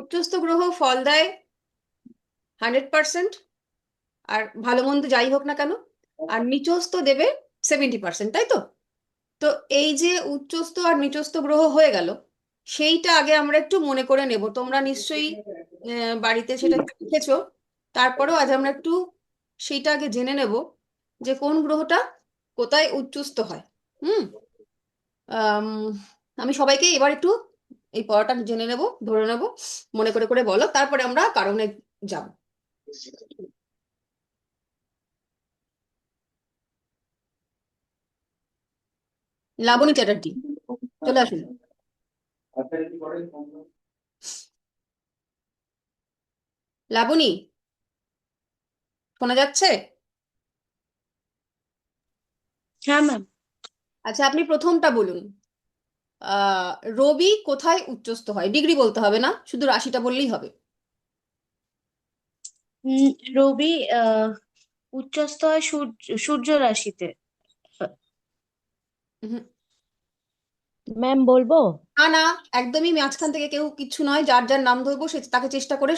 উচ্চস্থ গ্রহ ফল দেয় 100%, আর ভালো মন্দ যাই হোক না কেন, আর নিচস্থ দেবে 70%, তাই তো? তো এই যে উচ্চস্থ আর নিচস্থ গ্রহ হয়ে গেল, সেইটা আগে আমরা একটু মনে করে নেব। তোমরা নিশ্চয়ই বাড়িতে সেটা লিখেছো। তারপরেও আজ আমরা একটু সেইটা আগে জেনে নেব যে কোন গ্রহটা কোথায় উচ্চস্থ হয়। হুম। আম, আমি সবাইকে এবার একটু এই পড়াটা জেনে নেব, ধরে নেব, মনে করে করে বলো, তারপরে আমরা কারণে যাব। লাবণী চ্যাটার্জি, চলে আসুন। লাবণী, শোনা যাচ্ছে? হ্যাঁ ম্যাম। আচ্ছা, আপনি প্রথমটা বলুন। আহ রবি কোথায় উচ্চস্থ হয়? ডিগ্রি বলতে হবে না, শুধু রাশিটা বললেই হবে। রবি উচ্চস্থ হয় সূর্য রাশিতে। হুম। ম্যাম বলবো? না না, একদমই মাঝখান থেকে কেউ কিচ্ছু নয়, যার যার নাম ধরবো সে তাকে চেষ্টা করে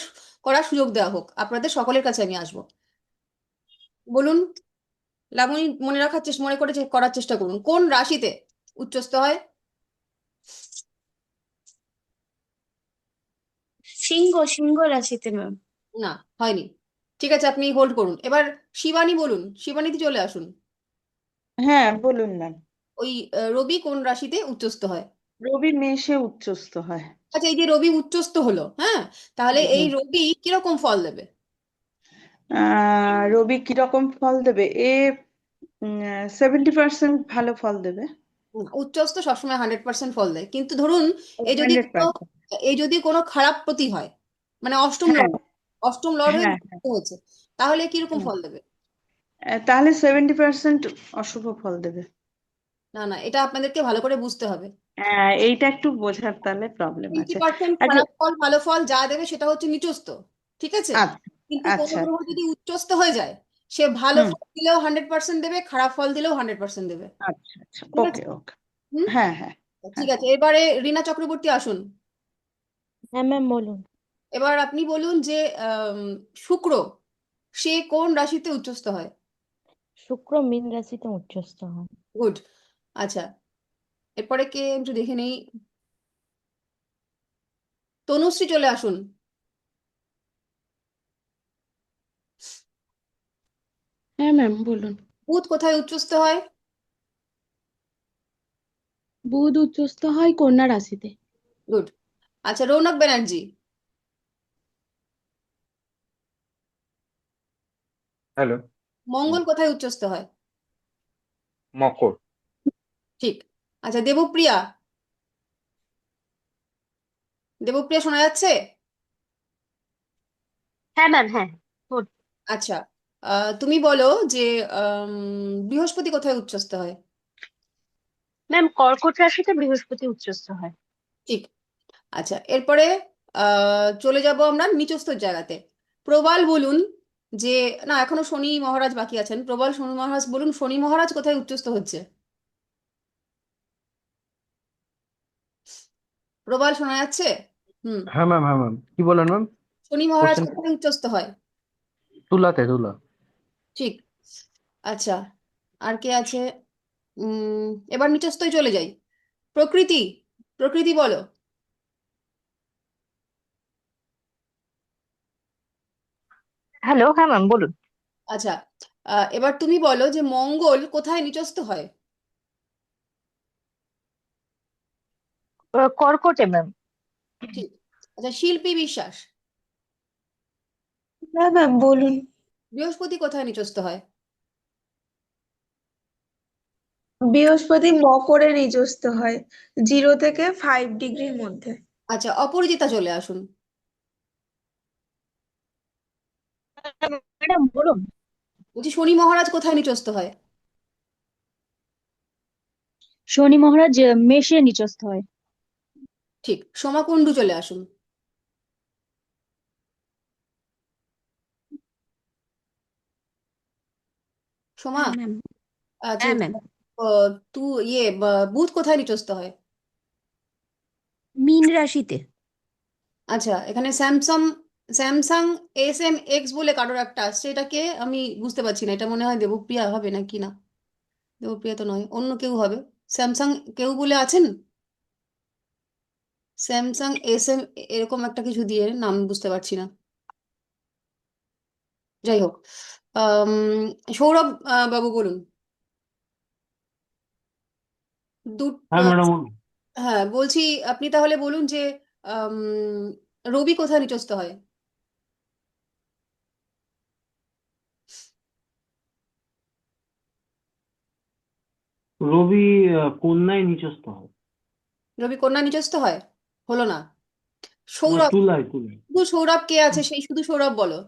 করার সুযোগ দেওয়া হোক। আপনাদের সকলের কাছে আমি আসবো। বলুন। লাবণী, মনে রাখার চেষ্টা, মনে করে করার চেষ্টা করুন কোন রাশিতে উচ্চস্থ হয়। সিংহ রাশিতে ম্যাম। না, হয়নি। ঠিক আছে, আপনি হোল্ড করুন। এবার শিবানী বলুন, শিবানীতে চলে আসুন। হ্যাঁ বলুন ম্যাম। ওই রবি কোন রাশিতে উচ্চস্থ হয়? রবি মেষে উচ্চস্থ হয়। আচ্ছা, এই যে রবি উচ্চস্থ হলো, হ্যাঁ, তাহলে এই হুম। রবি কিরকম ফল দেবে? রবি কিরকম ফল দেবে? 70% ভালো ফল দেবে। উচ্চস্থ সবসময় 100% ফল দেয়, কিন্তু ধরুন হান্ড্রেড পার্সেন্ট এই যদি কোনো খারাপ প্রতি হয়, মানে অষ্টম হ্যাঁ লর্ড, অষ্টম লর্ড হয়ে হ্যাঁ হ্যাঁ। উচ্চস্থ হয়েছে, তাহলে কিরকম হুম। ফল দেবে? তাহলে 70% অশুভ ফল দেবে। না না, এটা আপনাদেরকে ভালো করে বুঝতে হবে। এইটা একটু বোঝার তাহলে প্রবলেম 20% আচ্ছা। খারাপ ফল, ভালো ফল যা দেবে সেটা হচ্ছে নিচস্থ। ঠিক আছে? আচ্ছা কিন্তু কোনো আচ্ছা গ্রহ আচ্ছা। যদি উচ্চস্থ হয়ে যায়, সে ভালো হুম। ফল দিলেও 100% দেবে, খারাপ ফল দিলেও 100% দেবে। আচ্ছা আচ্ছা, ঠিক ওকে আছে? ওকে। হুম। হ্যাঁ হ্যাঁ ঠিক হ্যাঁ। আছে, এবারে রিনা চক্রবর্তী আসুন। হ্যাঁ ম্যাম বলুন। এবার আপনি বলুন যে আম, শুক্র, সে কোন রাশিতে উচ্চস্থ হয়? শুক্র মীন রাশিতে উচ্চস্থ হয়। গুড। আচ্ছা, এরপরে কে একটু দেখে নেই। তনুশ্রী, চলে আসুন। হ্যাঁ ম্যাম বলুন। বুধ কোথায় উচ্চস্থ হয়? বুধ উচ্চস্থ হয় কন্যা রাশিতে। গুড। আচ্ছা, রৌনক ব্যানার্জি, হ্যালো। হুম, মঙ্গল কোথায় উচ্চস্থ হয়? মকর। ঠিক। আচ্ছা, দেবপ্রিয়া, দেবপ্রিয়া শোনা যাচ্ছে? হ্যাঁ ম্যাম, হ্যাঁ। গুড। আচ্ছা, তুমি বলো যে আম, বৃহস্পতি কোথায় উচ্চস্থ হয়? ম্যাম, কর্কট রাশিতে বৃহস্পতি উচ্চস্থ হয়। ঠিক। আচ্ছা, এরপরে চলে যাব আমরা নিচস্থ জায়গাতে। প্রবাল বলুন যে, না, এখনো শনি মহারাজ বাকি আছেন। প্রবাল শনি মহারাজ বলুন, শনি মহারাজ কোথায় উচ্চস্থ হচ্ছে? প্রবাল শোনা যাচ্ছে? হুম। হ্যাঁ ম্যাম, হ্যাঁ ম্যাম, কি বলেন ম্যাম? শনি মহারাজ কোশ্চেন। কোথায় উচ্চস্থ হয়? তুলাতে, তুলা। ঠিক। আচ্ছা, আর কে আছে? এবার নিচস্থই চলে যাই। প্রকৃতি, প্রকৃতি বলো। হ্যালো, হ্যাঁ ম্যাম বলুন। আচ্ছা, এবার তুমি বলো যে মঙ্গল কোথায় নিচস্থ হয়? কর্কটে ম্যাম। ঠিক। আচ্ছা, শিল্পী বিশ্বাস, হ্যাঁ ম্যাম বলুন। বৃহস্পতি কোথায় নিচস্থ হয়? বৃহস্পতি মকরে নিযস্ত হয়, 0 থেকে 5 ডিগ্রির মধ্যে। আচ্ছা, অপরাজিতা, চলে আসুন। ম্যাডাম বলুন। বলছি শনি মহারাজ কোথায় নিচস্থ হয়? শনি মহারাজ মেষে নিচস্থ হয়। ঠিক। সোমাকুণ্ডু, চলে আসুন। সোমা, হ্যাঁ ম্যাম। আচ্ছা, হ্যাঁ ম্যাম। তুই বুধ কোথায় নিচস্থ হয়? মীন রাশিতে। আচ্ছা, এখানে স্যামসাং স্যামসাং SM-X বলে কারোর একটা আসছে, এটাকে আমি বুঝতে পারছি না। এটা মনে হয় দেবপ্রিয়া হবে নাকি না? দেবপ্রিয়া তো নয়, অন্য কেউ হবে। স্যামসাং কেউ বলে আছেন? SM এরকম একটা কিছু দিয়ে নাম বুঝতে পারছি না। যাই হোক, আম, সৌরভ বাবু বলুন। দু হ্যাঁ ম্যাডাম, হ্যাঁ, বলছি আপনি তাহলে বলুন যে আম, রবি কোথায় নিচস্থ হয়? রবি কন্যায় নিচস্থ হয়। রবি কন্যা নিচস্থ হয়? হলো না। সৌরভ, তুলায় তুলায়। শুধু সৌরভ কে আছে, সেই শুধু সৌরভ বলো।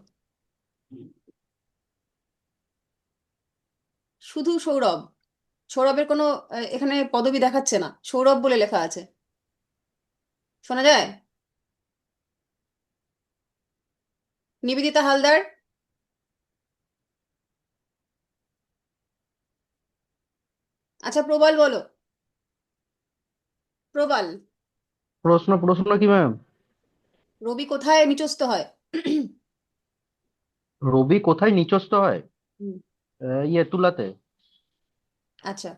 শুধু সৌরভ। সৌরভের কোনো এখানে পদবি দেখাচ্ছে না, সৌরভ বলে লেখা আছে। শোনা যায়? নিবেদিতা হালদার। আচ্ছা, প্রবাল বলো। প্রবাল, প্রশ্ন প্রশ্ন কি ম্যাম? রবি কোথায় নিচস্থ হয়? রবি কোথায় নিচস্থ হয়? হুম, তুলাতে। আচ্ছা,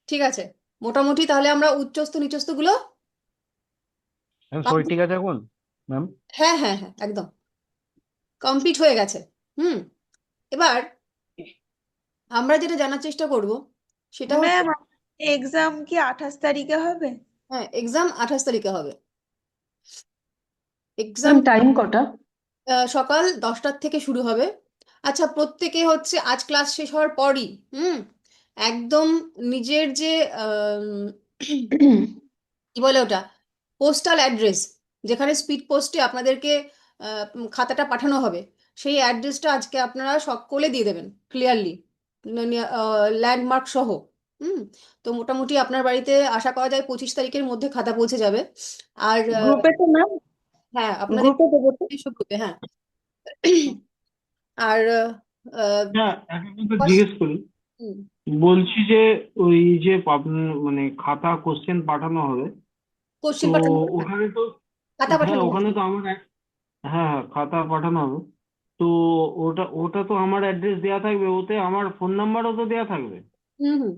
ঠিক আছে। মোটামুটি তাহলে আমরা উচ্চস্থ নিচস্থ গুলো ম্যাম সরি, complete- ঠিক আছে এখন ম্যাম। হ্যাঁ হ্যাঁ হ্যাঁ, একদম কমপ্লিট হয়ে গেছে। হুম, এবার আমরা যেটা জানার চেষ্টা করব সেটা হচ্ছে, ম্যাম, এক্সাম কি 28 তারিখে হবে? হ্যাঁ, এক্সাম 28 তারিখে হবে। এক্সাম ম্যাম টাইম কটা? সকাল 10টার থেকে শুরু হবে। আচ্ছা, প্রত্যেকে হচ্ছে আজ ক্লাস শেষ হওয়ার পরই একদম নিজের যে আম, কি বলে ওটা, পোস্টাল অ্যাড্রেস, যেখানে স্পিড পোস্টে আপনাদেরকে খাতাটা পাঠানো হবে, সেই অ্যাড্রেসটা আজকে আপনারা সকলে দিয়ে দেবেন ক্লিয়ারলি, ল্যান্ডমার্ক সহ। হুম, তো মোটামুটি আপনার বাড়িতে আশা করা যায় 25 তারিখের মধ্যে খাতা পৌঁছে যাবে। আর গ্রুপে তো ম্যাম, হ্যাঁ, আপনাদের গ্রুপে দেবো তো? নিজস্ব গ্রুপে, হ্যাঁ। আর হ্যাঁ, একটা কথা জিজ্ঞেস করি। হুম, বলছি যে ওই যে মানে খাতা কোশ্চেন পাঠানো হবে, কোশ্চেন তো পাঠানো হবে না, ওখানে তো, খাতা হ্যাঁ পাঠানো ওখানে হবে। তো আমার হ্যাঁ হ্যাঁ খাতা পাঠানো হবে। তো ওটা ওটা তো আমার অ্যাড্রেস দেওয়া থাকবে, ওতে আমার ফোন নাম্বারও তো দেওয়া থাকবে। হুম হুম,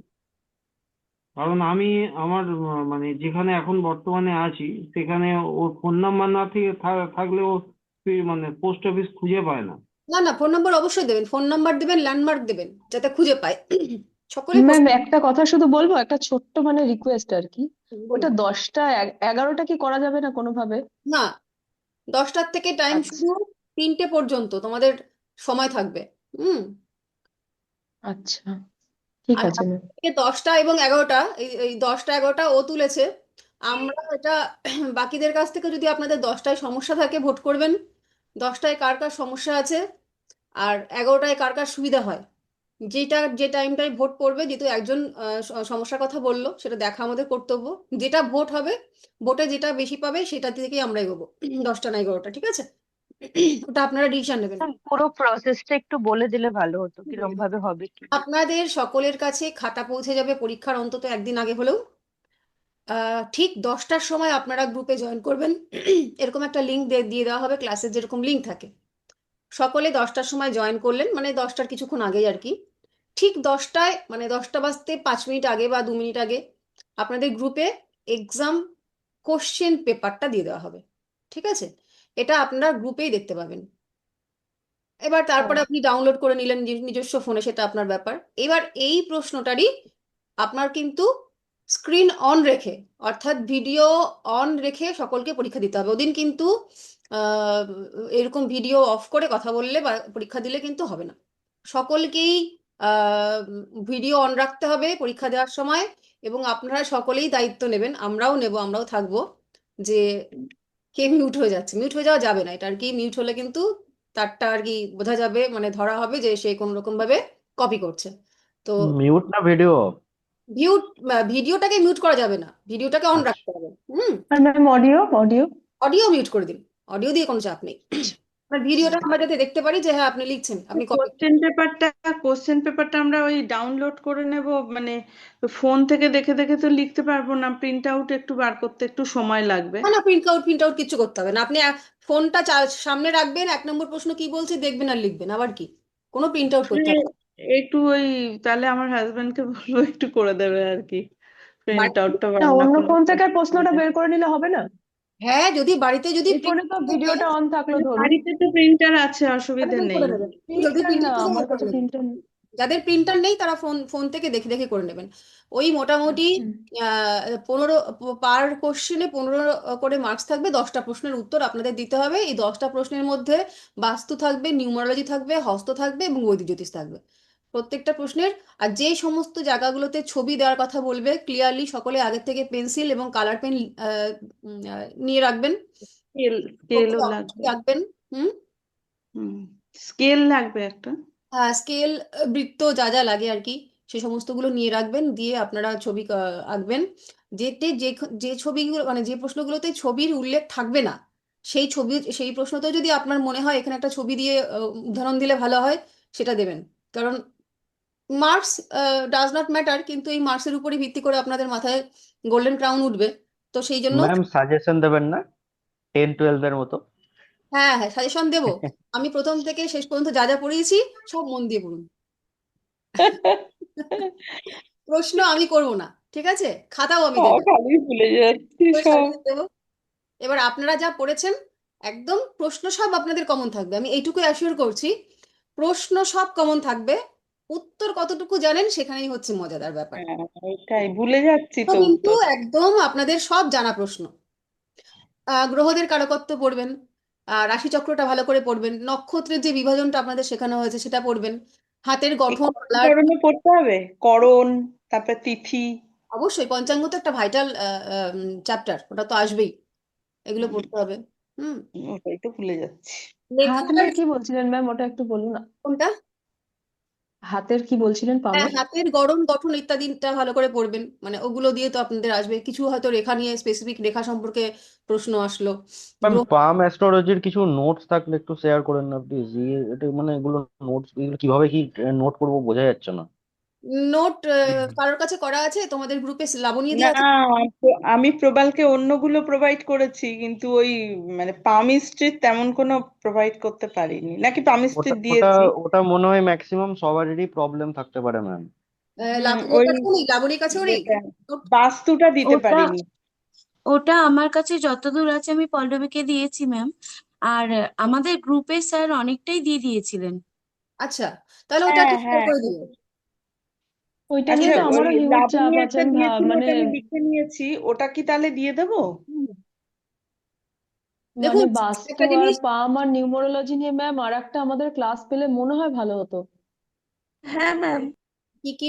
কারণ আমি আমার মানে যেখানে এখন বর্তমানে আছি সেখানে ওর ফোন নাম্বার না থেকে থাকলে ও মানে পোস্ট অফিস খুঁজে পায় না। না না, ফোন নাম্বার অবশ্যই দেবেন, ফোন নাম্বার দেবেন, ল্যান্ডমার্ক দেবেন, যাতে খুঁজে পায়। সকলেই ম্যাম একটা কথা শুধু বলবো, একটা ছোট্ট মানে রিকোয়েস্ট আর কি। বলুন। ওটা 10টা 11টা কি করা যাবে না কোনোভাবে? না, 10টার থেকে টাইম আচ্ছা, শুরু, 3টে পর্যন্ত তোমাদের সময় থাকবে। হুম, আচ্ছা, ঠিক আর আছে ম্যাম। থেকে 10টা এবং 11টা, এই এই 10টা 11টা ও তুলেছে। আমরা এটা বাকিদের কাছ থেকে, যদি আপনাদের 10টায় সমস্যা থাকে ভোট করবেন, 10টায় কার কার সমস্যা আছে, আর 11টায় কার কার সুবিধা হয়, যেটা যে টাইমটায় ভোট পড়বে, যেহেতু একজন সমস্যার কথা বললো, সেটা দেখা আমাদের কর্তব্য। যেটা ভোট হবে, ভোটে যেটা বেশি পাবে সেটা থেকেই আমরা এগোবো। 10টা না 11টা, ঠিক আছে? ওটা আপনারা ডিসিশন নেবেন। পুরো প্রসেসটা একটু বলে দিলে ভালো হতো, কিরম ভাবে হবে কি। আপনাদের সকলের কাছে খাতা পৌঁছে যাবে পরীক্ষার অন্তত একদিন আগে হলেও। ঠিক 10টার সময় আপনারা গ্রুপে জয়েন করবেন। এরকম একটা লিঙ্ক দিয়ে দেওয়া হবে, ক্লাসের যেরকম লিঙ্ক থাকে। সকলে 10টার সময় জয়েন করলেন, মানে 10টার কিছুক্ষণ আগেই আর কি। ঠিক 10টায়, মানে 10টা বাজতে 5 মিনিট আগে বা 2 মিনিট আগে আপনাদের গ্রুপে এক্সাম কোশ্চেন পেপারটা দিয়ে দেওয়া হবে। ঠিক আছে? এটা আপনারা গ্রুপেই দেখতে পাবেন। এবার তারপরে আপনি ডাউনলোড করে নিলেন নিজস্ব ফোনে, সেটা আপনার ব্যাপার। এবার এই প্রশ্নটারই আপনার কিন্তু স্ক্রিন অন রেখে, অর্থাৎ ভিডিও অন রেখে সকলকে পরীক্ষা দিতে হবে ওদিন কিন্তু। আহ, এরকম ভিডিও অফ করে কথা বললে বা পরীক্ষা দিলে কিন্তু হবে না। সকলকেই ভিডিও অন রাখতে হবে পরীক্ষা দেওয়ার সময়। এবং আপনারা সকলেই দায়িত্ব নেবেন, আমরাও নেব, আমরাও থাকবো, যে কে মিউট হয়ে যাচ্ছে। মিউট হয়ে যাওয়া যাবে না, এটা আর কি। মিউট হলে কিন্তু তারটা আর কি বোঝা যাবে, মানে ধরা হবে যে সে কোনো রকম ভাবে কপি করছে। তো মিউট না ভিডিও অফ? মিউট, ভিডিওটাকে মিউট করা যাবে না, ভিডিওটাকে অন আচ্ছা। রাখতে হবে। হুম, আর ma'am audio audio audio mute করে দিন, অডিও দিয়ে কোনো চাপ নেই। আপনার ভিডিওটা আমরা যাতে দেখতে পারি যে হ্যাঁ আপনি লিখছেন, আপনি কপি। কোশ্চেন পেপারটা আমরা ওই ডাউনলোড করে নেব, মানে ফোন থেকে দেখে দেখে তো লিখতে পারবো না, প্রিন্ট আউট একটু বার করতে একটু সময় লাগবে। না না, প্রিন্ট আউট কিছু করতে হবে না। আপনি ফোনটা সামনে রাখবেন, 1 নম্বর প্রশ্ন কি বলছে দেখবেন আর লিখবেন, আবার কি, কোনো প্রিন্ট আউট করতে হবে না। একটু ওই তাহলে আমার হাজবেন্ডকে বলবো একটু করে দেবে আর কি, প্রিন্ট বাড়িতে আউটটা না, না অন্য করলে ফোন থেকে প্রশ্নটা বের করে নিলে হবে না? হ্যাঁ, যদি বাড়িতে যদি এই ফোনে তো ভিডিওটা অন থাকলো ধরুন। বাড়িতে তো প্রিন্টার আছে, অসুবিধা করে নেই। নেবেন, যদি প্রিন্টার না, প্রিন্টার আমার করে কাছে নেবেন। প্রিন্টার নেই। যাদের প্রিন্টার নেই তারা ফোন ফোন থেকে দেখে দেখে করে নেবেন। ওই মোটামুটি আচ্ছা। 15 পার কোশ্চেনে 15 করে মার্কস থাকবে। 10টা প্রশ্নের উত্তর আপনাদের দিতে হবে। এই 10টা প্রশ্নের মধ্যে বাস্তু থাকবে, নিউমারোলজি থাকবে, হস্ত থাকবে এবং বৈদিক জ্যোতিষ থাকবে প্রত্যেকটা প্রশ্নের। আর যে সমস্ত জায়গাগুলোতে ছবি দেওয়ার কথা বলবে ক্লিয়ারলি সকলে আগের থেকে পেন্সিল এবং কালার পেন নিয়ে রাখবেন, স্কেলও অবশ্যই লাগবে। রাখবেন। হুম। স্কেল লাগবে একটা। স্কেল, বৃত্ত, যা যা লাগে আর কি, সে সমস্তগুলো নিয়ে রাখবেন। দিয়ে আপনারা ছবি আঁকবেন। যেতে যে যে ছবিগুলো মানে যে প্রশ্নগুলোতে ছবির উল্লেখ থাকবে না, সেই প্রশ্নতেও যদি আপনার মনে হয় এখানে একটা ছবি দিয়ে উদাহরণ দিলে ভালো হয়, সেটা দেবেন। কারণ মার্কস ডাজ নট ম্যাটার, কিন্তু এই মার্কসের উপরই ভিত্তি করে আপনাদের মাথায় গোল্ডেন ক্রাউন উঠবে। তো সেই জন্য ম্যাম সাজেশন দেবেন না 10-12 এর মতো? হ্যাঁ হ্যাঁ, সাজেশন দেবো। আমি প্রথম থেকে শেষ পর্যন্ত যা যা পড়িয়েছি সব মন দিয়ে পড়ুন। প্রশ্ন আমি করব না, ঠিক আছে, খাতাও আমি দেবো, খালি ভুলে যাচ্ছি ওই সব। সাজেশন দেবো। এবার আপনারা যা পড়েছেন একদম প্রশ্ন সব আপনাদের কমন থাকবে, আমি এইটুকু অ্যাসিওর করছি। প্রশ্ন সব কমন থাকবে, উত্তর কতটুকু জানেন সেখানেই হচ্ছে মজাদার ব্যাপার। হ্যাঁ, ওইটাই ভুলে যাচ্ছি তো তো কিন্তু উত্তর। একদম আপনাদের সব জানা প্রশ্ন। গ্রহদের কারকত্ব পড়বেন, রাশিচক্রটা ভালো করে পড়বেন, নক্ষত্রের যে বিভাজনটা আপনাদের শেখানো হয়েছে সেটা পড়বেন, হাতের এই গঠন, করণে পড়তে হবে, করণ, তারপরে তিথি। অবশ্যই পঞ্চাঙ্গ তো একটা ভাইটাল চ্যাপ্টার, ওটা তো আসবেই, এগুলো হুম, পড়তে হবে। হুম। ওটাই তো ভুলে যাচ্ছি। হাত লেখার নিয়ে কি বলছিলেন ম্যাম, ওটা একটু বলুন না। কোনটা? হাতের কি বলছিলেন, হ্যাঁ, পামের? হাতের গড়ন গঠন ইত্যাদিটা ভালো করে পড়বেন, মানে ওগুলো দিয়ে তো আপনাদের আসবে। কিছু হয়তো রেখা নিয়ে, স্পেসিফিক রেখা সম্পর্কে প্রশ্ন আসলো। ম্যাম গ্রহ পাম অ্যাস্ট্রোলজির কিছু নোটস থাকলে একটু শেয়ার করেন না প্লিজ। এটা মানে এগুলো নোটস, এগুলো কিভাবে কি নোট করবো বোঝা যাচ্ছে না। নোট কারোর কাছে করা আছে? তোমাদের গ্রুপে লাবণী না, দিয়ে আছে? আমি প্রবালকে অন্যগুলো প্রোভাইড করেছি, কিন্তু ওই মানে পামিস্ট্রির তেমন কোনো প্রোভাইড করতে পারিনি, নাকি ওটা পামিস্ট্রির ওটা দিয়েছি। ওটা মনে হয় ম্যাক্সিমাম সবারই প্রবলেম থাকতে পারে ম্যাম। ওর ওই কাছেও নেই, লাবণীর কাছেও নেই ইয়েটা, নোট? বাস্তুটা দিতে ওটা পারিনি। ওটা আমার কাছে যতদূর আছে আমি পল্লবীকে দিয়েছি ম্যাম। আর আমাদের গ্রুপে স্যার অনেকটাই দিয়ে দিয়েছিলেন। আচ্ছা, তাহলে ওটা হ্যাঁ একটু শেয়ার হ্যাঁ। করে দিও। ওইটা নিয়ে আচ্ছা, তো ওই আমারও হিউজ লাবণী চাপ আছে, একটা আমি দিয়েছিল, মানে ওটা আমি লিখে নিয়েছি, ওটা কি তাহলে দিয়ে দেবো? দেখুন বাস্তু একটা আর জিনিস, পাম আর নিউমোরোলজি নিয়ে ম্যাম আর একটা আমাদের ক্লাস পেলে মনে হয় ভালো হতো। হ্যাঁ ম্যাম। কি কি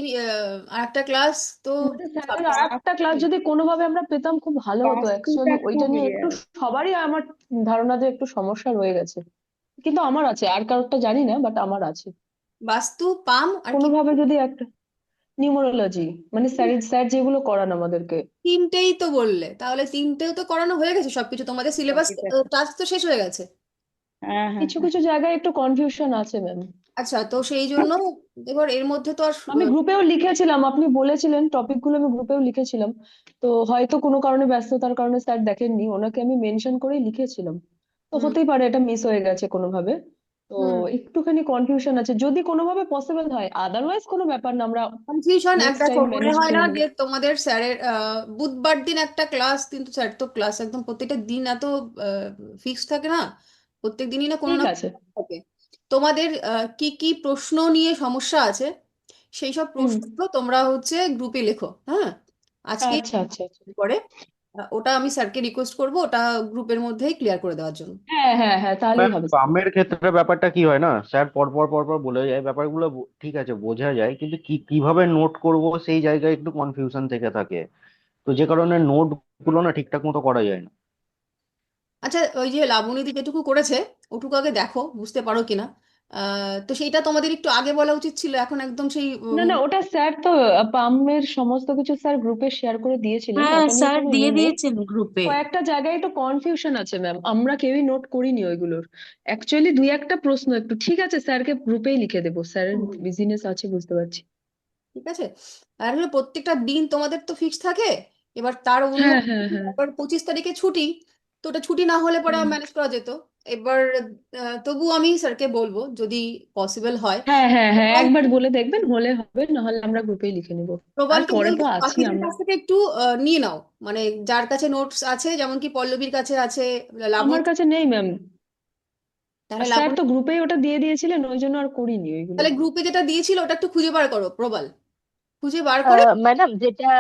আর একটা ক্লাস তো আমাদের স্যারের আর একটা ক্লাস যদি কোনোভাবে আমরা পেতাম খুব ভালো হতো বাস্তুটা অ্যাকচুয়ালি। ওইটা খুব নিয়ে ইয়ে। একটু সবারই আমার ধারণা যে একটু সমস্যা রয়ে গেছে, কিন্তু আমার আছে, আর কারোরটা জানি না, বাট আমার আছে। বাস্তু, পাম আর কি, কোনোভাবে যদি একটা নিউমোরোলজি, মানে স্যার যেগুলো করান আমাদেরকে। তিনটেই তো বললে, তাহলে তিনটেও তো করানো হয়ে গেছে সবকিছু, তোমাদের সিলেবাস টাস্ক তো শেষ হয়ে গেছে। হ্যাঁ হ্যাঁ কিছু হ্যাঁ। কিছু জায়গায় একটু কনফিউশন আছে ম্যাম। আচ্ছা, তো সেই জন্য এবার এর মধ্যে তো আর আমি গ্রুপেও লিখেছিলাম, আপনি বলেছিলেন টপিকগুলো, আমি গ্রুপেও লিখেছিলাম। তো হয়তো কোনো কারণে, ব্যস্ততার কারণে স্যার দেখেননি, ওনাকে আমি মেনশন করেই লিখেছিলাম। তো হুম হতেই পারে এটা মিস হয়ে গেছে কোনোভাবে। তো হুম একটুখানি কনফিউশন আছে, যদি কোনোভাবে পসিবল হয়, আদারওয়াইজ কোনো ব্যাপার না, আমরা কনফিউশন এক নেক্সট দেখো, টাইম মনে ম্যানেজ হয় করে না নেবো। যে তোমাদের স্যারের বুধবার দিন একটা ক্লাস, কিন্তু স্যার তো ক্লাস একদম প্রত্যেকটা দিন এত ফিক্স থাকে না, প্রত্যেক দিনই না কোনো ঠিক না আছে। কোনো থাকে। তোমাদের কি কি প্রশ্ন নিয়ে সমস্যা আছে সেই সব হুম। প্রশ্নগুলো তোমরা হচ্ছে গ্রুপে লেখো, হ্যাঁ, আজকে আচ্ছা আচ্ছা আচ্ছা। পরে ওটা আমি স্যারকে রিকোয়েস্ট করব ওটা গ্রুপের মধ্যেই ক্লিয়ার করে দেওয়ার জন্য। হ্যাঁ হ্যাঁ হ্যাঁ, তাহলেই ম্যাম হবে। পামের ক্ষেত্রে ব্যাপারটা কি হয় না, স্যার পরপর পরপর বলে যায় ব্যাপারগুলো, ঠিক আছে বোঝা যায়, কিন্তু কিভাবে নোট করব সেই জায়গায় একটু কনফিউশন থেকে থাকে। তো যে কারণে নোট গুলো না ঠিকঠাক মতো করা যায় না। আচ্ছা, ওই যে লাবণীদি যেটুকু করেছে ওটুকু আগে দেখো বুঝতে পারো কিনা। তো সেইটা তোমাদের একটু আগে বলা উচিত ছিল, এখন একদম সেই না না, ওটা স্যার তো পামের সমস্ত কিছু স্যার গ্রুপে শেয়ার করে দিয়েছিলেন, হ্যাঁ, ওটা নিয়ে স্যার কোনো দিয়ে ইয়ে নেই। দিয়েছেন গ্রুপে। কয়েকটা জায়গায় একটু কনফিউশন আছে ম্যাম, আমরা কেউই নোট করিনি ওইগুলোর। অ্যাকচুয়ালি দুই একটা প্রশ্ন একটু, ঠিক আছে স্যারকে গ্রুপেই লিখে দেবো, স্যারের হুম, বিজিনেস আছে বুঝতে পারছি। ঠিক আছে। আর হলো প্রত্যেকটা দিন তোমাদের তো ফিক্স থাকে, এবার তার অন্য হ্যাঁ হ্যাঁ হ্যাঁ। এবার 25 তারিখে ছুটি, তো ওটা ছুটি না হলে পরে হুম। ম্যানেজ করা যেত। এবার তবু আমি স্যারকে বলবো যদি পসিবল হয়। হ্যাঁ হ্যাঁ হ্যাঁ, প্রবাল একবার বলে দেখবেন, হলে হবে, নাহলে আমরা গ্রুপেই লিখে নিব। আর প্রবালকে পরে তো বলবো আছি বাকিদের আমরা। কাছ থেকে একটু নিয়ে নাও, মানে যার কাছে নোটস আছে, যেমন কি পল্লবীর কাছে আছে, আমার লাবণ্য, কাছে নেই ম্যাম, তাহলে স্যার লাবণ্য, তো গ্রুপেই ওটা দিয়ে দিয়েছিলেন, ওই জন্য আর করিনি ওইগুলো। তাহলে গ্রুপে যেটা দিয়েছিল ওটা একটু খুঁজে বার করো প্রবাল, খুঁজে বার করে। ম্যাডাম, যেটা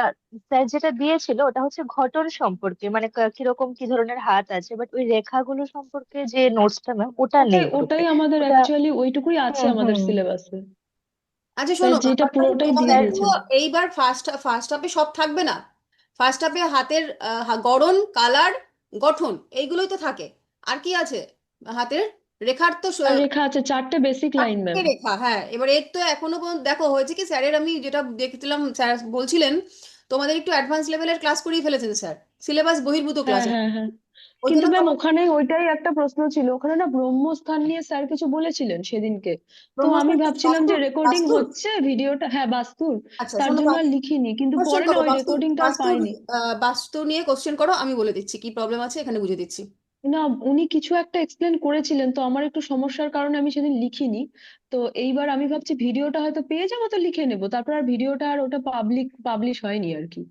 স্যার যেটা দিয়েছিল ওটা হচ্ছে ঘটন সম্পর্কে, মানে কিরকম কি ধরনের হাত আছে, বাট ওই রেখাগুলো সম্পর্কে যে নোটসটা ম্যাম ওটা ওটাই নেই গ্রুপে। ওটাই আমাদের ওটা অ্যাকচুয়ালি ওইটুকুই আছে হুম আমাদের হুম সিলেবাসে। আচ্ছা স্যার শোনো, যেটা ব্যাপারটা কি পুরোটাই দিয়ে তোমাদের তো দিয়েছেন। এইবার ফার্স্ট হাফে সব থাকবে না। ফার্স্ট হাফে হাতের গড়ন, কালার, গঠন, এইগুলোই তো থাকে। আর কি আছে হাতের রেখার তো আর রেখা আছে 4টে বেসিক লাইন চারটে ম্যাম। রেখা, হ্যাঁ। এবার এর তো এখনো পর্যন্ত দেখো হয়েছে কি, স্যারের আমি যেটা দেখছিলাম স্যার বলছিলেন তোমাদের একটু অ্যাডভান্স লেভেলের ক্লাস করিয়ে ফেলেছেন স্যার, সিলেবাস বহির্ভূত হ্যাঁ ক্লাস। হ্যাঁ হ্যাঁ। ওই কিন্তু জন্য ম্যাম তোমার ওখানে ওইটাই একটা প্রশ্ন ছিল, ওখানে না ব্রহ্মস্থান নিয়ে স্যার কিছু বলেছিলেন সেদিনকে। তো আমি ব্রহ্মস্থান ভাবছিলাম যে বাস্তুর রেকর্ডিং বাস্তুর হচ্ছে ভিডিওটা, হ্যাঁ বাস্তুর, আচ্ছা তার শোনো, জন্য আর লিখিনি, কিন্তু কোশ্চেন পরে না করো ওই বাস্তুর রেকর্ডিংটা আর বাস্তুর পাইনি। বাস্তু নিয়ে কোশ্চেন করো, আমি বলে দিচ্ছি কি প্রবলেম আছে এখানে, বুঝে দিচ্ছি। না, উনি কিছু একটা এক্সপ্লেন করেছিলেন, তো আমার একটু সমস্যার কারণে আমি সেদিন লিখিনি। তো এইবার আমি ভাবছি ভিডিওটা হয়তো পেয়ে যাবো, তো লিখে নেবো, তারপর আর ভিডিওটা আর ওটা পাবলিশ হয়নি আর কি।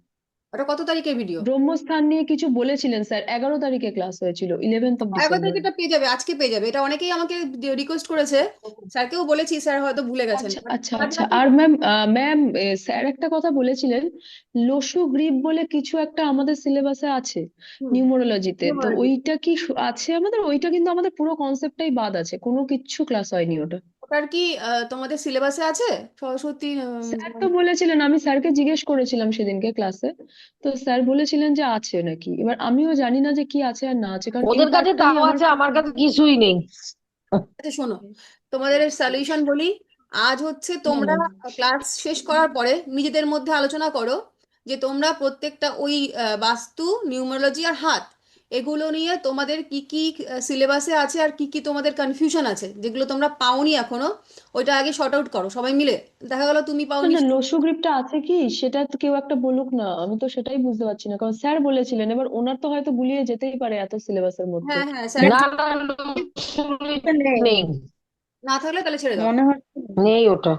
ওটা কত তারিখের ভিডিও? ব্রহ্মস্থান নিয়ে কিছু বলেছিলেন স্যার, 11 তারিখে ক্লাস হয়েছিল, 11th এগারো ডিসেম্বর। তারিখে এটা পেয়ে যাবে, আজকে পেয়ে যাবে, এটা অনেকেই আমাকে রিকোয়েস্ট করেছে, স্যারকেও বলেছি, স্যার হয়তো ভুলে গেছেন। আচ্ছা But আচ্ছা তোমরা আচ্ছা। যেটা আর করবে, ম্যাম, ম্যাম স্যার একটা কথা বলেছিলেন, লসু গ্রিপ বলে কিছু একটা আমাদের সিলেবাসে আছে হুম, নিউমোরোলজিতে, তো numerology, ওইটা কি আছে আমাদের? ওইটা কিন্তু আমাদের পুরো কনসেপ্টটাই বাদ আছে, কোনো কিচ্ছু ক্লাস হয়নি ওটা। ওটার কি তোমাদের সিলেবাসে আছে সরস্বতী? স্যার তো বলেছিলেন, আমি স্যারকে জিজ্ঞেস করেছিলাম সেদিনকে ক্লাসে, তো স্যার বলেছিলেন যে আছে নাকি। এবার আমিও জানি না যে কি আছে আর না আছে, কারণ এই ওদের কাছে পার্টটা তাও নিয়ে আমার আছে, আমার কাছে কিছুই নেই। আচ্ছা শোনো, তোমাদের সলিউশন বলি। আজ হচ্ছে তোমরা বলেন। ক্লাস শেষ করার পরে নিজেদের মধ্যে আলোচনা করো যে তোমরা প্রত্যেকটা ওই বাস্তু, নিউমারোলজি আর হাত, এগুলো নিয়ে তোমাদের কি কি সিলেবাসে আছে আর কি কি তোমাদের কনফিউশন আছে, যেগুলো তোমরা পাওনি এখনো, ওইটা আগে শর্ট আউট করো সবাই মিলে। দেখা গেল তুমি না পাওনি। না, লসু গ্রিপটা আছে কি সেটা তো কেউ একটা বলুক না, আমি তো সেটাই বুঝতে পারছি না, কারণ স্যার বলেছিলেন, এবার ওনার তো হয়তো গুলিয়ে যেতেই পারে এত সিলেবাসের মধ্যে। হ্যাঁ হ্যাঁ স্যার, না না, নেই, না থাকলে তাহলে ছেড়ে দাও। মনে হচ্ছে না। নেই ওটা।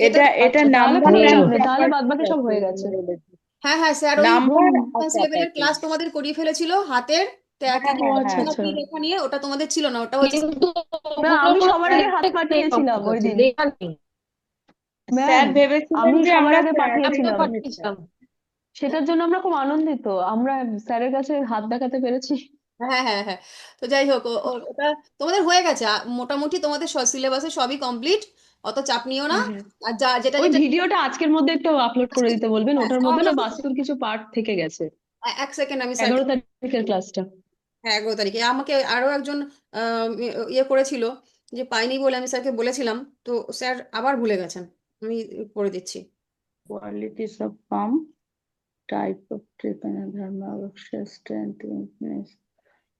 যেটা, এটা আচ্ছা, তাহলে নাম্বার কোনো নেই চাপ আর নেই, ওটা। তাহলে ফ্যাকাল্টি বাদ বাকি সব আছে হয়ে গেছে। নিউমোলজি, হ্যাঁ হ্যাঁ স্যার ওই নাম্বার আর লেভেলের ফ্যাকাল্টি। ক্লাস তোমাদের করিয়ে ফেলেছিল হাতের হ্যাঁ কি ও হ্যাঁ আচ্ছা হ্যাঁ। আচ্ছা। কি রেখা নিয়ে, ওটা তোমাদের ছিল না, ওটা হচ্ছে কিন্তু না, ওগুলো আমি কোনো সবার আগে হাত context নেই পাঠিয়েছিলাম আমার ওই কাছে, দিন। লেখা নেই। ম্যাম, স্যার ভেবেছিলেন আমি যে সবার আমরা আগে আমিও পাঠিয়েছিলাম, পাঠিয়েছিলাম। সেটার জন্য আমরা খুব আনন্দিত, আমরা স্যারের কাছে হাত দেখাতে পেরেছি। হ্যাঁ হ্যাঁ হ্যাঁ। তো যাই হোক ওটা তোমাদের হয়ে গেছে, মোটামুটি তোমাদের সিলেবাসে সবই কমপ্লিট, অত চাপ নিও না। হ্যাঁ হ্যাঁ। আর যা যেটা ওই যেটা ভিডিওটা আজকের মধ্যে একটু আপলোড করে দিতে বলবেন, হ্যাঁ ওটার সব মধ্যে না যত, বাস্তুর কিছু পার্ট থেকে গেছে। এক সেকেন্ড আমি স্যারকে, 11 তারিখের ক্লাসটা। হ্যাঁ 11 তারিখে আমাকে আরো একজন ইয়ে করেছিল যে পাইনি বলে, আমি স্যারকে বলেছিলাম, তো স্যার আবার ভুলে গেছেন, আমি করে দিচ্ছি। Qualities of palm, type of ট্রিকোনা, ধর্মা, স্ট্রেংথ, উইকনেস,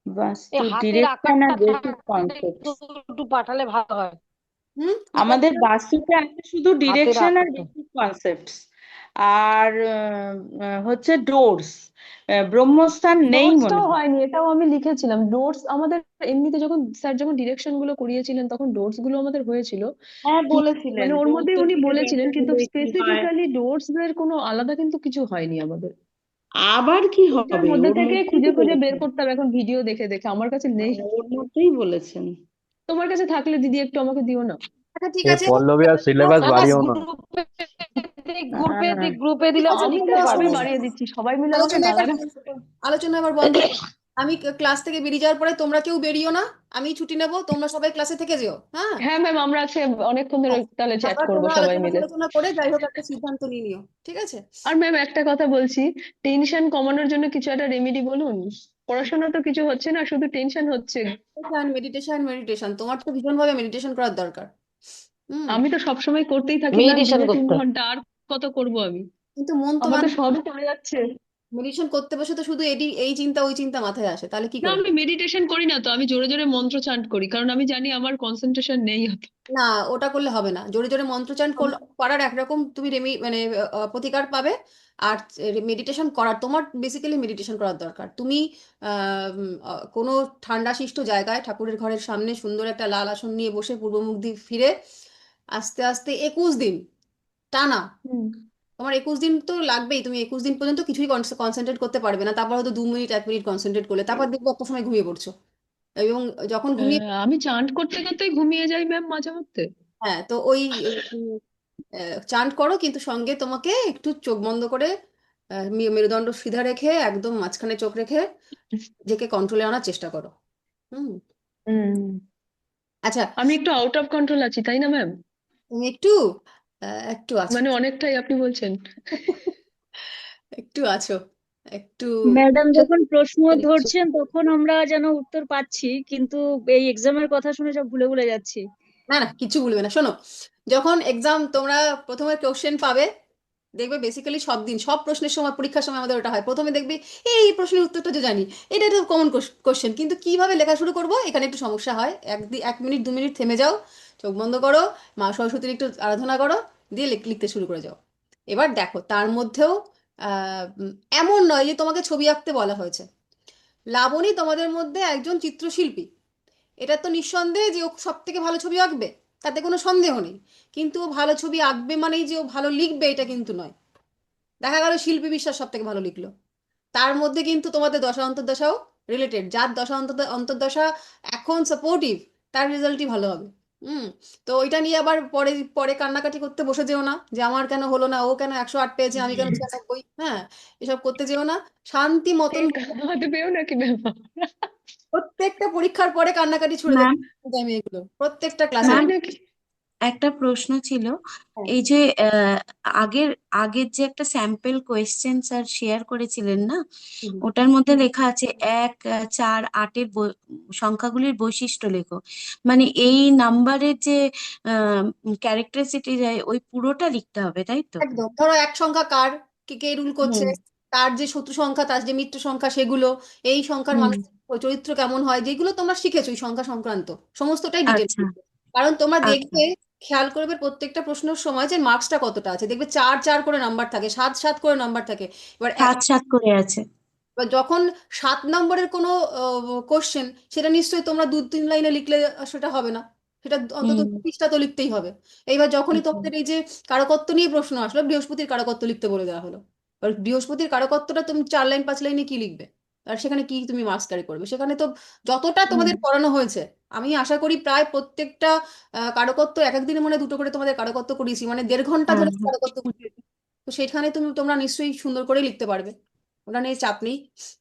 এই বাস্তু, হাতের ডিরেকশন আর আকারটা বেসিক একটু কনসেপ্টস। একটু পাঠালে ভালো হয়। কি আমাদের বলছো? বাস্তুতে আছে শুধু হাতের ডিরেকশন আর আকারটা বেসিক কনসেপ্টস, আর হচ্ছে ডোরস। ব্রহ্মস্থান নেই মনে নোটসটাও হয়। হয়নি, এটাও আমি লিখেছিলাম। নোটস আমাদের এমনিতে যখন স্যার যখন ডিরেকশন গুলো করিয়েছিলেন তখন নোটস গুলো আমাদের হয়েছিল, হ্যাঁ কি বলেছিলেন মানে ওর মধ্যে ডোরসের উনি দিকে বলেছিলেন, নজর কিন্তু দিলে কি হয়, স্পেসিফিক্যালি ডোটস এর কোনো আলাদা কিন্তু কিছু হয়নি আমাদের। আবার কি ওটার হবে, মধ্যে ওর থেকে মধ্যেই খুঁজে তো খুঁজে বের বলেছেন। করতে হবে এখন ভিডিও দেখে দেখে, আমার কাছে নেই। ওর মধ্যেই বলেছেন। তোমার কাছে থাকলে দিদি একটু আমাকে দিও না। আচ্ছা ঠিক এ আছে। পল্লবী আর সিলেবাস না না, বাড়িও না। হ্যাঁ, গ্রুপে ঠিক দিলে আছে আমি বুঝতে তো সবই পারবো। বাড়িয়ে দিচ্ছি, সবাই মিলে আমাকে আলোচনা এবার গালাগাল। আলোচনা এবার বন্ধ করো। আমি ক্লাস থেকে বেরিয়ে যাওয়ার পরে তোমরা কেউ বেরিও না, আমি ছুটি নেব, তোমরা সবাই ক্লাসে থেকে যেও। হ্যাঁ, হ্যাঁ ম্যাম, আমরা আজকে অনেকক্ষণ ধরে তাহলে চ্যাট তারপর করবো তোমরা সবাই আলোচনা মিলে। আলোচনা করে যাই হোক একটা সিদ্ধান্ত নিয়ে নিও, ঠিক আছে? আর ম্যাম একটা কথা বলছি, টেনশন কমানোর জন্য কিছু একটা রেমেডি বলুন। পড়াশোনা তো কিছু হচ্ছে না, শুধু টেনশন হচ্ছে। মেডিটেশন মেডিটেশন তোমার তো ভীষণভাবে মেডিটেশন করার দরকার। হুম। আমি তো সবসময় করতেই থাকি ম্যাম, মেডিটেশন দিনে 3 করতে হয়। ঘন্টা, আর কত করব আমি? কিন্তু মন তো আমার তো মানে সবই চলে যাচ্ছে। মেডিটেশন করতে বসে তো শুধু এই চিন্তা ওই চিন্তা মাথায় আসে, তাহলে কি না, করে? আমি মেডিটেশন করি না তো, আমি জোরে জোরে মন্ত্র চান্ট করি, কারণ আমি জানি আমার কনসেন্ট্রেশন নেই অত। না, ওটা করলে হবে না। জোরে জোরে মন্ত্রচান করার একরকম তুমি মানে প্রতিকার পাবে। আর মেডিটেশন করার, তোমার বেসিক্যালি মেডিটেশন করার দরকার। তুমি কোনো ঠান্ডাশিষ্ট জায়গায় ঠাকুরের ঘরের সামনে সুন্দর একটা লাল আসন নিয়ে বসে পূর্বমুখ দিয়ে ফিরে আস্তে আস্তে 21 দিন টানা, হুম। তোমার 21 দিন তো লাগবেই, তুমি 21 দিন পর্যন্ত কিছুই কনসেন্ট্রেট করতে পারবে না, তারপর হয়তো 2 মিনিট 1 মিনিট কনসেন্ট্রেট করলে, তারপর দেখবো একটা সময় ঘুমিয়ে পড়ছো। এবং যখন ঘুমিয়ে, আমি চান্ট করতে করতেই ঘুমিয়ে যাই ম্যাম মাঝে মধ্যে। হ্যাঁ, তো ওই চান্ট করো, কিন্তু সঙ্গে তোমাকে একটু চোখ বন্ধ করে মেরুদণ্ড সিধা রেখে একদম মাঝখানে চোখ রেখে নিজেকে কন্ট্রোলে আনার চেষ্টা করো। হুম। হুম। আচ্ছা, আমি একটু আউট অফ কন্ট্রোল আছি, তাই না ম্যাম? তুমি একটু একটু আছো, মানে অনেকটাই আপনি বলছেন। একটু আছো, একটু। ম্যাডাম যখন প্রশ্ন ধরছেন তখন আমরা যেন উত্তর পাচ্ছি, কিন্তু এই এক্সামের কথা শুনে সব ভুলে ভুলে যাচ্ছি। না না, কিছু বলবে না, শোনো। যখন এক্সাম তোমরা প্রথমে কোশ্চেন পাবে, দেখবে বেসিক্যালি সব দিন সব প্রশ্নের সময়, পরীক্ষার সময় আমাদের ওটা হয়, প্রথমে দেখবে এই প্রশ্নের উত্তরটা তো জানি, এটা তো কমন কোশ্চেন, কিন্তু কিভাবে লেখা শুরু করব এখানে একটু সমস্যা হয়। 1 মিনিট 2 মিনিট থেমে যাও, চোখ বন্ধ করো, মা সরস্বতীর একটু আরাধনা করো, দিয়ে লিখতে শুরু করে যাও। এবার দেখো তার মধ্যেও এমন নয় যে তোমাকে ছবি আঁকতে বলা হয়েছে। লাবণী তোমাদের মধ্যে একজন চিত্রশিল্পী, এটা তো নিঃসন্দেহে যে ও সব থেকে ভালো ছবি আঁকবে, তাতে কোনো সন্দেহ নেই। কিন্তু ও ভালো ছবি আঁকবে মানেই যে ও ভালো লিখবে এটা কিন্তু নয়। দেখা গেল শিল্পী বিশ্বাস সব থেকে ভালো লিখলো, তার মধ্যে কিন্তু তোমাদের দশা অন্তর্দশাও রিলেটেড, যার দশা অন্তর্দশা এখন সাপোর্টিভ তার রেজাল্টই ভালো হবে। হুম। তো ওইটা নিয়ে আবার পরে পরে কান্নাকাটি করতে বসে যেও না, যে আমার কেন হলো না, ও কেন 108 পেয়েছে, আমি কেন 96। হ্যাঁ, এসব করতে যেও না, শান্তি মতন তেল কামাতে পেও নাকি ম্যাম? প্রত্যেকটা পরীক্ষার পরে কান্নাকাটি ছুড়ে দেবে ম্যাম, আমি এগুলো প্রত্যেকটা ক্লাসে। ম্যাম তাই নাকি? একটা প্রশ্ন ছিল। এই যে আগের আগের যে একটা স্যাম্পল কোয়েশ্চেন স্যার শেয়ার করেছিলেন না, ওটার মধ্যে লেখা আছে 1, 4, 8-এর সংখ্যাগুলির বৈশিষ্ট্য লেখো। মানে এই নাম্বারের যে ক্যারেক্টারিস্টিক ওই পুরোটা লিখতে হবে, তাই তো? একদম, ধরো এক সংখ্যা কার, কে কে রুল করছে, হুম তার যে শত্রু সংখ্যা, তার যে মিত্র সংখ্যা, সেগুলো, এই সংখ্যার হুম। মানুষের চরিত্র কেমন হয়, যেগুলো তোমরা শিখেছো এই সংখ্যা সংক্রান্ত সমস্তটাই ডিটেল। আচ্ছা কারণ তোমরা আচ্ছা। দেখবে, খেয়াল করবে প্রত্যেকটা প্রশ্নের সময় যে মার্কসটা কতটা আছে, দেখবে 4 4 করে নাম্বার থাকে, 7 7 করে নাম্বার থাকে। এবার 7 7 করে আছে। এবার যখন 7 নম্বরের কোনো কোশ্চেন, সেটা নিশ্চয়ই তোমরা 2 3 লাইনে লিখলে সেটা হবে না, সেটা অন্তত হুম 20টা তো লিখতেই হবে। এইবার যখনই আচ্ছা। তোমাদের এই যে কারকত্ব নিয়ে প্রশ্ন আসলো, বৃহস্পতির কারকত্ব লিখতে বলে দেওয়া হলো, এবার বৃহস্পতির কারকত্বটা তুমি 4 লাইন 5 লাইনে কি লিখবে? আর সেখানে কি তুমি মার্কস ক্যারি করবে? সেখানে তো যতটা হুম তোমাদের পড়ানো হয়েছে, আমি আশা করি প্রায় প্রত্যেকটা কারকত্ব এক এক দিনে মনে হয় 2টো করে তোমাদের কারকত্ব করিয়েছি, মানে 1.5 ঘন্টা হ্যাঁ ধরে হ্যাঁ। কারকত্ব করিয়েছি। তো সেখানে তোমরা নিশ্চয়ই সুন্দর করে লিখতে পারবে, ওটা নিয়ে চাপ নেই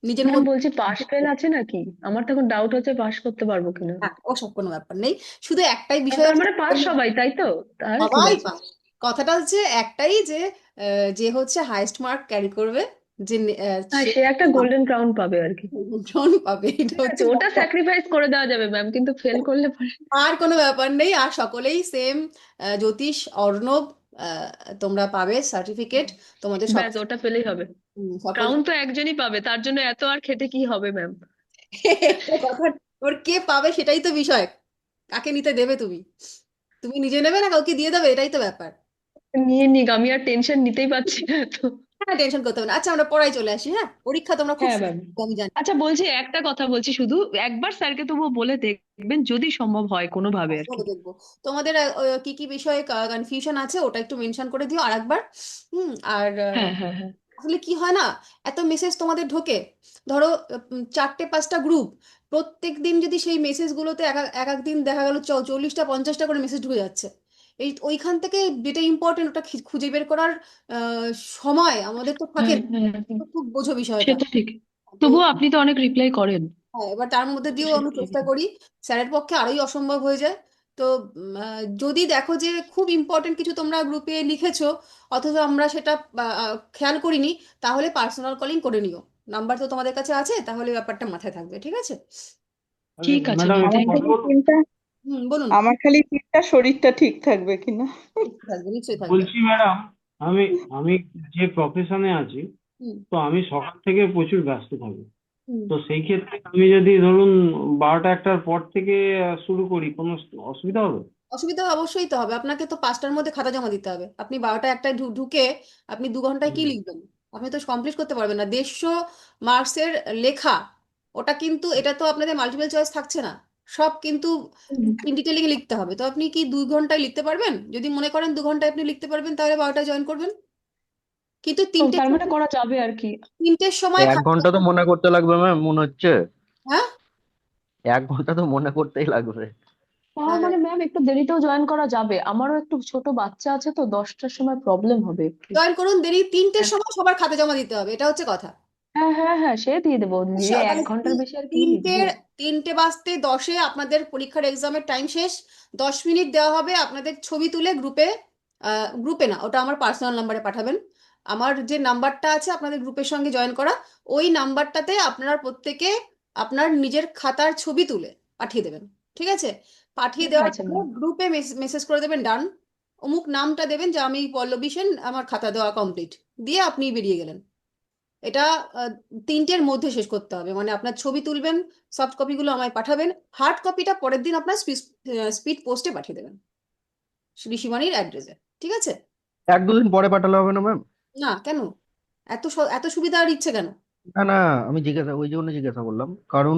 নিজের ম্যাম মধ্যে। বলছি, পাস ফেল আছে নাকি? আমার তো এখন ডাউট হচ্ছে পাস করতে পারবো কিনা। হ্যাঁ, ওসব কোনো ব্যাপার নেই, শুধু একটাই আর বিষয় তার আছে, মানে পাস সবাই, তাই তো? তাহলে ঠিক সবাই আছে। পাস। কথাটা হচ্ছে একটাই, যে যে হচ্ছে হাইয়েস্ট মার্ক ক্যারি করবে, যে হ্যাঁ, সে সে একটা গোল্ডেন ক্রাউন পাবে আর কি। জন পাবে, এটা ঠিক আছে, হচ্ছে ওটা ব্যাপার। স্যাক্রিফাইস করে দেওয়া যাবে ম্যাম, কিন্তু ফেল করলে পরে। আর কোনো ব্যাপার নেই, আর সকলেই সেম। জ্যোতিষ, অর্ণব, আহ, তোমরা পাবে সার্টিফিকেট, তোমাদের সব ব্যাস, ওটা পেলেই হবে। সকল ক্রাউন তো একজনই পাবে, তার জন্য এত আর খেটে কি হবে ম্যাম? কথা, ওর কে পাবে সেটাই তো বিষয়, কাকে নিতে দেবে তুমি? তুমি নিজে নেবে না কাউকে দিয়ে দেবে, এটাই তো ব্যাপার। নিয়ে নিক, আমি আর টেনশন নিতেই পারছি না তো। হ্যাঁ, টেনশন করতে হবে না। আচ্ছা, আমরা পড়ায় চলে আসি। হ্যাঁ, পরীক্ষা তোমরা খুব হ্যাঁ ম্যাম। সুন্দর, আমি জানি। আচ্ছা বলছি, একটা কথা বলছি, শুধু একবার স্যারকে তবুও বলে দেখবেন যদি সম্ভব হয় কোনোভাবে আর কি। বলে দেখবো তোমাদের কি কি বিষয়ে কনফিউশন আছে, ওটা একটু মেনশন করে দিও আরেকবার। আর হ্যাঁ হ্যাঁ হ্যাঁ। আসলে কি হয় না, এত মেসেজ তোমাদের ঢোকে, ধরো 4টে 5টা গ্রুপ, প্রত্যেক দিন যদি সেই মেসেজগুলোতে এক এক দিন দেখা গেল 40টা 50টা করে মেসেজ ঢুকে যাচ্ছে, ওইখান থেকে যেটা ইম্পর্টেন্ট ওটা খুঁজে বের করার আহ, সময় আমাদের তো থাকে হ্যাঁ না। হ্যাঁ হ্যাঁ। তো খুব বোঝো বিষয়টা। সেটা ঠিক। তো তবুও আপনি তো অনেক রিপ্লাই করেন। হ্যাঁ, এবার তার মধ্যে দিয়েও আমি চেষ্টা করি, স্যারের পক্ষে আরোই অসম্ভব হয়ে যায়। তো যদি দেখো যে খুব ইম্পর্টেন্ট কিছু তোমরা গ্রুপে লিখেছো অথচ আমরা সেটা খেয়াল করিনি, তাহলে পার্সোনাল কলিং করে নিও। নাম্বার তো তোমাদের কাছে আছে, তাহলে ব্যাপারটা মাথায় থাকবে, ঠিক আছে? ঠিক আছে ম্যাডাম ম্যাম, একটু থ্যাংক কথা ইউ। বলবো? বলুন। আমার খালি চিন্তা শরীরটা ঠিক থাকবে কিনা। নিশ্চয়ই থাকবে, নিশ্চয়ই থাকবে। বলছি ম্যাডাম, আমি আমি যে প্রফেশনে আছি, হুম তো আমি সকাল থেকে প্রচুর ব্যস্ত থাকি। হুম। তো সেই ক্ষেত্রে আমি যদি ধরুন 12টা 1টার পর থেকে শুরু করি, কোনো অসুবিধা হবে? অসুবিধা অবশ্যই তো হবে, আপনাকে তো 5টার মধ্যে খাতা জমা দিতে হবে। আপনি 12টা 1টায় ঢুকে আপনি 2 ঘন্টায় কি হুম। লিখবেন? আপনি তো কমপ্লিট করতে পারবেন না 150 মার্কসের লেখা। ওটা কিন্তু, এটা তো আপনাদের মাল্টিপল চয়েস থাকছে না, সব কিন্তু ইন ডিটেলিং লিখতে হবে। তো আপনি কি 2 ঘন্টায় লিখতে পারবেন? যদি মনে করেন 2 ঘন্টায় আপনি লিখতে পারবেন, তাহলে 12টায় জয়েন করবেন। কিন্তু ও, তার মানে করা যাবে আর কি। 3টের সময় 1 ঘন্টা তো মনে করতে লাগবে ম্যাম, মনে হচ্ছে হ্যাঁ 1 ঘন্টা তো মনে করতেই লাগবে। তার মানে ম্যাম একটু দেরিতেও জয়েন করা যাবে, আমারও একটু ছোট বাচ্চা আছে তো 10টার সময় প্রবলেম হবে একটু। জয়েন করুন, দেরি 3টের সময় সবার খাতা জমা দিতে হবে, এটা হচ্ছে কথা। হ্যাঁ হ্যাঁ হ্যাঁ, সে দিয়ে দেবো, দিয়ে তাহলে 1 ঘন্টার বেশি আর কি লিখবো। 3টে বাজতে 10-এ আপনাদের পরীক্ষার এক্সামের টাইম শেষ। 10 মিনিট দেওয়া হবে আপনাদের ছবি তুলে গ্রুপে, গ্রুপে না, ওটা আমার পার্সোনাল নাম্বারে পাঠাবেন। আমার যে নাম্বারটা আছে আপনাদের গ্রুপের সঙ্গে জয়েন করা, ওই নাম্বারটাতে আপনারা প্রত্যেকে আপনার নিজের খাতার ছবি তুলে পাঠিয়ে দেবেন, ঠিক আছে? পাঠিয়ে ঠিক দেওয়ার আছে পরে ম্যাম। গ্রুপে মেসেজ করে দেবেন ডান, অমুক নামটা দেবেন যে আমি পল্লবী সেন, আমার খাতা দেওয়া কমপ্লিট, দিয়ে আপনি বেরিয়ে গেলেন। এটা 3টের মধ্যে শেষ করতে হবে, মানে আপনার ছবি তুলবেন, সফট কপিগুলো আমায় পাঠাবেন, হার্ড কপিটা পরের দিন আপনার স্পিড পোস্টে পাঠিয়ে দেবেন ঋষিবাণীর অ্যাড্রেসে, ঠিক আছে? 1-2 দিন পরে পাঠালে হবে না ম্যাম? না কেন, এত সুবিধা আর ইচ্ছে কেন? না না, আমি ওই জন্য জিজ্ঞাসা করলাম, কারণ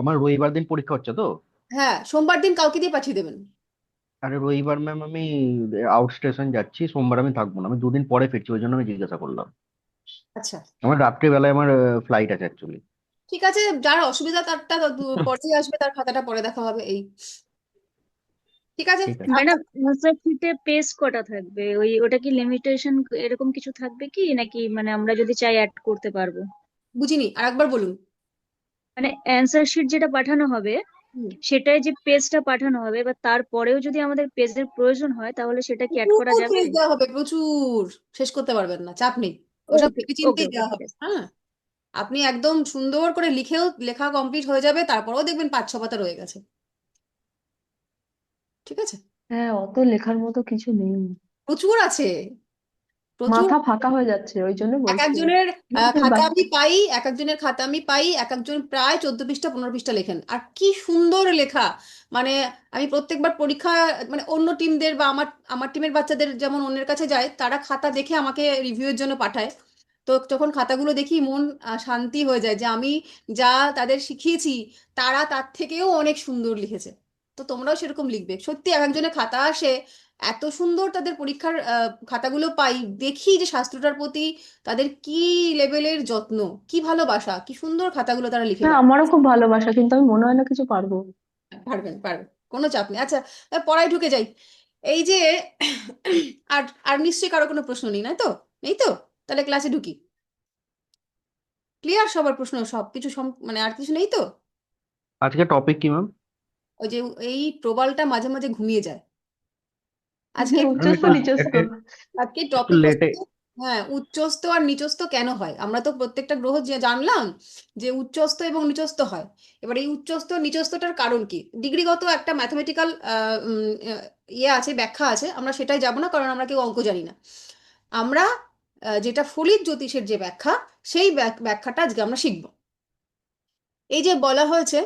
আমার রবিবার দিন পরীক্ষা হচ্ছে তো। হ্যাঁ, সোমবার দিন কাউকে দিয়ে পাঠিয়ে দেবেন। আরে রবিবার ম্যাম আমি আউট স্টেশন যাচ্ছি, সোমবার আমি থাকবো না, আমি 2 দিন পরে ফিরছি, ওই জন্য আমি জিজ্ঞাসা করলাম। আচ্ছা, আমার রাত্রিবেলায় আমার ফ্লাইট আছে অ্যাকচুয়ালি। ঠিক আছে, যার অসুবিধা তারটা পরেই আসবে, তার খাতাটা পরে দেখা হবে, এই ঠিক আছে। ঠিক আছে। ম্যাডাম, অ্যান্সার শিটে পেজ কটা থাকবে? ওটা কি লিমিটেশন এরকম কিছু থাকবে কি, নাকি মানে আমরা যদি চাই অ্যাড করতে পারবো? বুঝিনি, আর একবার বলুন। মানে অ্যান্সার শিট যেটা পাঠানো হবে, হুম। সেটাই যে পেজটা পাঠানো হবে, এবার তারপরেও যদি আমাদের পেজের প্রয়োজন হয় তাহলে সেটা কি অ্যাড করা প্রচুর যাবে? পেজ দেওয়া হবে, প্রচুর, শেষ করতে পারবেন না, চাপ নেই, ওসব ওকে ভেবে ওকে চিন্তেই ওকে, দেওয়া ঠিক হবে, আছে। হ্যাঁ। আপনি একদম সুন্দর করে লেখা কমপ্লিট হয়ে যাবে, তারপরেও দেখবেন 5-6 পাতা রয়ে গেছে, ঠিক আছে? হ্যাঁ, অত লেখার মতো কিছু নেই, প্রচুর আছে, প্রচুর। মাথা ফাঁকা হয়ে যাচ্ছে, ওই জন্য এক বলছি। একজনের খাতা বা- আমি পাই, এক একজন প্রায় 14 পৃষ্ঠা 15 পৃষ্ঠা লেখেন, আর কি সুন্দর লেখা। মানে আমি প্রত্যেকবার পরীক্ষা, মানে অন্য টিমদের বা আমার আমার টিমের বাচ্চাদের যেমন অন্যের কাছে যায়, তারা খাতা দেখে আমাকে রিভিউয়ের জন্য পাঠায়। তো যখন খাতাগুলো দেখি মন শান্তি হয়ে যায় যে আমি যা তাদের শিখিয়েছি তারা তার থেকেও অনেক সুন্দর লিখেছে। তো তোমরাও সেরকম লিখবে, সত্যি এক একজনের খাতা আসে, এত সুন্দর তাদের পরীক্ষার খাতাগুলো পাই, দেখি যে শাস্ত্রটার প্রতি তাদের কি লেভেলের যত্ন, কি ভালোবাসা, কি সুন্দর খাতাগুলো তারা লিখে হ্যাঁ, দেয়। আমারও খুব ভালোবাসা, কিন্তু আমি মনে হয় না কিছু পারবো। পারবেন পারবেন, কোনো চাপ নেই। আচ্ছা, পড়ায় ঢুকে যাই। এই যে আর আর নিশ্চয়ই কারো কোনো প্রশ্ন নেই, না তো? নেই তো? তাহলে ক্লাসে ঢুকি। ক্লিয়ার সবার প্রশ্ন, সব কিছু মানে আর কিছু নেই তো? আজকে টপিক কি ম্যাম? ওই যে এই প্রবালটা মাঝে মাঝে ঘুমিয়ে যায়। আজকে আমি উচ্চস্থ একটু নিচস্থ। আজকে একটু টপিক লেটে। হচ্ছে, হ্যাঁ, উচ্চস্থ আর নিচস্থ কেন হয়। আমরা তো প্রত্যেকটা গ্রহ যে জানলাম যে উচ্চস্থ এবং নিচস্থ হয়। এবার এই উচ্চস্থ নিচস্থটার কারণ কি, ডিগ্রিগত একটা ম্যাথমেটিক্যাল ইয়ে আছে, ব্যাখ্যা আছে, আমরা সেটাই যাব না, কারণ আমরা কেউ অঙ্ক জানি না। আমরা যেটা ফলিত জ্যোতিষের যে ব্যাখ্যা, সেই ব্যাখ্যাটা আজকে আমরা শিখব। এই যে বলা হয়েছে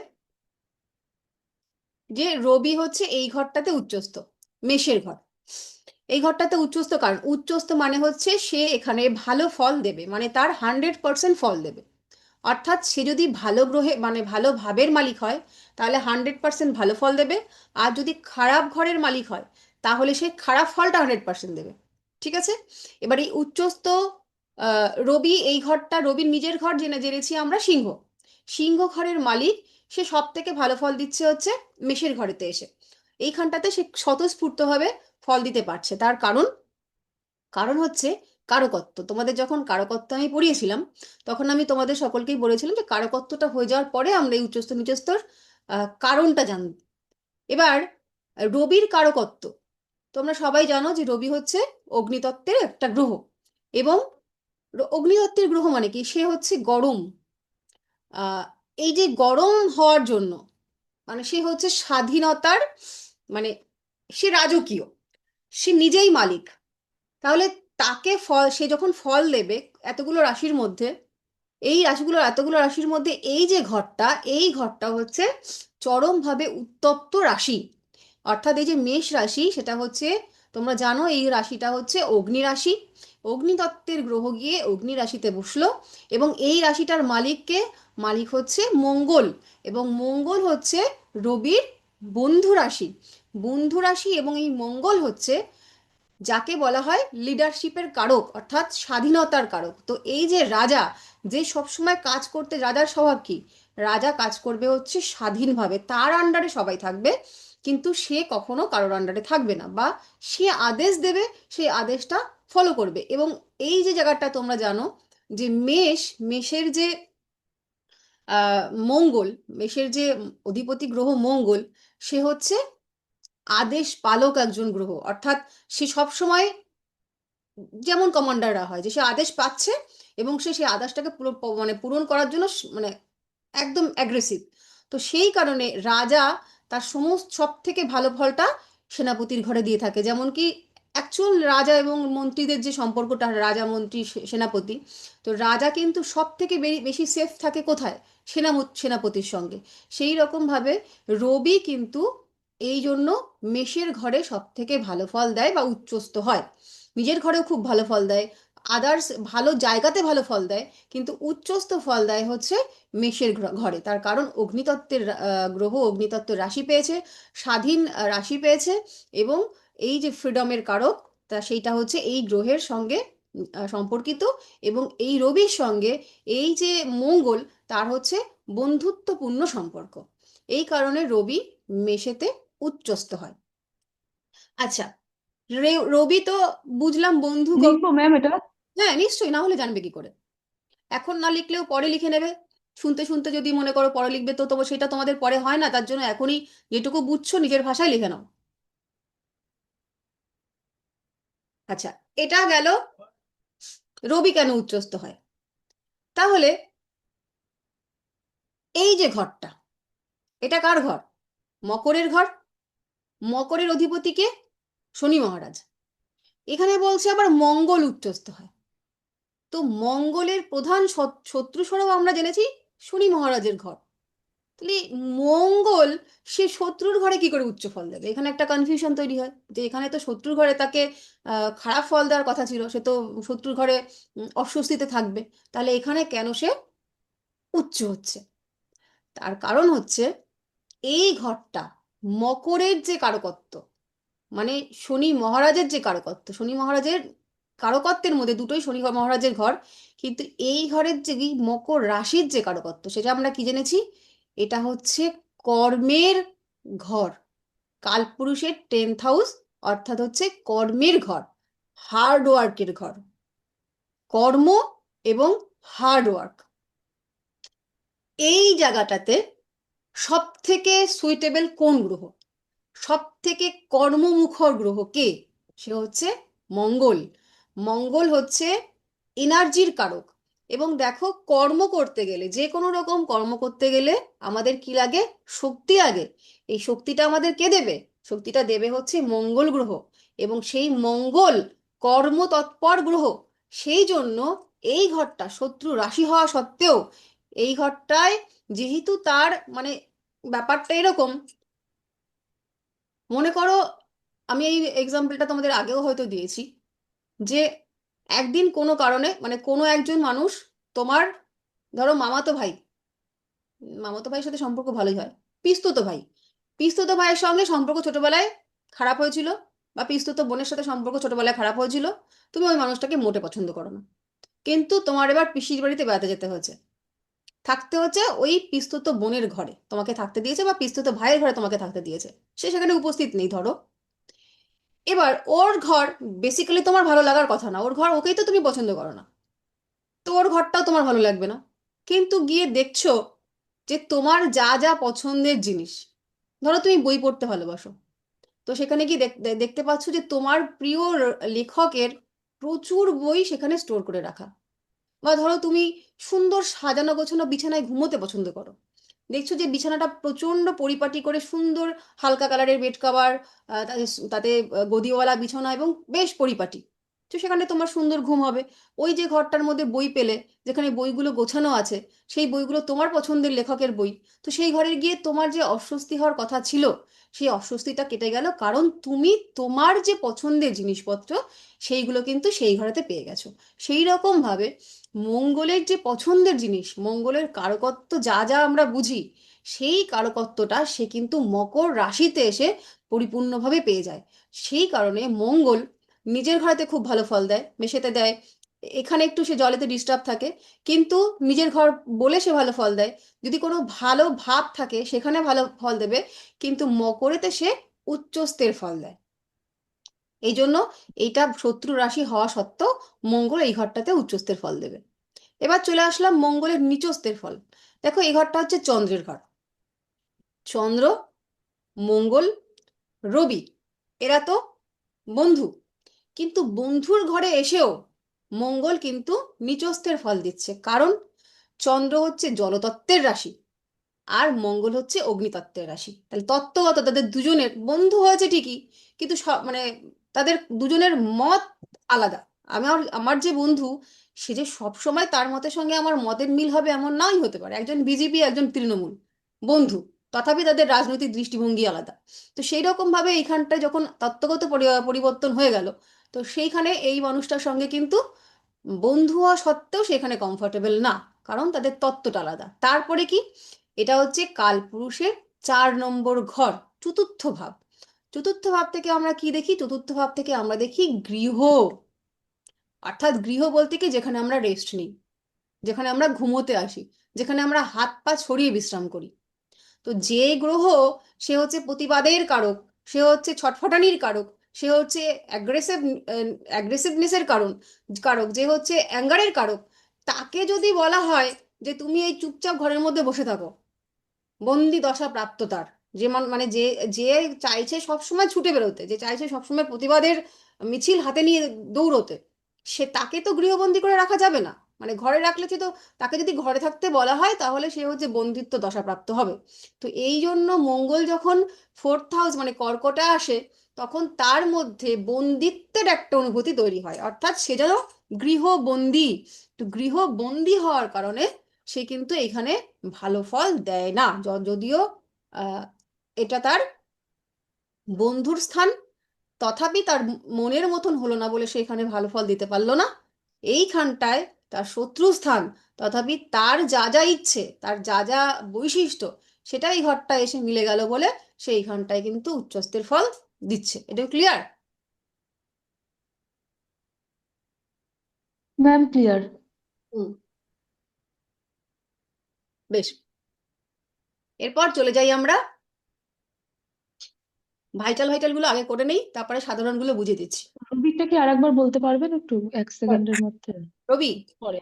যে রবি হচ্ছে এই ঘরটাতে উচ্চস্থ, মেষের ঘর। এই ঘরটাতে উচ্চস্থ, কারণ উচ্চস্থ মানে হচ্ছে সে এখানে ভালো ফল দেবে, মানে তার 100% ফল দেবে। অর্থাৎ সে যদি ভালো গ্রহে মানে ভালো ভাবের মালিক হয়, তাহলে 100% ভালো ফল দেবে। আর যদি খারাপ ঘরের মালিক হয়, তাহলে সে খারাপ ফলটা 100% দেবে, ঠিক আছে? এবার এই উচ্চস্থ রবি, এই ঘরটা রবির নিজের ঘর, জেনেছি আমরা সিংহ। সিংহ ঘরের মালিক, সে সব থেকে ভালো ফল দিচ্ছে হচ্ছে মেষের ঘরেতে এসে। এইখানটাতে সে স্বতঃস্ফূর্তভাবে ফল দিতে পারছে, তার কারণ হচ্ছে কারকত্ব। তোমাদের যখন কারকত্ব আমি পড়িয়েছিলাম তখন আমি তোমাদের সকলকেই বলেছিলাম যে কারকত্বটা হয়ে যাওয়ার পরে আমরা এই উচ্চস্তর নিচস্তর কারণটা জানব। এবার রবির কারকত্ব, তোমরা সবাই জানো যে রবি হচ্ছে অগ্নিতত্ত্বের একটা গ্রহ, এবং অগ্নিতত্ত্বের গ্রহ মানে কি, সে হচ্ছে গরম। আহ এই যে গরম হওয়ার জন্য মানে সে হচ্ছে স্বাধীনতার, মানে সে রাজকীয়, সে নিজেই মালিক। তাহলে তাকে ফল, সে যখন ফল দেবে এতগুলো রাশির মধ্যে, এই এতগুলো রাশির মধ্যে এই যে ঘরটা, এই ঘরটা হচ্ছে চরমভাবে উত্তপ্ত রাশি। অর্থাৎ এই যে মেষ রাশি, সেটা হচ্ছে, তোমরা জানো এই রাশিটা হচ্ছে অগ্নি রাশি। অগ্নিতত্ত্বের গ্রহ গিয়ে অগ্নি রাশিতে বসলো, এবং এই রাশিটার মালিককে, মালিক হচ্ছে মঙ্গল, এবং মঙ্গল হচ্ছে রবির বন্ধু রাশি। বন্ধু রাশি এবং এই মঙ্গল হচ্ছে যাকে বলা হয় লিডারশিপের কারক, অর্থাৎ স্বাধীনতার কারক। তো এই যে রাজা, যে সবসময় কাজ করতে, রাজার স্বভাব কি, রাজা কাজ করবে হচ্ছে স্বাধীনভাবে, তার আন্ডারে সবাই থাকবে, কিন্তু সে কখনো কারোর আন্ডারে থাকবে না, বা সে আদেশ দেবে, সেই আদেশটা ফলো করবে। এবং এই যে জায়গাটা তোমরা জানো যে মেষের যে মঙ্গল, মেষের যে অধিপতি গ্রহ মঙ্গল, সে হচ্ছে আদেশ পালক একজন গ্রহ। অর্থাৎ সে সব সময়, যেমন কমান্ডাররা হয়, যে সে আদেশ পাচ্ছে এবং সে সেই আদেশটাকে মানে পূরণ করার জন্য মানে একদম অ্যাগ্রেসিভ। তো সেই কারণে রাজা তার সমস্ত সব থেকে ভালো ফলটা সেনাপতির ঘরে দিয়ে থাকে। যেমন কি অ্যাকচুয়াল রাজা এবং মন্ত্রীদের যে সম্পর্কটা, রাজা মন্ত্রী সেনাপতি, তো রাজা কিন্তু সব থেকে বেশি সেফ থাকে কোথায়, সেনাপতির সঙ্গে। সেই রকম ভাবে রবি কিন্তু এই জন্য মেষের ঘরে সব থেকে ভালো ফল দেয় বা উচ্চস্থ হয়। নিজের ঘরেও খুব ভালো ফল দেয়, আদার্স ভালো জায়গাতে ভালো ফল দেয়, কিন্তু উচ্চস্থ ফল দেয় হচ্ছে মেষের ঘরে। তার কারণ অগ্নিতত্ত্বের গ্রহ অগ্নিতত্ত্বের রাশি পেয়েছে, স্বাধীন রাশি পেয়েছে, এবং এই যে ফ্রিডমের কারক, তা সেইটা হচ্ছে এই গ্রহের সঙ্গে সম্পর্কিত। এবং এই রবির সঙ্গে এই যে মঙ্গল, তার হচ্ছে বন্ধুত্বপূর্ণ সম্পর্ক। এই কারণে রবি মেষেতে উচ্চস্থ হয়। আচ্ছা, রবি তো বুঝলাম বন্ধু লিখবো ম্যাম এটা? হ্যাঁ নিশ্চয়ই, না হলে জানবে কি করে। এখন না লিখলেও পরে লিখে নেবে, শুনতে শুনতে যদি মনে করো পরে লিখবে, তো তোমার সেটা তোমাদের পরে হয় না, তার জন্য এখনই যেটুকু বুঝছো নিজের ভাষায় লিখে নাও। আচ্ছা, এটা গেল রবি কেন উচ্চস্থ হয়। তাহলে এই যে ঘরটা, এটা কার ঘর, মকরের ঘর। মকরের অধিপতি কে, শনি মহারাজ। এখানে বলছে আবার মঙ্গল উচ্চস্থ হয়। তো মঙ্গলের প্রধান শত্রু স্বরূপ আমরা জেনেছি শনি মহারাজের ঘর। তাহলে মঙ্গল সে শত্রুর ঘরে কি করে উচ্চ ফল দেবে, এখানে একটা কনফিউশন তৈরি হয় যে এখানে তো শত্রুর ঘরে তাকে খারাপ ফল দেওয়ার কথা ছিল, সে তো শত্রুর ঘরে অস্বস্তিতে থাকবে, তাহলে এখানে কেন সে উচ্চ হচ্ছে। তার কারণ হচ্ছে এই ঘরটা মকরের যে কারকত্ব, মানে শনি মহারাজের যে কারকত্ব, শনি মহারাজের কারকত্বের মধ্যে দুটোই শনি মহারাজের ঘর, কিন্তু এই ঘরের যে মকর রাশির যে কারকত্ব, সেটা আমরা কি জেনেছি, এটা হচ্ছে কর্মের ঘর, কালপুরুষের 10th হাউস, অর্থাৎ হচ্ছে কর্মের ঘর, হার্ড ওয়ার্কের ঘর, কর্ম এবং হার্ড ওয়ার্ক। এই জায়গাটাতে সব থেকে সুইটেবল কোন গ্রহ, সব থেকে কর্মমুখর গ্রহ কে, সে হচ্ছে মঙ্গল। মঙ্গল হচ্ছে এনার্জির কারক। এবং দেখো, কর্ম করতে গেলে, যে কোনো রকম কর্ম করতে গেলে আমাদের কি লাগে, শক্তি লাগে। এই শক্তিটা আমাদের কে দেবে, শক্তিটা দেবে হচ্ছে মঙ্গল গ্রহ, এবং সেই মঙ্গল কর্মতৎপর গ্রহ। সেই জন্য এই ঘরটা শত্রু রাশি হওয়া সত্ত্বেও, এই ঘরটায় যেহেতু তার মানে ব্যাপারটা এরকম, মনে করো, আমি এই এক্সাম্পলটা তোমাদের আগেও হয়তো দিয়েছি, যে একদিন কোনো কারণে মানে কোনো একজন মানুষ, তোমার ধরো মামাতো ভাইয়ের সাথে সম্পর্ক ভালোই হয়, পিস্তুতো ভাই, পিস্তুতো ভাইয়ের সঙ্গে সম্পর্ক ছোটবেলায় খারাপ হয়েছিল, বা পিস্তুতো বোনের সাথে সম্পর্ক ছোটবেলায় খারাপ হয়েছিল, তুমি ওই মানুষটাকে মোটে পছন্দ করো না, কিন্তু তোমার এবার পিসির বাড়িতে বেড়াতে যেতে হয়েছে, থাকতে হচ্ছে ওই পিস্তুতো বোনের ঘরে তোমাকে থাকতে দিয়েছে, বা পিস্তুতো ভাইয়ের ঘরে তোমাকে থাকতে দিয়েছে, সে সেখানে উপস্থিত নেই ধরো। এবার ওর ঘর বেসিক্যালি তোমার ভালো লাগার কথা না, ওর ঘর ওকেই তো তুমি পছন্দ করো না, তো ওর ঘরটাও তোমার ভালো লাগবে না। কিন্তু গিয়ে দেখছো যে তোমার যা যা পছন্দের জিনিস, ধরো তুমি বই পড়তে ভালোবাসো, তো সেখানে কি দেখতে পাচ্ছ যে তোমার প্রিয় লেখকের প্রচুর বই সেখানে স্টোর করে রাখা। বা ধরো তুমি সুন্দর সাজানো গোছানো বিছানায় ঘুমোতে পছন্দ করো, দেখছো যে বিছানাটা প্রচন্ড পরিপাটি করে সুন্দর হালকা কালারের বেড কভার, তাতে তাতে গদিওয়ালা বিছানা এবং বেশ পরিপাটি, তো সেখানে তোমার সুন্দর ঘুম হবে। ওই যে ঘরটার মধ্যে বই পেলে, যেখানে বইগুলো গোছানো আছে, সেই বইগুলো তোমার পছন্দের লেখকের বই, তো সেই ঘরে গিয়ে তোমার যে অস্বস্তি হওয়ার কথা ছিল, সেই অস্বস্তিটা কেটে গেল, কারণ তুমি তোমার যে পছন্দের জিনিসপত্র সেইগুলো কিন্তু সেই ঘরেতে পেয়ে গেছো। সেই রকম ভাবে মঙ্গলের যে পছন্দের জিনিস, মঙ্গলের কারকত্ব যা যা আমরা বুঝি, সেই কারকত্বটা সে কিন্তু মকর রাশিতে এসে পরিপূর্ণভাবে পেয়ে যায়। সেই কারণে মঙ্গল নিজের ঘরেতে খুব ভালো ফল দেয়, মেষেতে দেয়, এখানে একটু সে জলেতে ডিস্টার্ব থাকে, কিন্তু নিজের ঘর বলে সে ভালো ফল দেয়। যদি কোনো ভালো ভাব থাকে সেখানে ভালো ফল দেবে, কিন্তু মকরেতে সে উচ্চস্থের ফল দেয়। এই জন্য এইটা শত্রু রাশি হওয়া সত্ত্বেও মঙ্গল এই ঘরটাতে উচ্চস্থের ফল দেবে। এবার চলে আসলাম মঙ্গলের নিচস্থের ফল। দেখো এই ঘরটা হচ্ছে চন্দ্রের ঘর। চন্দ্র, মঙ্গল, রবি, এরা তো বন্ধু, কিন্তু বন্ধুর ঘরে এসেও মঙ্গল কিন্তু নিচস্থের ফল দিচ্ছে, কারণ চন্দ্র হচ্ছে জলতত্ত্বের রাশি আর মঙ্গল হচ্ছে অগ্নিতত্ত্বের রাশি। তাহলে তত্ত্বগত তাদের দুজনের বন্ধু হয়েছে ঠিকই, কিন্তু সব মানে তাদের দুজনের মত আলাদা। আমার আমার যে বন্ধু, সে যে সব সময় তার মতের সঙ্গে আমার মতের মিল হবে এমন নাই হতে পারে, একজন বিজেপি একজন তৃণমূল বন্ধু, তথাপি তাদের রাজনৈতিক দৃষ্টিভঙ্গি আলাদা। তো সেই রকম ভাবে এইখানটায় যখন তত্ত্বগত পরিবর্তন হয়ে গেল, তো সেইখানে এই মানুষটার সঙ্গে কিন্তু বন্ধু হওয়া সত্ত্বেও সেখানে কমফোর্টেবল না, কারণ তাদের তত্ত্বটা আলাদা। তারপরে কি, এটা হচ্ছে কালপুরুষের 4 নম্বর ঘর, চতুর্থ ভাব। চতুর্থ ভাব থেকে আমরা কি দেখি, চতুর্থ ভাব থেকে আমরা দেখি গৃহ, অর্থাৎ গৃহ বলতে কি, যেখানে আমরা রেস্ট নিই, যেখানে আমরা ঘুমোতে আসি, যেখানে আমরা হাত পা ছড়িয়ে বিশ্রাম করি। তো যে গ্রহ, সে হচ্ছে প্রতিবাদের কারক, সে হচ্ছে ছটফটানির কারক, সে হচ্ছে অ্যাগ্রেসিভনেসের কারক, যে হচ্ছে অ্যাঙ্গারের কারক, তাকে যদি বলা হয় যে তুমি এই চুপচাপ ঘরের মধ্যে বসে থাকো, বন্দি দশা প্রাপ্ত তার, যে মানে যে যে চাইছে সবসময় ছুটে বেরোতে, যে চাইছে সবসময় প্রতিবাদের মিছিল হাতে নিয়ে দৌড়তে, সে তাকে তো গৃহবন্দী করে রাখা যাবে না। মানে ঘরে রাখলে তো, তাকে যদি ঘরে থাকতে বলা হয় তাহলে সে হচ্ছে বন্দিত্ব দশাপ্রাপ্ত হবে। তো এই জন্য মঙ্গল যখন 4th হাউস মানে কর্কটে আসে, তখন তার মধ্যে বন্দিত্বের একটা অনুভূতি তৈরি হয়, অর্থাৎ সে যেন গৃহবন্দী। তো গৃহবন্দী হওয়ার কারণে সে কিন্তু এখানে ভালো ফল দেয় না, যদিও আহ, এটা তার বন্ধুর স্থান, তথাপি তার মনের মতন হলো না বলে সে এখানে ভালো ফল দিতে পারলো না। এইখানটায় তার শত্রু স্থান, তথাপি তার যা যা ইচ্ছে, তার যা যা বৈশিষ্ট্য, সেটা এই ঘরটা এসে মিলে গেল বলে সে এইখানটায় কিন্তু উচ্চস্থের ফল দিচ্ছে। এটা ক্লিয়ার? Ma'am clear. হুম, বেশ। এরপর চলে যাই আমরা, ভাইটাল ভাইটাল গুলো আগে করে নেই, তারপরে সাধারণ গুলো বুঝিয়ে দিচ্ছি। রবিটা কি আরেকবার বলতে পারবেন একটু 1 সেকেন্ডের মধ্যে? রবি, পরে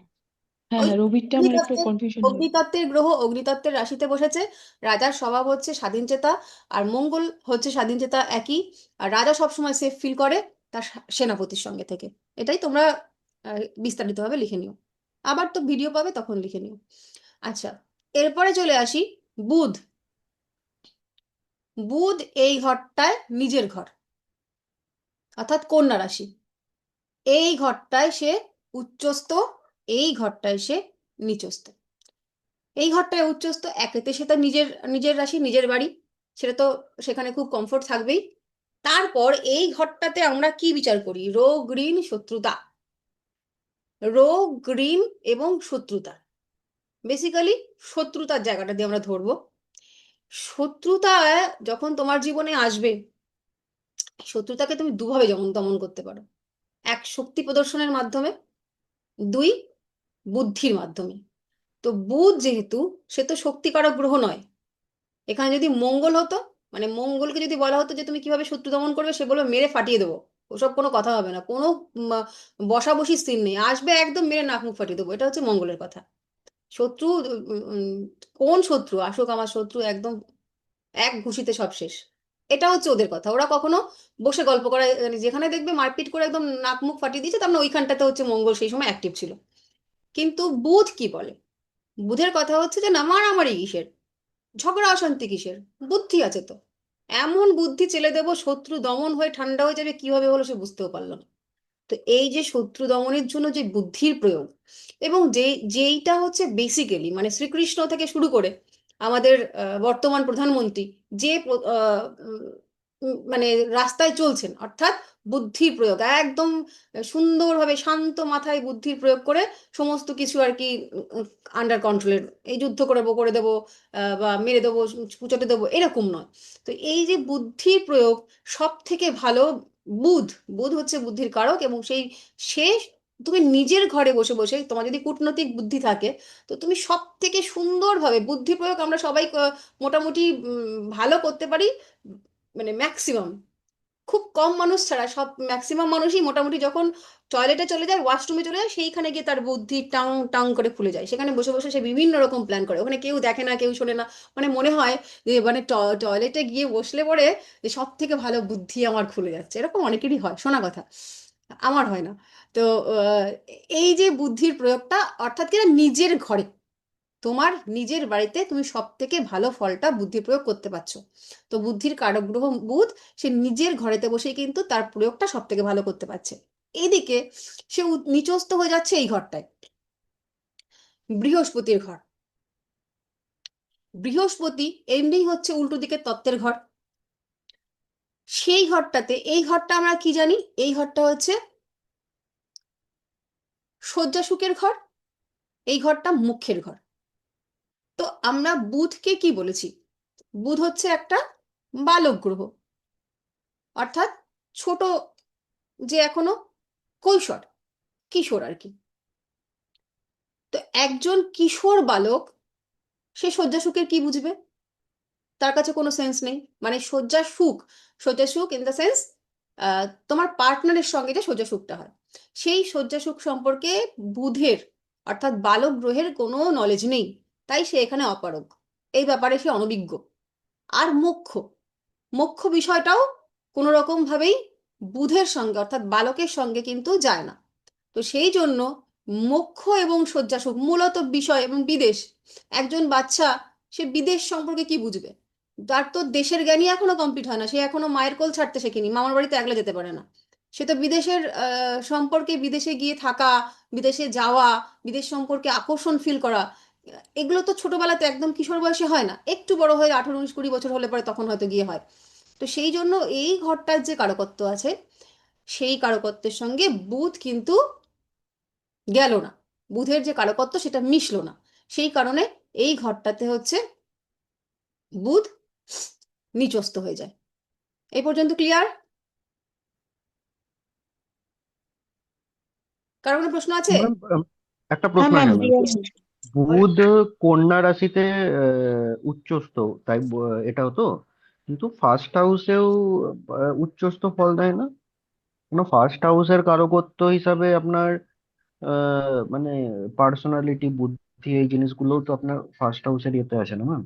হ্যাঁ ওই হ্যাঁ, রবিটা আমার একটু অগ্নিতত্ত্বের কনফিউশন হয়ে অগ্নিতত্ত্বের গ্রহ অগ্নিতত্ত্বের রাশিতে বসেছে। রাজার স্বভাব হচ্ছে স্বাধীনচেতা, আর মঙ্গল হচ্ছে স্বাধীনচেতা একই। আর রাজা সবসময় সেফ ফিল করে তার সেনাপতির সঙ্গে থেকে। এটাই তোমরা বিস্তারিতভাবে লিখে নিও, আবার তো ভিডিও পাবে তখন লিখে নিও। আচ্ছা, এরপরে চলে আসি বুধ। বুধ এই ঘরটায় নিজের ঘর, অর্থাৎ কন্যা রাশি। এই ঘরটায় সে উচ্চস্থ, এই ঘরটায় সে নিচস্থ। এই ঘরটায় উচ্চস্থ, একেতে সে তার নিজের নিজের রাশি, নিজের বাড়ি, সেটা তো সেখানে খুব কমফোর্ট থাকবেই। তারপর এই ঘরটাতে আমরা কি বিচার করি, রোগ ঋণ শত্রুতা, রোগ ঋণ এবং শত্রুতা। বেসিক্যালি শত্রুতার জায়গাটা দিয়ে আমরা ধরবো। শত্রুতা যখন তোমার জীবনে আসবে, শত্রুতাকে তুমি দুভাবে যেমন দমন করতে পারো, এক শক্তি প্রদর্শনের মাধ্যমে, দুই বুদ্ধির মাধ্যমে। তো বুধ যেহেতু, সে তো শক্তিকারক গ্রহ নয়, এখানে যদি মঙ্গল হতো মানে মঙ্গলকে যদি বলা হতো যে তুমি কিভাবে শত্রু দমন করবে, সে বলবে মেরে ফাটিয়ে দেবো, ওসব কোনো কথা হবে না, কোনো বসাবসি সিন নেই, আসবে একদম মেরে নাক মুখ ফাটিয়ে দেবো, এটা হচ্ছে মঙ্গলের কথা। শত্রু কোন শত্রু আসুক, আমার শত্রু একদম এক ঘুষিতে সব শেষ, এটা হচ্ছে ওদের কথা। ওরা কখনো বসে গল্প করে, মানে যেখানে দেখবে মারপিট করে একদম নাক মুখ ফাটিয়ে দিয়েছে, তার মানে ওইখানটাতে হচ্ছে মঙ্গল সেই সময় অ্যাক্টিভ ছিল। কিন্তু বুধ কি বলে? বুধের কথা হচ্ছে যে না, মারামারি কিসের, ঝগড়া অশান্তি কিসের, বুদ্ধি আছে তো, এমন বুদ্ধি চেলে দেবো শত্রু দমন হয়ে ঠান্ডা হয়ে যাবে, কিভাবে হলো সে বুঝতেও পারলো না। তো এই যে শত্রু দমনের জন্য যে বুদ্ধির প্রয়োগ, এবং যেইটা হচ্ছে বেসিক্যালি মানে শ্রীকৃষ্ণ থেকে শুরু করে আমাদের বর্তমান প্রধানমন্ত্রী যে মানে রাস্তায় চলছেন, অর্থাৎ বুদ্ধির প্রয়োগ একদম সুন্দরভাবে শান্ত মাথায় বুদ্ধির প্রয়োগ করে সমস্ত কিছু আর কি আন্ডার কন্ট্রোলের, এই যুদ্ধ করে দেবো, বা মেরে দেবো, কুচটে দেবো, এরকম নয়। তো এই যে বুদ্ধির প্রয়োগ সব থেকে ভালো বুধ, বুধ হচ্ছে বুদ্ধির কারক, এবং সে তুমি নিজের ঘরে বসে বসে, তোমার যদি কূটনৈতিক বুদ্ধি থাকে, তো তুমি সব থেকে সুন্দরভাবে বুদ্ধি প্রয়োগ আমরা সবাই মোটামুটি ভালো করতে পারি, মানে ম্যাক্সিমাম, খুব কম মানুষ ছাড়া সব ম্যাক্সিমাম মানুষই মোটামুটি যখন টয়লেটে চলে যায়, ওয়াশরুমে চলে যায়, সেইখানে গিয়ে তার বুদ্ধি টাং টাং করে খুলে যায়, সেখানে বসে বসে সে বিভিন্ন রকম প্ল্যান করে, ওখানে কেউ দেখে না, কেউ শোনে না, মানে মনে হয় যে মানে টয়লেটে গিয়ে বসলে পরে যে সব থেকে ভালো বুদ্ধি আমার খুলে যাচ্ছে, এরকম অনেকেরই হয়, শোনা কথা, আমার হয় না। তো আহ, এই যে বুদ্ধির প্রয়োগটা, অর্থাৎ কিনা নিজের ঘরে, তোমার নিজের বাড়িতে তুমি সব থেকে ভালো ফলটা বুদ্ধি প্রয়োগ করতে পারছো। তো বুদ্ধির কারক গ্রহ বুধ, সে নিজের ঘরেতে বসেই কিন্তু তার প্রয়োগটা সব থেকে ভালো করতে পারছে। এদিকে সে নিচস্থ হয়ে যাচ্ছে এই ঘরটায়, বৃহস্পতির ঘর। বৃহস্পতি এমনিই হচ্ছে উল্টো দিকের তত্ত্বের ঘর। সেই ঘরটাতে, এই ঘরটা আমরা কি জানি, এই ঘরটা হচ্ছে শয্যা সুখের ঘর, এই ঘরটা মুখ্যের ঘর। তো আমরা বুধকে কি বলেছি? বুধ হচ্ছে একটা বালক গ্রহ, অর্থাৎ ছোট, যে এখনো কৈশোর, কিশোর আর কি। তো একজন কিশোর বালক, সে শয্যা সুখের কি বুঝবে? তার কাছে কোনো সেন্স নেই, মানে শয্যা সুখ, শয্যা সুখ ইন দ্য সেন্স তোমার পার্টনারের সঙ্গে যে শয্যা সুখটা হয়, সেই শয্যা সুখ সম্পর্কে বুধের, অর্থাৎ বালক গ্রহের কোনো নলেজ নেই, তাই সে এখানে অপারগ, এই ব্যাপারে সে অনভিজ্ঞ। আর মোক্ষ, মোক্ষ বিষয়টাও কোনো রকম ভাবেই বুধের সঙ্গে, অর্থাৎ বালকের সঙ্গে কিন্তু যায় না। তো সেই জন্য মোক্ষ এবং শয্যাসুখ মূলত বিষয়, এবং বিদেশ, একজন বাচ্চা সে বিদেশ সম্পর্কে কি বুঝবে? তার তো দেশের জ্ঞানই এখনো কমপ্লিট হয় না, সে এখনো মায়ের কোল ছাড়তে শেখেনি, মামার বাড়িতে একলা যেতে পারে না। সে তো বিদেশের সম্পর্কে, বিদেশে গিয়ে থাকা, বিদেশে যাওয়া, বিদেশ সম্পর্কে আকর্ষণ ফিল করা, এগুলো তো ছোটবেলাতে একদম কিশোর বয়সে হয় না, একটু বড় হয়ে 18 19 20 বছর হলে পরে তখন হয়তো গিয়ে হয়। তো সেই জন্য এই ঘরটার যে কারকত্ব আছে, সেই কারকত্বের সঙ্গে বুধ কিন্তু গেল না, বুধের যে কারকত্ব সেটা মিশলো না, সেই কারণে এই ঘরটাতে হচ্ছে বুধ নিচস্থ হয়ে যায়। এই পর্যন্ত ক্লিয়ার? কারো কোনো প্রশ্ন আছে? ম্যাম, একটা হ্যাঁ প্রশ্ন ম্যাম, আছে ম্যাম। বুধ কন্যা রাশিতে উচ্চস্থ, তাই এটাও তো, কিন্তু ফার্স্ট হাউসেও উচ্চস্থ ফল দেয় না? কোনো ফার্স্ট হাউসের কারকত্ব হিসাবে আপনার মানে পার্সোনালিটি, বুদ্ধি, এই জিনিসগুলোও তো আপনার ফার্স্ট হাউসের ইয়েতে আসে না ম্যাম?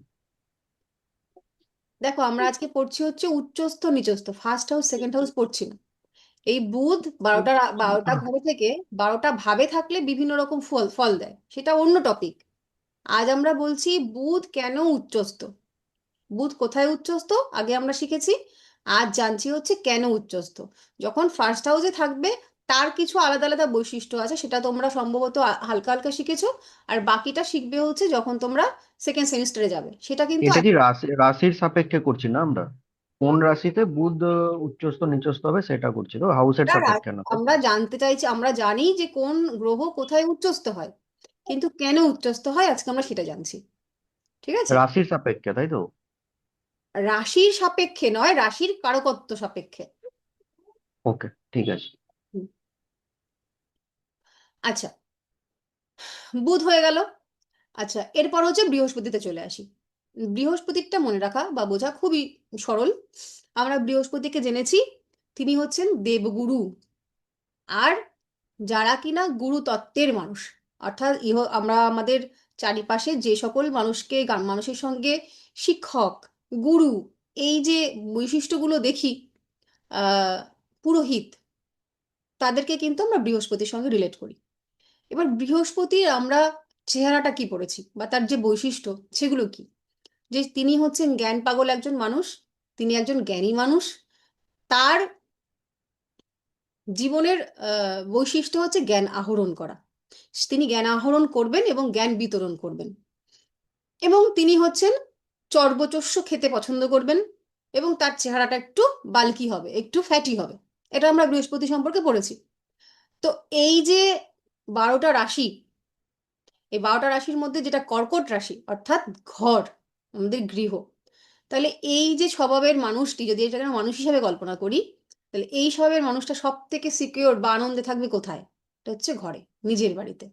দেখো, আমরা আজকে পড়ছি হচ্ছে উচ্চস্থ নিচস্থ, ফার্স্ট হাউস সেকেন্ড হাউস পড়ছি না। এই বুধ 12টা ঘরে থেকে 12টা ভাবে থাকলে বিভিন্ন রকম ফল ফল দেয়, সেটা অন্য টপিক। আজ আমরা বলছি বুধ কেন উচ্চস্থ, বুধ কোথায় উচ্চস্থ আগে আমরা শিখেছি, আজ জানছি হচ্ছে কেন উচ্চস্থ। যখন ফার্স্ট হাউসে থাকবে তার কিছু আলাদা আলাদা বৈশিষ্ট্য আছে, সেটা তোমরা সম্ভবত হালকা হালকা শিখেছো, আর বাকিটা শিখবে হচ্ছে যখন তোমরা সেকেন্ড সেমিস্টারে যাবে, সেটা কিন্তু এটা কি রাশির সাপেক্ষে করছি না আমরা? কোন রাশিতে বুধ উচ্চস্থ নিচস্থ হবে সেটা করছি, তো হাউসের সাপেক্ষে না, তাই তো? আমরা জানতে চাইছি, আমরা জানি যে কোন গ্রহ কোথায় উচ্চস্থ হয়, কিন্তু কেন উচ্চস্থ হয় আজকে আমরা সেটা জানছি। ঠিক আছে? রাশির সাপেক্ষে, তাই তো? রাশির সাপেক্ষে নয়, রাশির কারকত্ব সাপেক্ষে। ওকে, ঠিক আছে। হুম। আচ্ছা, বুধ হয়ে গেল। আচ্ছা, এরপর হচ্ছে বৃহস্পতিতে চলে আসি। বৃহস্পতিরটা মনে রাখা বা বোঝা খুবই সরল। আমরা বৃহস্পতিকে জেনেছি তিনি হচ্ছেন দেবগুরু। আর যারা কিনা গুরু তত্ত্বের মানুষ, অর্থাৎ আমরা আমাদের চারিপাশে যে সকল মানুষকে মানুষের সঙ্গে শিক্ষক, গুরু, এই যে বৈশিষ্ট্যগুলো দেখি, আহ পুরোহিত, তাদেরকে কিন্তু আমরা বৃহস্পতির সঙ্গে রিলেট করি। এবার বৃহস্পতির আমরা চেহারাটা কি পড়েছি বা তার যে বৈশিষ্ট্য সেগুলো কি, যে তিনি হচ্ছেন জ্ঞান পাগল একজন মানুষ, তিনি একজন জ্ঞানী মানুষ। তার জীবনের বৈশিষ্ট্য হচ্ছে জ্ঞান আহরণ করা। তিনি জ্ঞান আহরণ করবেন এবং জ্ঞান বিতরণ করবেন। এবং তিনি হচ্ছেন চর্বচোষ্য খেতে পছন্দ করবেন এবং তার চেহারাটা একটু বাল্কি হবে, একটু ফ্যাটি হবে। এটা আমরা বৃহস্পতি সম্পর্কে পড়েছি। তো এই যে 12টা রাশি, এই 12টা রাশির মধ্যে যেটা কর্কট রাশি অর্থাৎ ঘর, আমাদের গৃহ, তাহলে এই যে স্বভাবের মানুষটি, যদি এটাকে আমরা মানুষ হিসেবে কল্পনা করি, তাহলে এই স্বভাবের মানুষটা সব থেকে সিকিওর বা আনন্দে থাকবে কোথায়? এটা হচ্ছে ঘরে, নিজের বাড়িতে।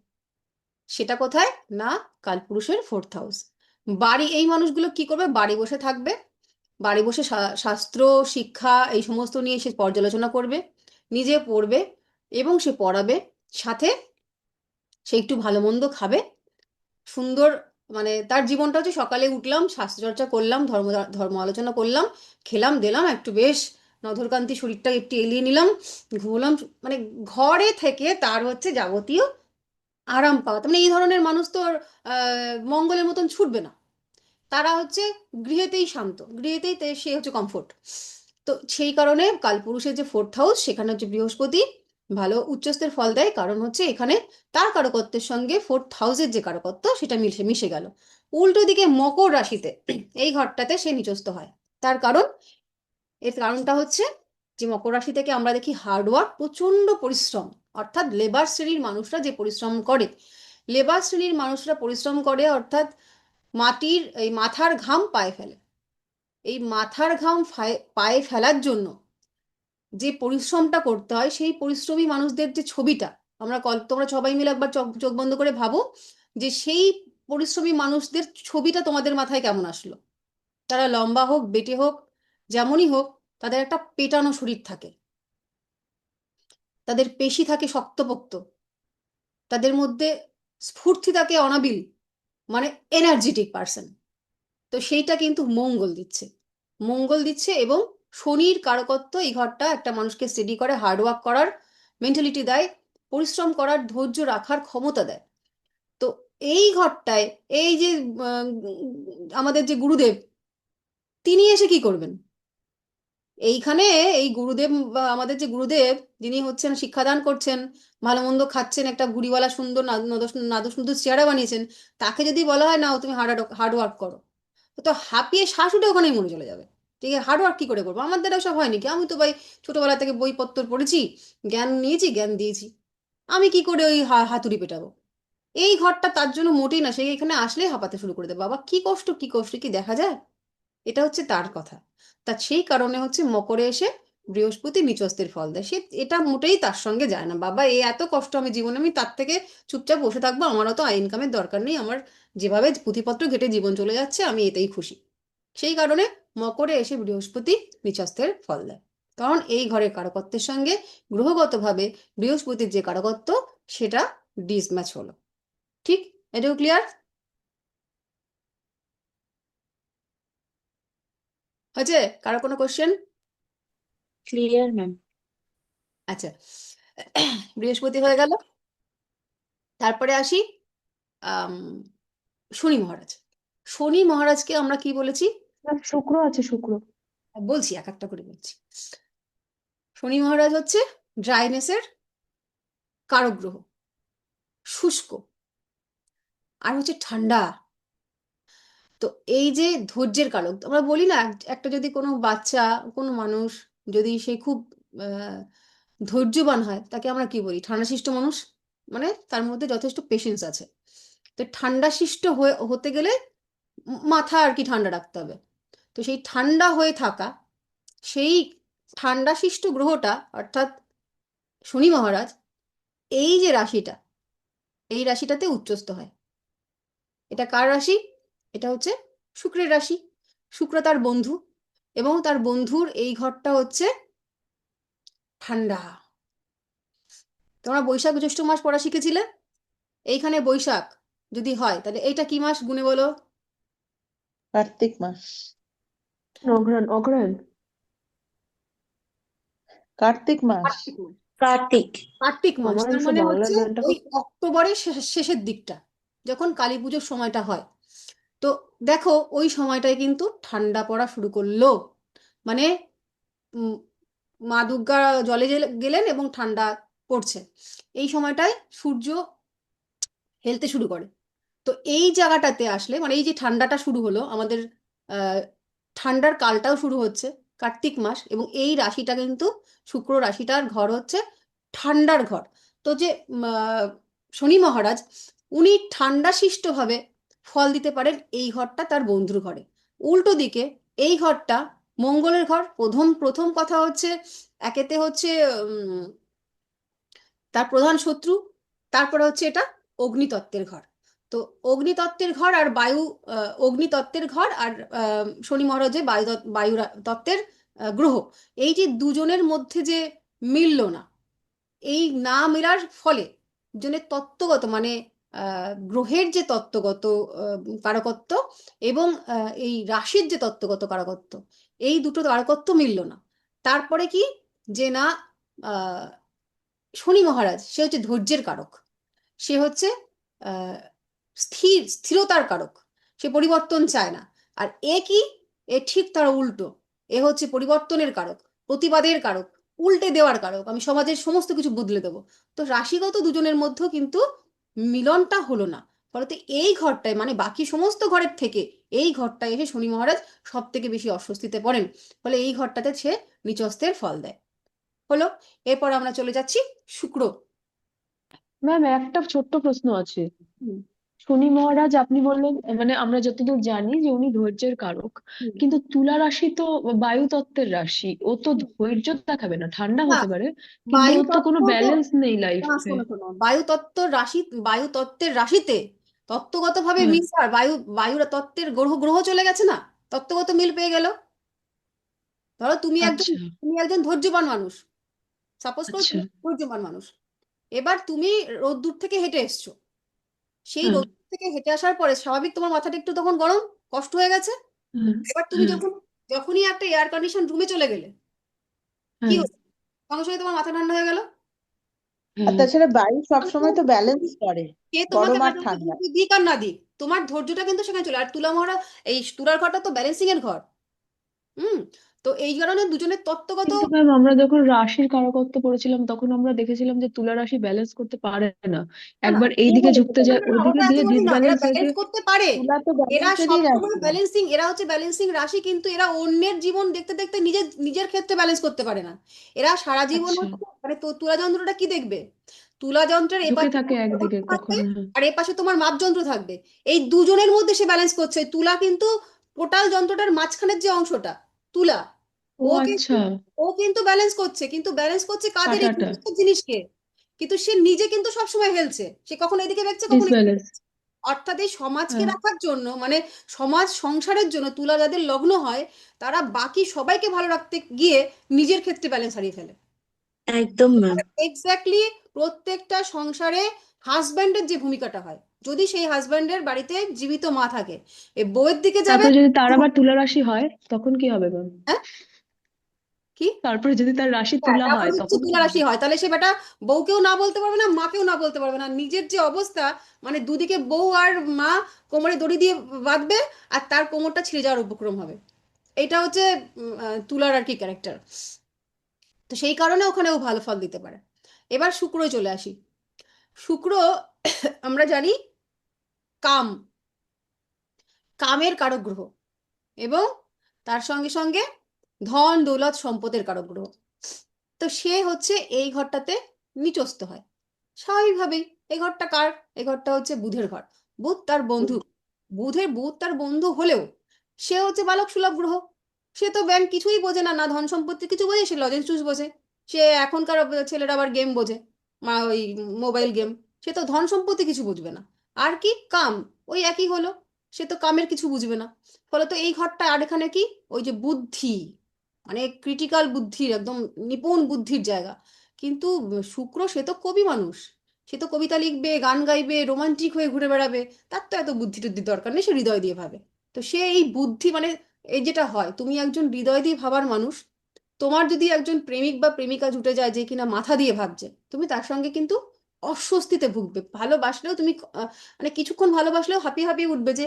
সেটা কোথায় না? কালপুরুষের 4th হাউস। বাড়ি, এই মানুষগুলো কি করবে? বাড়ি বসে থাকবে, বাড়ি বসে শাস্ত্র শিক্ষা এই সমস্ত নিয়ে সে পর্যালোচনা করবে, নিজে পড়বে এবং সে পড়াবে, সাথে সে একটু ভালো মন্দ খাবে, সুন্দর, মানে তার জীবনটা হচ্ছে সকালে উঠলাম, শাস্ত্রচর্চা করলাম, ধর্ম আলোচনা করলাম, খেলাম দিলাম, একটু বেশ নধরকান্তি শরীরটা একটু এলিয়ে নিলাম, ঘুমলাম, মানে ঘরে থেকে তার হচ্ছে যাবতীয় আরাম পাওয়া। তার মানে এই ধরনের মানুষ তো আর মঙ্গলের মতন ছুটবে না। তারা হচ্ছে গৃহেতেই শান্ত, গৃহেতেই সে হচ্ছে কমফোর্ট। তো সেই কারণে কালপুরুষের যে 4th হাউস, সেখানে হচ্ছে বৃহস্পতি ভালো উচ্চস্থের ফল দেয়, কারণ হচ্ছে এখানে তার কারকত্বের সঙ্গে 4th হাউসের যে কারকত্ব সেটা মিশে মিশে গেল। উল্টো দিকে মকর রাশিতে এই ঘরটাতে সে নিচস্থ হয়। তার কারণ, এর কারণটা হচ্ছে যে মকর রাশি থেকে আমরা দেখি হার্ডওয়ার্ক, প্রচন্ড পরিশ্রম, অর্থাৎ লেবার শ্রেণীর মানুষরা যে পরিশ্রম করে, লেবার শ্রেণীর মানুষরা পরিশ্রম করে অর্থাৎ মাটির এই মাথার ঘাম পায়ে ফেলে। এই মাথার ঘাম পায়ে ফেলার জন্য যে পরিশ্রমটা করতে হয়, সেই পরিশ্রমী মানুষদের যে ছবিটা আমরা তোমরা সবাই মিলে একবার চোখ চোখ বন্ধ করে ভাবো যে সেই পরিশ্রমী মানুষদের ছবিটা তোমাদের মাথায় কেমন আসলো। তারা লম্বা হোক, বেটে হোক, যেমনই হোক, তাদের একটা পেটানো শরীর থাকে, তাদের পেশি থাকে শক্তপোক্ত, তাদের মধ্যে স্ফূর্তি থাকে অনাবিল, মানে এনার্জেটিক পার্সন। তো সেইটা কিন্তু মঙ্গল দিচ্ছে, মঙ্গল দিচ্ছে। এবং শনির কারকত্ব এই ঘরটা একটা মানুষকে স্টেডি করে, হার্ডওয়ার্ক করার মেন্টালিটি দেয়, পরিশ্রম করার ধৈর্য রাখার ক্ষমতা দেয়। তো এই ঘরটায় এই যে আমাদের যে গুরুদেব, তিনি এসে কি করবেন এইখানে? এই গুরুদেব বা আমাদের যে গুরুদেব, যিনি হচ্ছেন শিক্ষাদান করছেন, ভালো মন্দ খাচ্ছেন, একটা ভুঁড়িওয়ালা সুন্দর নাদুস চেহারা বানিয়েছেন, তাকে যদি বলা হয় না তুমি হার্ডওয়ার্ক করো, তো হাঁপিয়ে শ্বাস উঠে ওখানেই মরে চলে যাবে। ঠিক আছে, হার্ডওয়ার্ক কি করে করবো? আমার দ্বারা সব হয়নি কি? আমি তো ভাই ছোটবেলা থেকে বইপত্র পড়েছি, জ্ঞান নিয়েছি, জ্ঞান দিয়েছি, আমি কি করে ওই হাতুড়ি পেটাবো? এই ঘরটা তার জন্য মোটেই না। সে এখানে আসলে হাঁপাতে শুরু করে দেবে, বাবা কি কষ্ট, কি কষ্ট, কি দেখা যায়? এটা হচ্ছে তার কথা। তা সেই কারণে হচ্ছে মকরে এসে বৃহস্পতি নিচস্থের ফল দেয়। সে এটা মোটেই তার সঙ্গে যায় না, বাবা এ এত কষ্ট আমি জীবনে, আমি তার থেকে চুপচাপ বসে থাকবো, আমারও তো ইনকামের দরকার নেই, আমার যেভাবে পুঁথিপত্র ঘেটে জীবন চলে যাচ্ছে আমি এতেই খুশি। সেই কারণে মকরে এসে বৃহস্পতি নিচস্থের ফল দেয়, কারণ এই ঘরের কারকত্বের সঙ্গে গ্রহগতভাবে বৃহস্পতির যে কারকত্ব সেটা ডিসম্যাচ হলো। ঠিক? এটাও ক্লিয়ার হয়েছে? কারো কোনো কোশ্চেন? Clear ma'am. আচ্ছা, বৃহস্পতি হয়ে গেল। তারপরে আসি আম, শনি মহারাজ। শনি মহারাজকে আমরা কি বলেছি? শুক্র আছে, শুক্র। বলছি, এক একটা করে বলছি। শনি মহারাজ হচ্ছে ড্রাইনেসের কারক গ্রহ, শুষ্ক, আর হচ্ছে ঠান্ডা। তো এই যে ধৈর্যের কারক, আমরা বলি না একটা যদি কোনো বাচ্চা, কোনো মানুষ যদি সে খুব ধৈর্যবান হয়, তাকে আমরা কি বলি? ঠান্ডাশিষ্ট মানুষ, মানে তার মধ্যে যথেষ্ট পেশেন্স আছে। তো ঠান্ডাশিষ্ট হতে গেলে মাথা আর কি ঠান্ডা রাখতে হবে। তো সেই ঠান্ডা হয়ে থাকা, সেই ঠান্ডাশিষ্ট গ্রহটা অর্থাৎ শনি মহারাজ, এই যে রাশিটা, এই রাশিটাতে উচ্চস্থ হয়। এটা কার রাশি? এটা হচ্ছে শুক্রের রাশি, শুক্র তার বন্ধু, এবং তার বন্ধুর এই ঘরটা হচ্ছে ঠান্ডা। তোমরা বৈশাখ জ্যৈষ্ঠ মাস পড়া শিখেছিলে, এইখানে বৈশাখ যদি হয় তাহলে এইটা কি মাস গুনে বলো? কার্তিক মাস। অগ্রহায়ণ অগ্রহায়ণ কার্তিক মাস। কার্তিক মাস। কার্তিক। কার্তিক মাস আমার তার অবশ্য মানে বাংলার হচ্ছে জ্ঞানটা ওই খুব অক্টোবরের শেষের দিকটা, যখন কালী পুজোর সময়টা হয়। তো দেখো ওই সময়টায় কিন্তু ঠান্ডা পড়া শুরু করলো, মানে উম, মা দুর্গা জলে গেলেন এবং ঠান্ডা পড়ছে। এই সময়টায় সূর্য হেলতে শুরু করে। তো এই জায়গাটাতে আসলে মানে এই যে ঠান্ডাটা শুরু হলো আমাদের, আহ, ঠান্ডার কালটাও শুরু হচ্ছে কার্তিক মাস, এবং এই রাশিটা কিন্তু শুক্র রাশিটার ঘর হচ্ছে ঠান্ডার ঘর। তো যে শনি মহারাজ উনি ঠান্ডা শিষ্টভাবে ফল দিতে পারেন এই ঘরটা তার বন্ধুর ঘরে। উল্টো দিকে এই ঘরটা মঙ্গলের ঘর। প্রথম প্রথম কথা হচ্ছে একেতে হচ্ছে উম, তার প্রধান শত্রু, তারপরে হচ্ছে এটা অগ্নিতত্ত্বের ঘর। তো অগ্নিতত্ত্বের ঘর আর বায়ু, অগ্নিতত্ত্বের ঘর আর শনি মহারাজ যে বায়ু তত্ত্বের গ্রহ, এই যে দুজনের মধ্যে যে মিলল না, এই না মেলার ফলে দুজনের তত্ত্বগত মানে গ্রহের যে তত্ত্বগত কারকত্ব এবং এই রাশির যে তত্ত্বগত কারকত্ব, এই দুটো কারকত্ব মিলল না। তারপরে কি, যে না আহ, শনি মহারাজ সে হচ্ছে ধৈর্যের কারক, সে হচ্ছে আহ, স্থিরতার কারক, সে পরিবর্তন চায় না। আর এ কি, এ ঠিক তার উল্টো, এ হচ্ছে পরিবর্তনের কারক, প্রতিবাদের কারক, উল্টে দেওয়ার কারক, আমি সমাজের সমস্ত কিছু বদলে দেবো। তো রাশিগত দুজনের মধ্যেও কিন্তু মিলনটা হলো না। ফলে এই ঘরটায় মানে বাকি সমস্ত ঘরের থেকে এই ঘরটায় এসে শনি মহারাজ সব থেকে বেশি অস্বস্তিতে পড়েন। ফলে এই ঘরটাতে সে নিচস্তের ফল দেয়। হলো, এরপর আমরা চলে যাচ্ছি শুক্র। ম্যাম একটা ছোট্ট প্রশ্ন আছে। হুম, শনি মহারাজ আপনি বললেন মানে আমরা যতদূর জানি যে উনি ধৈর্যের কারক, হুম। কিন্তু তুলা রাশি তো বায়ু তত্ত্বের রাশি, ও তো ধৈর্য দেখাবে না, ঠান্ডা না, হতে পারে কিন্তু বায়ু ওর তো কোনো তত্ত্ব তো, ব্যালেন্স নেই না লাইফে। শোনো শোনো, বায়ু তত্ত্বের রাশিতে তত্ত্বগতভাবে হ্যাঁ। মিল, আর বায়ু তত্ত্বের গ্রহ গ্রহ চলে গেছে না, তত্ত্বগত মিল পেয়ে গেল। ধরো আচ্ছা তুমি একজন ধৈর্যবান মানুষ, সাপোজ করো আচ্ছা। তুমি ধৈর্যবান মানুষ। এবার তুমি রোদ্দুর থেকে হেঁটে এসছো, সেই হ্যাঁ রোদ্দুর থেকে হেঁটে আসার পরে স্বাভাবিক তোমার মাথাটা একটু তখন গরম, কষ্ট হয়ে গেছে। হ্যাঁ এবার তুমি হ্যাঁ যখনই একটা এয়ার কন্ডিশন রুমে চলে গেলে, কি হ্যাঁ হচ্ছে, সঙ্গে সঙ্গে তোমার মাথা ঠান্ডা হয়ে গেল। আর হ্যাঁ। তাছাড়া বায়ু সবসময় তো ব্যালেন্স করে কে তোমাকে গরম আর বাজারটা ঠান্ডা। দিক আর না দিক, তোমার ধৈর্যটা কিন্তু সেখানে চলে। আর তুলা মহারা, এই তুলার ঘরটা তো ব্যালেন্সিং এর ঘর। হুম। তো এই কারণে দুজনের তত্ত্বগত, কিন্তু ম্যাম আমরা যখন রাশির কারকত্ব পড়েছিলাম তখন আমরা দেখেছিলাম যে তুলা রাশি ব্যালেন্স করতে পারে না, না না একবার কে এইদিকে বলেছে, ঝুঁকতে যায় না ওইদিকে ওটা দিয়ে একেবারেই না, এরা ডিসব্যালেন্স হয়ে ব্যালেন্স গিয়ে করতে পারে। তুলা তো এরা ব্যালেন্সেরই সবসময় রাশি। ব্যালেন্সিং, এরা হচ্ছে ব্যালেন্সিং রাশি, কিন্তু এরা অন্যের জীবন দেখতে দেখতে নিজের নিজের ক্ষেত্রে ব্যালেন্স করতে পারে না। এরা সারা জীবন আচ্ছা হচ্ছে মানে তুলা যন্ত্রটা কি দেখবে, তুলা যন্ত্রের ঝুঁকে এপাশে থাকে একদিকে থাকবে, কখনো। হ্যাঁ। আর এপাশে তোমার মাপযন্ত্র থাকবে। এই দুজনের মধ্যে সে ব্যালেন্স করছে। তুলা কিন্তু টোটাল যন্ত্রটার মাঝখানের যে অংশটা, তুলা, ও ও কিন্তু আচ্ছা। ও কিন্তু ব্যালেন্স করছে, কিন্তু ব্যালেন্স করছে কাদের, এই কাটাটা দুটো জিনিসকে। কিন্তু সে নিজে কিন্তু সবসময় হেলছে, সে কখনো এদিকে দেখছে কখনো এদিকে ডিসব্যালেন্স। দেখছে। অর্থাৎ এই সমাজকে হ্যাঁ রাখার জন্য মানে সমাজ সংসারের জন্য তুলা যাদের লগ্ন হয়, তারা বাকি সবাইকে ভালো রাখতে গিয়ে নিজের ক্ষেত্রে ব্যালেন্স হারিয়ে ফেলে। একদম ম্যাম। এক্স্যাক্টলি প্রত্যেকটা সংসারে হাজব্যান্ডের যে ভূমিকাটা হয়, যদি সেই হাজব্যান্ডের বাড়িতে জীবিত মা থাকে, এই বউয়ের দিকে যাবে। তারপরে যদি তার আবার তুলা রাশি হয় তখন কি হবে ম্যাম? হ্যাঁ, কি, তারপরে যদি তার রাশি হ্যাঁ তুলা তারপরে হয় হচ্ছে তখন কি তুলা রাশি হবে? হয়, তাহলে সে বেটা বউকেও না বলতে পারবে না, মাকেও না বলতে পারবে না। নিজের যে অবস্থা, মানে দুদিকে বউ আর মা কোমরে দড়ি দিয়ে বাঁধবে, আর তার কোমরটা ছিঁড়ে যাওয়ার উপক্রম হবে। এটা হচ্ছে তুলার আর কি ক্যারেক্টার। তো সেই কারণে ওখানেও ভালো ফল দিতে পারে। এবার শুক্রই চলে আসি। শুক্র আমরা জানি কাম, কামের কারক গ্রহ, এবং তার সঙ্গে সঙ্গে ধন দৌলত সম্পদের কারক গ্রহ। তো সে হচ্ছে এই ঘরটাতে নিচস্থ হয় স্বাভাবিকভাবেই। এই ঘরটা কার, এই ঘরটা হচ্ছে বুধের ঘর। বুধ তার বন্ধু, বুধ তার বন্ধু হলেও সে হচ্ছে বালক সুলভ গ্রহ। সে তো ব্যাংক কিছুই বোঝে না, না ধন সম্পত্তি কিছু বোঝে, সে লজেন্স চুস বোঝে। সে এখনকার ছেলেরা আবার গেম বোঝে, ওই মোবাইল গেম। সে তো ধন সম্পত্তি কিছু বুঝবে না। আর কি কাম, ওই একই হলো। সে তো কামের কিছু বুঝবে না। ফলে তো এই ঘরটা, আর এখানে কি ওই যে বুদ্ধি, মানে ক্রিটিক্যাল বুদ্ধির, একদম নিপুণ বুদ্ধির জায়গা। কিন্তু শুক্র সে তো কবি মানুষ, সে তো কবিতা লিখবে, গান গাইবে, রোমান্টিক হয়ে ঘুরে বেড়াবে, তার তো এত বুদ্ধি টুদ্ধির দরকার নেই, সে হৃদয় দিয়ে ভাবে। তো সে এই বুদ্ধি মানে, এই যেটা হয়, তুমি একজন হৃদয় দিয়ে ভাবার মানুষ, তোমার যদি একজন প্রেমিক বা প্রেমিকা জুটে যায় যে কিনা মাথা দিয়ে ভাবছে, তুমি তার সঙ্গে কিন্তু অস্বস্তিতে ভুগবে। ভালোবাসলেও তুমি মানে কিছুক্ষণ ভালোবাসলেও হাঁপিয়ে হাঁপিয়ে উঠবে যে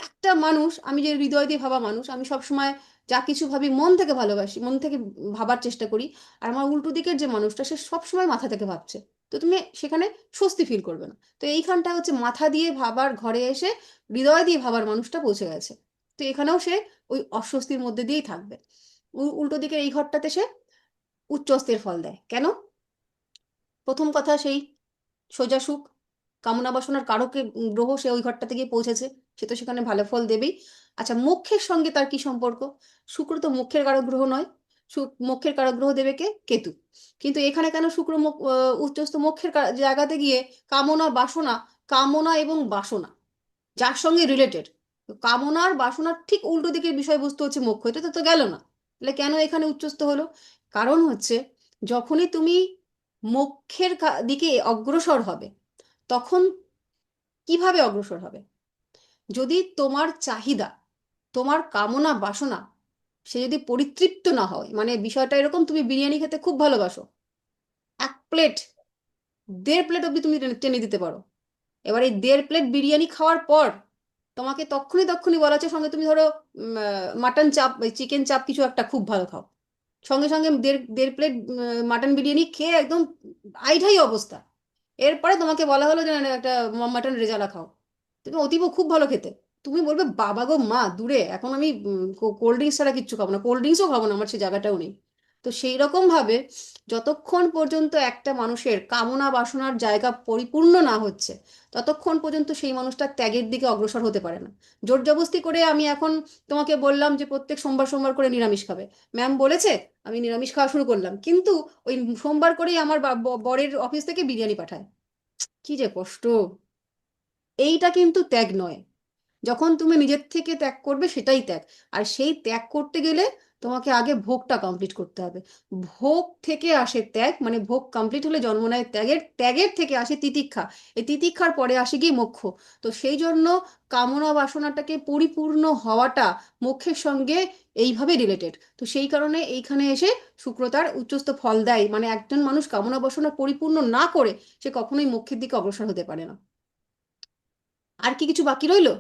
একটা মানুষ, আমি যে হৃদয় দিয়ে ভাবা মানুষ, আমি সব সময় যা কিছু ভাবি মন থেকে ভালোবাসি, মন থেকে ভাবার চেষ্টা করি, আর আমার উল্টো দিকের যে মানুষটা সে সব সময় মাথা থেকে ভাবছে, তো তুমি সেখানে স্বস্তি ফিল করবে না। তো এইখানটা হচ্ছে মাথা দিয়ে ভাবার ঘরে এসে হৃদয় দিয়ে ভাবার মানুষটা পৌঁছে গেছে। তো এখানেও সে ওই অস্বস্তির মধ্যে দিয়েই থাকবে। উল্টো দিকের এই ঘরটাতে সে উচ্চস্তের ফল দেয়। কেন? প্রথম কথা, সেই সোজা সুখ, কামনা বাসনার কারকে গ্রহ সে ওই ঘরটাতে গিয়ে পৌঁছেছে, সে তো সেখানে ভালো ফল দেবেই। আচ্ছা, মোক্ষের সঙ্গে তার কি সম্পর্ক? শুক্র তো মোক্ষের কারক গ্রহ নয়, মোক্ষের কারক গ্রহ দেবে কে? কেতু। কিন্তু এখানে কেন শুক্র উচ্চস্থ মোক্ষের জায়গাতে গিয়ে কামনা বাসনা, কামনা এবং বাসনা যার সঙ্গে রিলেটেড, কামনার বাসনার ঠিক উল্টো দিকের বিষয়বস্তু হচ্ছে মোক্ষ, এটা তো গেল না। তাহলে কেন এখানে উচ্চস্থ হলো? কারণ হচ্ছে, যখনই তুমি মোক্ষের দিকে অগ্রসর হবে, তখন কিভাবে অগ্রসর হবে? যদি তোমার চাহিদা, তোমার কামনা বাসনা, সে যদি পরিতৃপ্ত না হয়, মানে বিষয়টা এরকম, তুমি বিরিয়ানি খেতে খুব ভালোবাসো, 1 প্লেট, 1.5 প্লেট অব্দি তুমি টেনে দিতে পারো। এবার এই 1.5 প্লেট বিরিয়ানি খাওয়ার পর তোমাকে তক্ষুনি বলা হচ্ছে, সঙ্গে তুমি ধরো মাটন চাপ, চিকেন চাপ কিছু একটা খুব ভালো খাও, সঙ্গে সঙ্গে 1.5 প্লেট মাটন বিরিয়ানি খেয়ে একদম আইঢাই অবস্থা। এরপরে তোমাকে বলা হলো যে না, না, একটা মাটন রেজালা খাও, তুমি অতীব খুব ভালো খেতে, তুমি বলবে বাবা গো মা দূরে, এখন আমি কোল্ড ড্রিঙ্কস ছাড়া কিচ্ছু খাবো না, কোল্ড ড্রিঙ্কসও খাবো না, আমার সেই জায়গাটাও নেই। তো সেই রকম ভাবে যতক্ষণ পর্যন্ত একটা মানুষের কামনা বাসনার জায়গা পরিপূর্ণ না হচ্ছে, ততক্ষণ পর্যন্ত সেই মানুষটা ত্যাগের দিকে অগ্রসর হতে পারে না। জোর জবরদস্তি করে আমি এখন তোমাকে বললাম যে প্রত্যেক সোমবার সোমবার করে নিরামিষ খাবে, ম্যাম বলেছে, আমি নিরামিষ খাওয়া শুরু করলাম, কিন্তু ওই সোমবার করেই আমার বরের অফিস থেকে বিরিয়ানি পাঠায়, কি যে কষ্ট। এইটা কিন্তু ত্যাগ নয়। যখন তুমি নিজের থেকে ত্যাগ করবে সেটাই ত্যাগ। আর সেই ত্যাগ করতে গেলে তোমাকে আগে ভোগটা কমপ্লিট করতে হবে। ভোগ থেকে আসে ত্যাগ, মানে ভোগ কমপ্লিট হলে জন্ম নেয় ত্যাগের, ত্যাগের থেকে আসে তিতিক্ষা, এই তিতিক্ষার পরে আসে গিয়ে মোক্ষ। তো সেই জন্য কামনা বাসনাটাকে পরিপূর্ণ হওয়াটা মোক্ষের সঙ্গে এইভাবে রিলেটেড। তো সেই কারণে এইখানে এসে শুক্র তার উচ্চস্থ ফল দেয়, মানে একজন মানুষ কামনা বাসনা পরিপূর্ণ না করে সে কখনোই মোক্ষের দিকে অগ্রসর হতে পারে না। আর কি কিছু বাকি রইলো?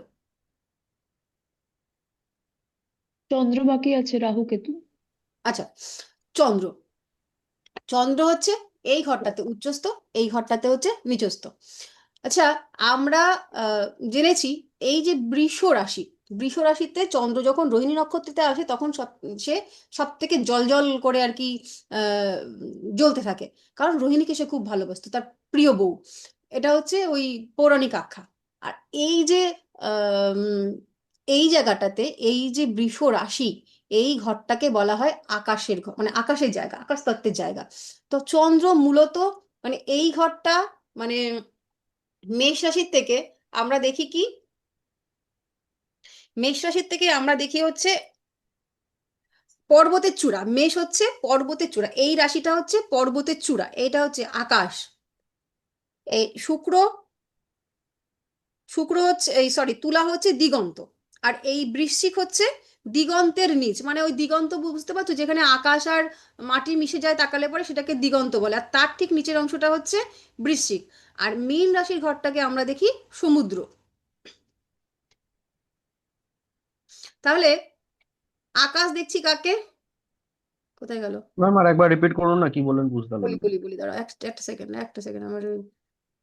চন্দ্র বাকি আছে, রাহু কেতু। আচ্ছা, চন্দ্র, চন্দ্র হচ্ছে এই ঘরটাতে উচ্চস্থ, এই ঘরটাতে হচ্ছে নিচস্থ। আচ্ছা, আমরা জেনেছি এই যে বৃষ রাশি, বৃষ রাশিতে চন্দ্র যখন রোহিণী নক্ষত্রতে আসে তখন সে সব থেকে জল জল করে আর কি আহ জ্বলতে থাকে, কারণ রোহিণীকে সে খুব ভালোবাসতো, তার প্রিয় বউ। এটা হচ্ছে ওই পৌরাণিক আখ্যা। আর এই যে আহ এই জায়গাটাতে, এই যে বৃষ রাশি, এই ঘরটাকে বলা হয় আকাশের ঘর, মানে আকাশের জায়গা, আকাশ তত্ত্বের জায়গা। তো চন্দ্র মূলত, মানে এই ঘরটা, মানে মেষ রাশির থেকে আমরা দেখি কি, মেষ রাশির থেকে আমরা দেখি হচ্ছে পর্বতের চূড়া, মেষ হচ্ছে পর্বতের চূড়া, এই রাশিটা হচ্ছে পর্বতের চূড়া, এটা হচ্ছে আকাশ। এই শুক্র, শুক্র হচ্ছে এই সরি তুলা হচ্ছে দিগন্ত, আর এই বৃশ্চিক হচ্ছে দিগন্তের নিচ, মানে ওই দিগন্ত বুঝতে পারছো, যেখানে আকাশ আর মাটি মিশে যায় তাকালে পরে সেটাকে দিগন্ত বলে, আর তার ঠিক নিচের অংশটা হচ্ছে বৃশ্চিক। আর মীন রাশির ঘরটাকে আমরা দেখি সমুদ্র। তাহলে আকাশ দেখছি কাকে, কোথায় গেল? ম্যাম আর একবার রিপিট করুন না, কি বললেন বুঝতে পারলাম বলি না। বলি বলি দাঁড়াও, একটা সেকেন্ড, একটা সেকেন্ড, আমার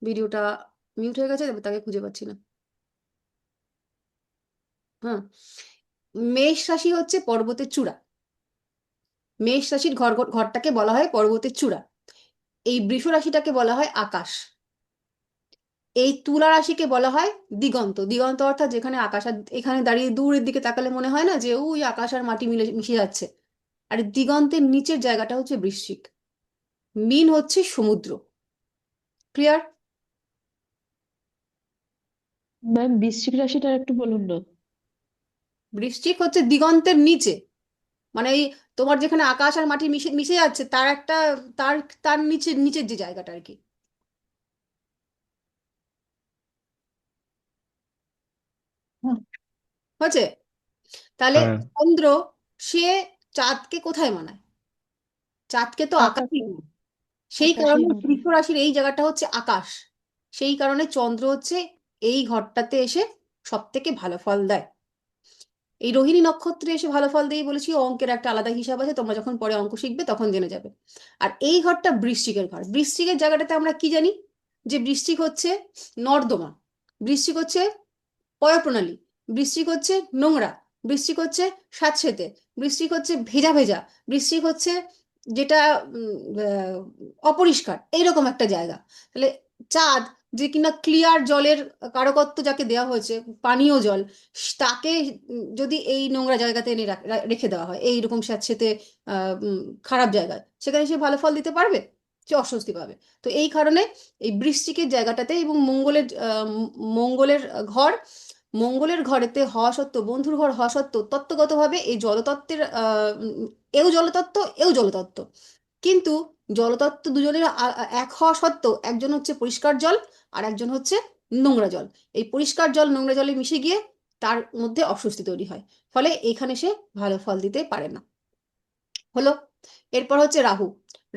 ভিডিওটা মিউট হয়ে গেছে, তাকে খুঁজে পাচ্ছি না। হ্যাঁ, মেষ রাশি হচ্ছে পর্বতের চূড়া, মেষ রাশির ঘরটাকে বলা হয় পর্বতের চূড়া। এই বৃষ রাশিটাকে বলা হয় আকাশ। এই তুলা রাশিকে বলা হয় দিগন্ত, দিগন্ত অর্থাৎ যেখানে আকাশ, আর এখানে দাঁড়িয়ে দূরের দিকে তাকালে মনে হয় না যে ওই আকাশ আর মাটি মিলে মিশে যাচ্ছে। আর দিগন্তের নিচের জায়গাটা হচ্ছে বৃশ্চিক, মীন হচ্ছে সমুদ্র। ক্লিয়ার? ম্যাম বৃশ্চিক রাশিটা একটু বলুন না। বৃশ্চিক হচ্ছে দিগন্তের নিচে, মানে এই তোমার যেখানে আকাশ আর মাটি মিশে মিশে যাচ্ছে তার একটা, তার তার নিচে নিচের যে জায়গাটা আর কি। হুম, হয়েছে? তাহলে হ্যাঁ চন্দ্র সে চাঁদকে কোথায় মানায়? চাঁদকে তো আকাশে আকাশে মানায়। সেই আকাশেই কারণে মানে বৃষ রাশির এই জায়গাটা হচ্ছে আকাশ। সেই কারণে চন্দ্র হচ্ছে এই ঘরটাতে এসে সব থেকে ভালো ফল দেয়। এই রোহিণী নক্ষত্রে এসে ভালো ফল দিয়ে বলেছি, অঙ্কের একটা আলাদা হিসাব আছে, তোমরা যখন পরে অঙ্ক শিখবে তখন জেনে যাবে। আর এই ঘরটা বৃশ্চিকের ঘর। বৃশ্চিকের জায়গাটাতে আমরা কি জানি? যে বৃশ্চিক হচ্ছে নর্দমা, বৃশ্চিক হচ্ছে পয়ঃপ্রণালী, বৃশ্চিক হচ্ছে নোংরা, বৃশ্চিক হচ্ছে স্যাঁতসেঁতে, বৃশ্চিক হচ্ছে ভেজা ভেজা, বৃশ্চিক হচ্ছে যেটা অপরিষ্কার, এইরকম একটা জায়গা। তাহলে চাঁদ, যে কিনা ক্লিয়ার জলের কারকত্ব যাকে দেওয়া হয়েছে, পানীয় জল, তাকে যদি এই নোংরা জায়গাতে এনে রেখে দেওয়া হয় এইরকম স্যাঁতসেঁতে খারাপ জায়গায়, সেখানে সে ভালো ফল দিতে পারবে? সে অস্বস্তি পাবে। তো এই কারণে এই বৃশ্চিকের জায়গাটাতে, এবং মঙ্গলের ঘর, মঙ্গলের ঘরেতে হওয়া সত্ত্বেও, বন্ধুর ঘর হওয়া সত্ত্বেও, তত্ত্বগতভাবে এই জলতত্ত্বের এও জলতত্ত্ব এও জলতত্ত্ব, কিন্তু জলতত্ত্ব দুজনের এক হওয়া সত্ত্বেও একজন হচ্ছে পরিষ্কার জল আর একজন হচ্ছে নোংরা জল। এই পরিষ্কার জল নোংরা জলে মিশে গিয়ে তার মধ্যে অস্বস্তি তৈরি হয়, ফলে এখানে সে ভালো ফল দিতে পারে না। হলো? এরপর হচ্ছে রাহু।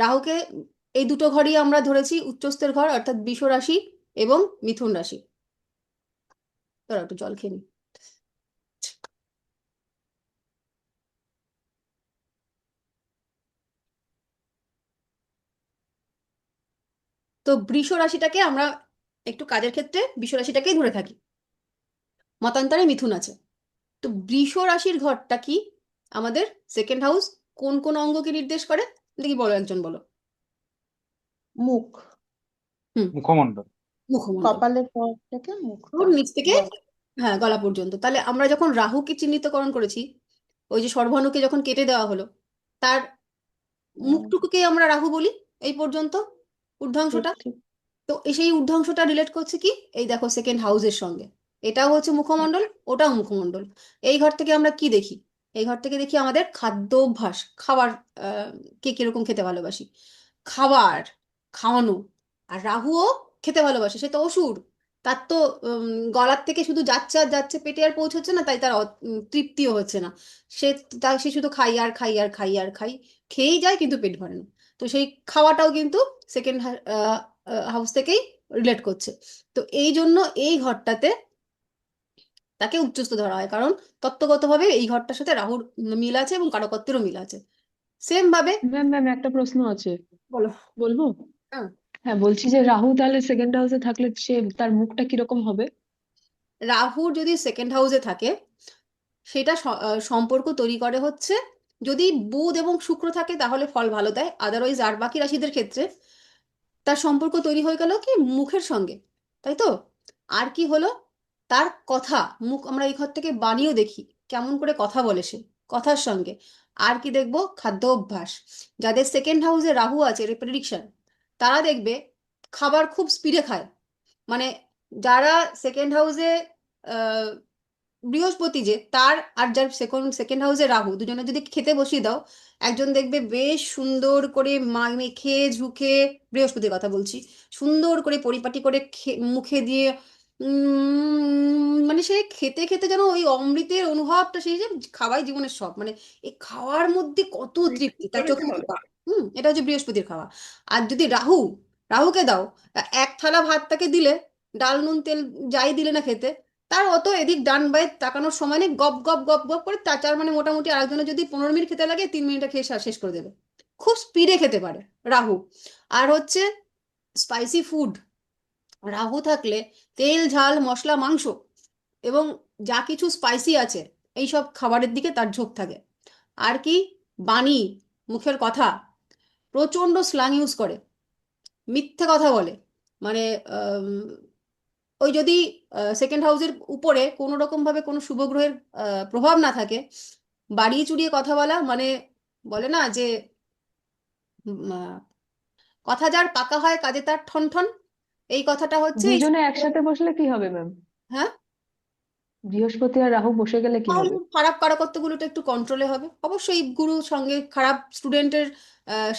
রাহুকে এই দুটো ঘরই আমরা ধরেছি উচ্চস্থের ঘর, অর্থাৎ বৃষ রাশি এবং মিথুন রাশি। ধরো একটু জল খেয়ে নি। তো বৃষ রাশিটাকে আমরা একটু কাজের ক্ষেত্রে বৃষ রাশিটাকেই ধরে থাকি, মতান্তরে মিথুন আছে। তো বৃষ রাশির ঘরটা কি? আমাদের সেকেন্ড হাউস কোন কোন অঙ্গকে নির্দেশ করে? দেখি বলো, একজন বলো। মুখ, হুম, মুখমণ্ডল। মুখমণ্ডল। কপালের পর থেকে মুখটা ওর নিচ থেকে গলা। হ্যাঁ গলা পর্যন্ত। তাহলে আমরা যখন রাহুকে চিহ্নিতকরণ করেছি, ওই যে সর্বাণুকে যখন কেটে দেওয়া হলো, তার হুম, মুখটুকুকে আমরা রাহু বলি, এই পর্যন্ত ঠিক ঊর্ধ্বাংশটা। ঠিক। তো সেই ঊর্ধ্বাংশটা রিলেট করছে কি, এই দেখো সেকেন্ড হাউসের সঙ্গে। এটাও হচ্ছে মুখমণ্ডল, ওটাও মুখমণ্ডল। এই ঘর থেকে আমরা কি দেখি? এই ঘর থেকে দেখি আমাদের খাদ্য অভ্যাস, খাবার, কে কিরকম খেতে ভালোবাসি, খাবার, খাওয়ানো। আর রাহুও খেতে ভালোবাসে, সে তো অসুর। তার তো গলার থেকে শুধু যাচ্ছে আর যাচ্ছে, পেটে আর পৌঁছচ্ছে না, তাই তার তৃপ্তিও হচ্ছে না। সে সে শুধু খাই আর খাই আর খাই আর খাই, খেয়েই যায় কিন্তু পেট ভরে না। তো সেই খাওয়াটাও কিন্তু সেকেন্ড হাউস থেকেই রিলেট করছে। তো এই জন্য এই ঘরটাতে তাকে উচ্চস্থ ধরা হয়, কারণ তত্ত্বগতভাবে এই ঘরটার সাথে রাহুর মিল আছে এবং কারকত্বেরও মিল আছে। সেম ভাবে ম্যাম ম্যাম একটা প্রশ্ন আছে, বলো। বলবো? হ্যাঁ, হ্যাঁ বলছি যে রাহু তাহলে সেকেন্ড হাউসে থাকলে সে তার মুখটা কিরকম হবে? রাহু যদি সেকেন্ড হাউসে থাকে, সেটা সম্পর্ক তৈরি করে হচ্ছে, যদি বুধ এবং শুক্র থাকে তাহলে ফল ভালো দেয়, আদারওয়াইজ আর বাকি রাশিদের ক্ষেত্রে তার সম্পর্ক তৈরি হয়ে গেল কি মুখের সঙ্গে, তাই তো? আর কি হলো? তার কথা, মুখ আমরা এই ঘর থেকে বানিয়েও দেখি কেমন করে কথা বলে সে, কথার সঙ্গে। আর কি দেখবো? খাদ্য অভ্যাস। যাদের সেকেন্ড হাউসে রাহু আছে, প্রেডিকশন, তারা দেখবে খাবার খুব স্পিডে খায়। মানে যারা সেকেন্ড হাউসে বৃহস্পতি, যে তার আর যার সেকেন্ড সেকেন্ড হাউসে রাহু, দুজনে যদি খেতে বসিয়ে দাও, একজন দেখবে বেশ সুন্দর করে মেখে ঝুঁকে, বৃহস্পতির কথা বলছি, সুন্দর করে পরিপাটি করে মুখে দিয়ে মানে সে খেতে খেতে যেন ওই অমৃতের অনুভবটা, সেই যে খাওয়াই জীবনের সব, মানে এই খাওয়ার মধ্যে কত তৃপ্তি, তার চোখে মুখে পাবে। এটা হচ্ছে বৃহস্পতির খাওয়া। আর যদি রাহুকে দাও, এক থালা ভাত তাকে দিলে, ডাল নুন তেল যাই দিলে না খেতে, তার অত এদিক ডান বাই তাকানোর সময় নেই, গপ গপ গপ গপ করে তার মানে মোটামুটি আরেকজনের যদি 15 মিনিট খেতে লাগে, 3 মিনিটে খেয়ে শেষ করে দেবে। খুব স্পিডে খেতে পারে রাহু। আর হচ্ছে স্পাইসি ফুড, রাহু থাকলে তেল ঝাল মশলা মাংস এবং যা কিছু স্পাইসি আছে এই সব খাবারের দিকে তার ঝোঁক থাকে। আর কি? বাণী, মুখের কথা, প্রচন্ড স্ল্যাং ইউজ করে, মিথ্যে কথা বলে। মানে ওই যদি সেকেন্ড হাউসের উপরে কোনো রকম ভাবে কোনো শুভ গ্রহের প্রভাব না থাকে, বাড়িয়ে চুড়িয়ে কথা বলা, মানে বলে না যে উম, আহ, কথা যার পাকা হয় কাজে তার ঠন ঠন, এই কথাটা হচ্ছে এই দুজনে একসাথে বসলে কি হবে ম্যাম? হ্যাঁ, বৃহস্পতি আর রাহু বসে গেলে কি তাহলে হবে? খারাপ কারকত্বগুলোটা একটু কন্ট্রোলে হবে অবশ্যই। গুরুর সঙ্গে খারাপ স্টুডেন্টের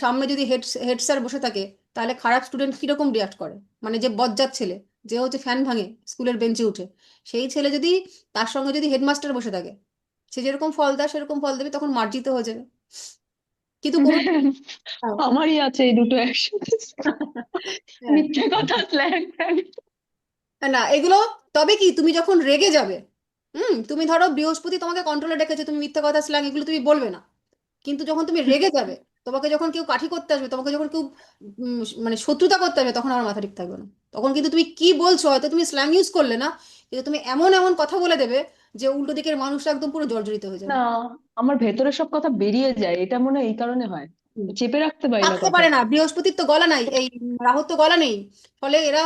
সামনে যদি হেড স্যার বসে থাকে, তাহলে খারাপ স্টুডেন্ট কিরকম রিয়াক্ট করে, মানে যে বজ্জাত ছেলে, যে হচ্ছে ফ্যান ভাঙে স্কুলের বেঞ্চে উঠে, সেই ছেলে যদি তার সঙ্গে যদি হেডমাস্টার বসে থাকে, সে যেরকম ফল দেয় সেরকম ফল দেবে, তখন মার্জিত হয়ে যাবে। কিন্তু কোনো হ্যাঁ। আমারই আছে এই দুটো একসাথে, হ্যাঁ। মিথ্যে কথা, স্ল্যাং ফ্যাং। না এগুলো, তবে কি তুমি যখন রেগে যাবে, তুমি ধরো বৃহস্পতি তোমাকে কন্ট্রোলে রেখেছে, তুমি মিথ্যা কথা স্ল্যাং এগুলো তুমি বলবে না। কিন্তু যখন তুমি রেগে যাবে, তোমাকে যখন কেউ কাঠি করতে আসবে, তোমাকে যখন কেউ মানে শত্রুতা করতে আসবে, তখন আমার মাথা ঠিক থাকবে না। তখন কিন্তু তুমি কি বলছো, হয়তো তুমি স্ল্যাং ইউজ করলে না, কিন্তু তুমি এমন এমন কথা বলে দেবে যে উল্টো দিকের মানুষরা একদম পুরো জর্জরিত হয়ে না, যাবে। আমার ভেতরে সব কথা বেরিয়ে যায়, এটা মনে হয় এই কারণে হয়, হুম। চেপে রাখতে পারি না থাকতে কথা। পারে না, বৃহস্পতির তো গলা নাই, এই রাহুর তো গলা নেই। ফলে এরা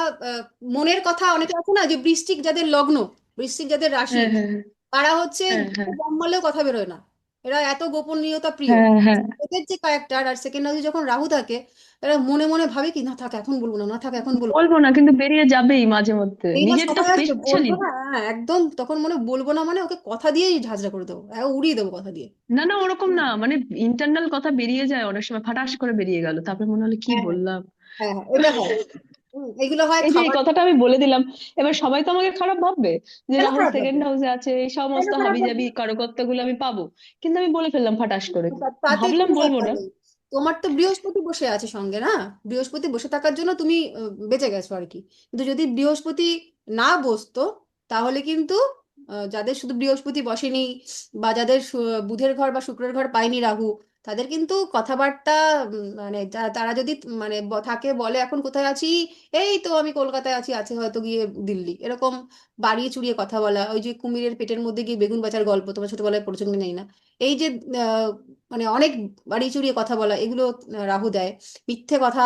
মনের কথা, অনেকে আছে না যে বৃশ্চিক যাদের লগ্ন, বৃশ্চিক যাদের রাশি, হ্যাঁ হ্যাঁ তারা হচ্ছে হ্যাঁ হ্যাঁ জন্মালেও কথা বেরোয় না, এরা এত গোপনীয়তা প্রিয়। হ্যাঁ হ্যাঁ এদের যে ক্যারেক্টার, আর সেকেন্ড হাউসে যখন রাহু থাকে, এরা মনে মনে ভাবে কি, না থাক এখন বলবো না, না থাক এখন বলবো না। বলবো না, কিন্তু বেরিয়ে যাবেই মাঝে মধ্যে, এই না নিজেরটা সময় আসবে স্পেশালি। বলবো না, হ্যাঁ একদম, তখন মনে বলবো না, মানে ওকে কথা দিয়েই ঝাঁঝরা করে দেবো, উড়িয়ে দেবো কথা দিয়ে। না না, ওরকম না, মানে ইন্টারনাল কথা বেরিয়ে যায় অনেক সময়, ফাটাস করে বেরিয়ে গেল, তারপরে মনে হলো কি হ্যাঁ হ্যাঁ বললাম। হ্যাঁ হ্যাঁ, এটা হয়। এগুলো হয় এই যে এই খাবার। কথাটা আমি বলে দিলাম, এবার সবাই তো আমাকে খারাপ ভাববে, যে কেন রাহু খারাপ সেকেন্ড লাগবে? হাউসে আছে, এই কেন সমস্ত খারাপ লাগবে? হাবিজাবি কারকত্ব গুলো আমি পাবো, কিন্তু আমি বলে ফেললাম ফাটাস করে, তাতে ভাবলাম কোনো বলবো ব্যাপার না। নেই। তোমার তো বৃহস্পতি বসে আছে সঙ্গে না, বৃহস্পতি বসে থাকার জন্য তুমি বেঁচে গেছো আর কি। কিন্তু যদি বৃহস্পতি না বসতো, তাহলে কিন্তু যাদের শুধু বৃহস্পতি বসেনি, বা যাদের বুধের ঘর বা শুক্রের ঘর পায়নি রাহু, তাদের কিন্তু কথাবার্তা মানে তারা যদি মানে থাকে, বলে এখন কোথায় আছি, এই তো আমি কলকাতায় আছি, আছে হয়তো গিয়ে দিল্লি, এরকম বাড়িয়ে চুড়িয়ে কথা বলা, ওই যে কুমিরের পেটের মধ্যে গিয়ে বেগুন বাঁচার গল্প, তোমরা ছোটবেলায় পড়েছো কিনা জানি না। এই যে আহ, মানে অনেক বাড়িয়ে চুড়িয়ে কথা বলা, এগুলো রাহু দেয়। মিথ্যে কথা,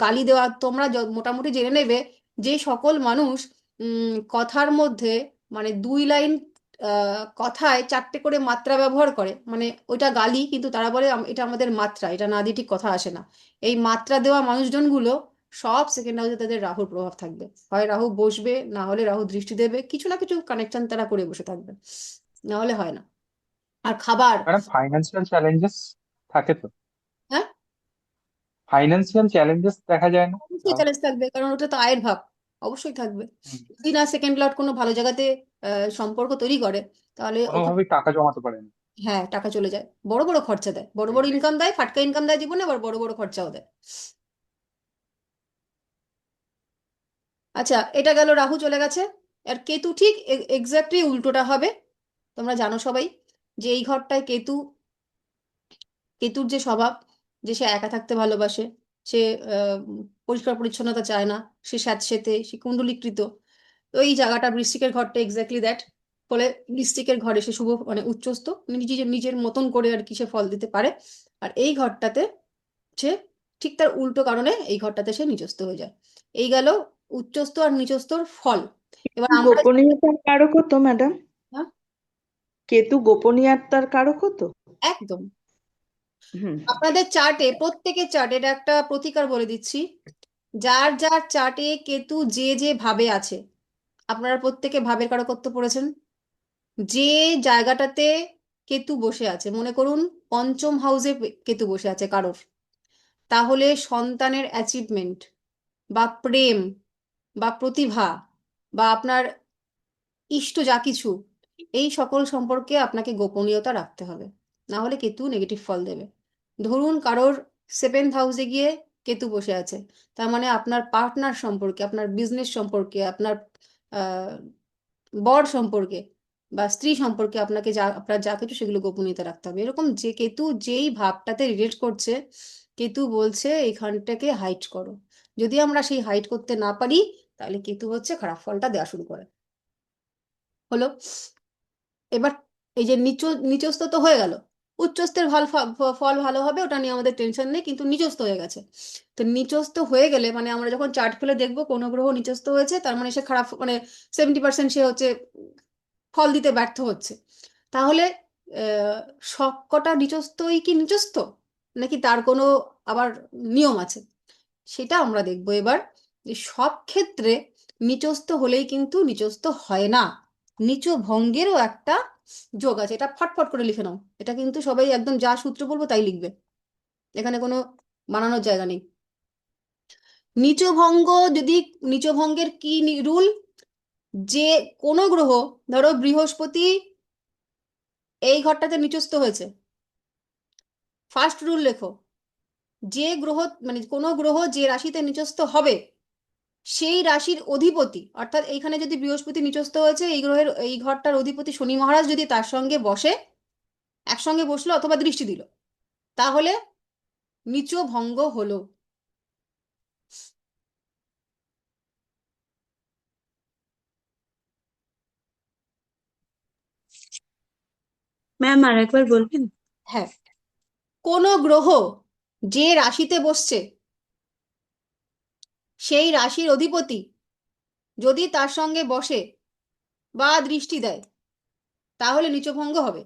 গালি দেওয়া, তোমরা মোটামুটি জেনে নেবে যে সকল মানুষ কথার মধ্যে মানে 2 লাইন কথায় 4টে করে মাত্রা ব্যবহার করে, মানে ওইটা গালি, কিন্তু তারা বলে এটা আমাদের মাত্রা, এটা না দিয়ে ঠিক কথা আসে না। এই মাত্রা দেওয়া মানুষজনগুলো সব সেকেন্ড হাউসে তাদের রাহুর প্রভাব থাকবে। হয় রাহু বসবে, না হলে রাহু দৃষ্টি দেবে, কিছু না কিছু কানেকশন তারা করে বসে থাকবে, না হলে হয় না। আর খাবার, ম্যাডাম ফাইন্যান্সিয়াল চ্যালেঞ্জেস থাকে তো, হ্যাঁ ফাইন্যান্সিয়াল চ্যালেঞ্জেস দেখা যায় না অবশ্যই চ্যালেঞ্জ থাকবে, কারণ ওটা তো আয়ের ভাব, অবশ্যই থাকবে। হুম, যদি না সেকেন্ড লর্ড কোনো ভালো জায়গাতে সম্পর্ক তৈরি করে, তাহলে ওখানে কোনোভাবেই টাকা জমাতে পারে না। হ্যাঁ টাকা চলে যায়, বড় বড় খরচা দেয়, বড় বড় ইনকাম দেয়, ফাটকা ইনকাম দেয় জীবনে, আবার বড় বড় খরচাও দেয়। আচ্ছা, এটা গেল রাহু চলে গেছে। আর কেতু ঠিক এক্স্যাক্টলি উল্টোটা হবে। তোমরা জানো সবাই যে এই ঘরটায় কেতু, কেতুর যে স্বভাব, যে সে একা থাকতে ভালোবাসে, সে আহ, পরিষ্কার পরিচ্ছন্নতা চায় না, সে স্যাঁতসেঁতে, সে কুণ্ডলীকৃত। তো এই জায়গাটা বৃশ্চিকের ঘরটা এক্স্যাক্টলি দ্যাট। ফলে বৃশ্চিকের ঘরে সে শুভ মানে উচ্চস্থ, নিজের নিজের মতন করে আর কি সে ফল দিতে পারে। আর এই ঘরটাতে সে ঠিক তার উল্টো কারণে এই ঘরটাতে সে নিচস্থ হয়ে যায়। এই গেল উচ্চস্থ আর নিচস্থর ফল। এবার আমরা গোপনীয়তার কারক তো ম্যাডাম, হ্যাঁ, কেতু গোপনীয়তার কারক তো। একদম। হুম। আপনাদের চার্টে, প্রত্যেকের চার্টে, এটা একটা প্রতিকার বলে দিচ্ছি, যার যার চার্টে কেতু যে যে ভাবে আছে, আপনারা প্রত্যেকে ভাবের কারকত্ব পড়েছেন, যে জায়গাটাতে কেতু বসে আছে, মনে করুন পঞ্চম হাউসে কেতু বসে আছে কারোর, তাহলে সন্তানের অ্যাচিভমেন্ট বা প্রেম বা প্রতিভা বা আপনার ইষ্ট যা কিছু, এই সকল সম্পর্কে আপনাকে গোপনীয়তা রাখতে হবে, না হলে কেতু নেগেটিভ ফল দেবে। ধরুন কারোর 7th হাউসে গিয়ে কেতু বসে আছে, তার মানে আপনার পার্টনার সম্পর্কে, আপনার বিজনেস সম্পর্কে, আপনার আহ, বর সম্পর্কে বা স্ত্রী সম্পর্কে আপনাকে যা আপনার যা কিছু সেগুলো গোপনীয়তা রাখতে হবে। এরকম যে কেতু যেই ভাবটাতে রিলেট করছে, কেতু বলছে এখানটাকে হাইড করো। যদি আমরা সেই হাইড করতে না পারি, তাহলে কেতু হচ্ছে খারাপ ফলটা দেওয়া শুরু করে। হলো। এবার এই যে নিচস্থ তো হয়ে গেল, উচ্চস্থের ফল ভালো হবে, ওটা নিয়ে আমাদের টেনশন নেই, কিন্তু নিচস্থ হয়ে গেছে। তো নিচস্থ হয়ে গেলে মানে আমরা যখন চার্ট খুলে দেখবো কোনো গ্রহ নিচস্থ হয়েছে, তার মানে সে খারাপ, মানে 70% সে হচ্ছে ফল দিতে ব্যর্থ হচ্ছে। তাহলে আহ, সবকটা নিচস্থই কি নিচস্থ, নাকি তার কোনো আবার নিয়ম আছে, সেটা আমরা দেখবো এবার। যে সব ক্ষেত্রে নিচস্থ হলেই কিন্তু নিচস্থ হয় না, নিচু ভঙ্গেরও একটা যোগ আছে। এটা ফটফট করে লিখে নাও, এটা কিন্তু সবাই একদম যা সূত্র বলবো তাই লিখবে, এখানে কোনো বানানোর জায়গা নেই। নিচু ভঙ্গ যদি, নিচু ভঙ্গের কি রুল, যে কোনো গ্রহ, ধরো বৃহস্পতি এই ঘরটাতে নিচস্থ হয়েছে, ফার্স্ট রুল লেখো, যে গ্রহ মানে কোনো গ্রহ যে রাশিতে নিচস্থ হবে সেই রাশির অধিপতি, অর্থাৎ এইখানে যদি বৃহস্পতি নিচস্থ হয়েছে, এই গ্রহের এই ঘরটার অধিপতি শনি মহারাজ যদি তার সঙ্গে বসে, একসঙ্গে বসলো অথবা দৃষ্টি দিল, তাহলে নিচু ভঙ্গ হলো। ম্যাম আর একবার বলবেন? হ্যাঁ, কোনো গ্রহ যে রাশিতে বসছে সেই রাশির অধিপতি যদি তার সঙ্গে বসে বা দৃষ্টি দেয়, তাহলে নিচভঙ্গ হবে।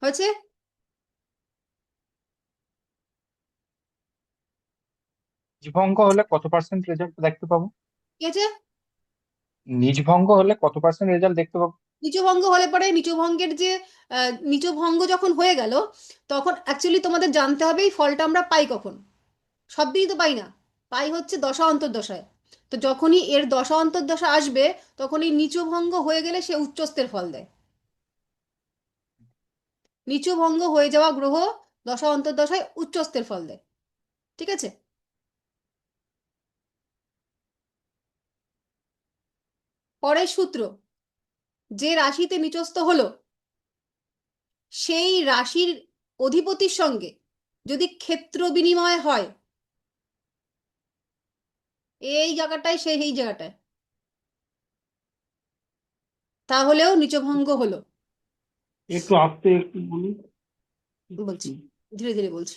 হয়েছে? নিজভঙ্গ হলে কত পার্সেন্ট রেজাল্ট দেখতে পাবো? ঠিক আছে। নিজভঙ্গ হলে কত পার্সেন্ট রেজাল্ট দেখতে পাবো? নিচভঙ্গ হলে পরে নিচভঙ্গের যে নিচভঙ্গ যখন হয়ে গেল, তখন অ্যাকচুয়ালি তোমাদের জানতে হবে এই ফলটা আমরা পাই কখন। সব দিনই তো পাই না, পাই হচ্ছে দশা অন্তর্দশায়। তো যখনই এর দশা অন্তর্দশা আসবে, তখনই নিচভঙ্গ হয়ে গেলে সে উচ্চস্থের ফল দেয়। নিচভঙ্গ হয়ে যাওয়া গ্রহ দশা অন্তর্দশায় উচ্চস্থের ফল দেয়। ঠিক আছে। পরের সূত্র, যে রাশিতে নিচস্থ হলো সেই রাশির অধিপতির সঙ্গে যদি ক্ষেত্র বিনিময় হয়, এই জায়গাটায় সে এই জায়গাটায়, তাহলেও নিচভঙ্গ হলো। একটু আস্তে একটু বলুন। বলছি, ধীরে ধীরে বলছি,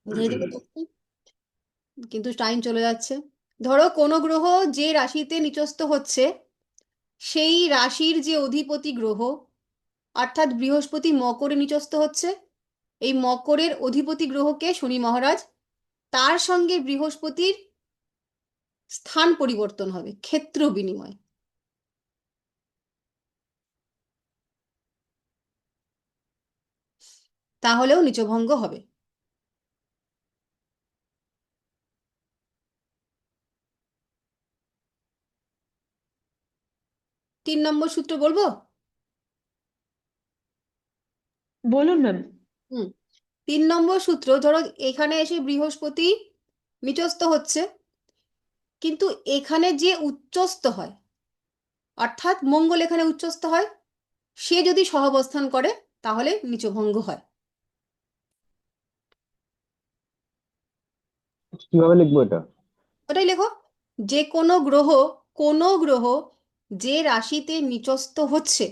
ধীরে ধীরে বলছি, কিন্তু টাইম চলে যাচ্ছে। ধরো কোনো গ্রহ যে রাশিতে নিচস্থ হচ্ছে সেই রাশির যে অধিপতি গ্রহ, অর্থাৎ বৃহস্পতি মকরে নিচস্থ হচ্ছে, এই মকরের অধিপতি গ্রহকে শনি মহারাজ, তার সঙ্গে বৃহস্পতির স্থান পরিবর্তন হবে, ক্ষেত্র বিনিময়। তাহলেও নিচভঙ্গ হবে। তিন নম্বর সূত্র বলবো? বলুন ম্যাম। হুম, 3 নম্বর সূত্র, ধরো এখানে এসে বৃহস্পতি নিচস্থ হচ্ছে, কিন্তু এখানে যে উচ্চস্থ হয়, অর্থাৎ মঙ্গল এখানে উচ্চস্থ হয়, সে যদি সহাবস্থান করে তাহলে নিচভঙ্গ হয়। কিভাবে লিখবো এটা? ওটাই লেখো, যে কোনো গ্রহ যে রাশিতে নিচস্থ হচ্ছে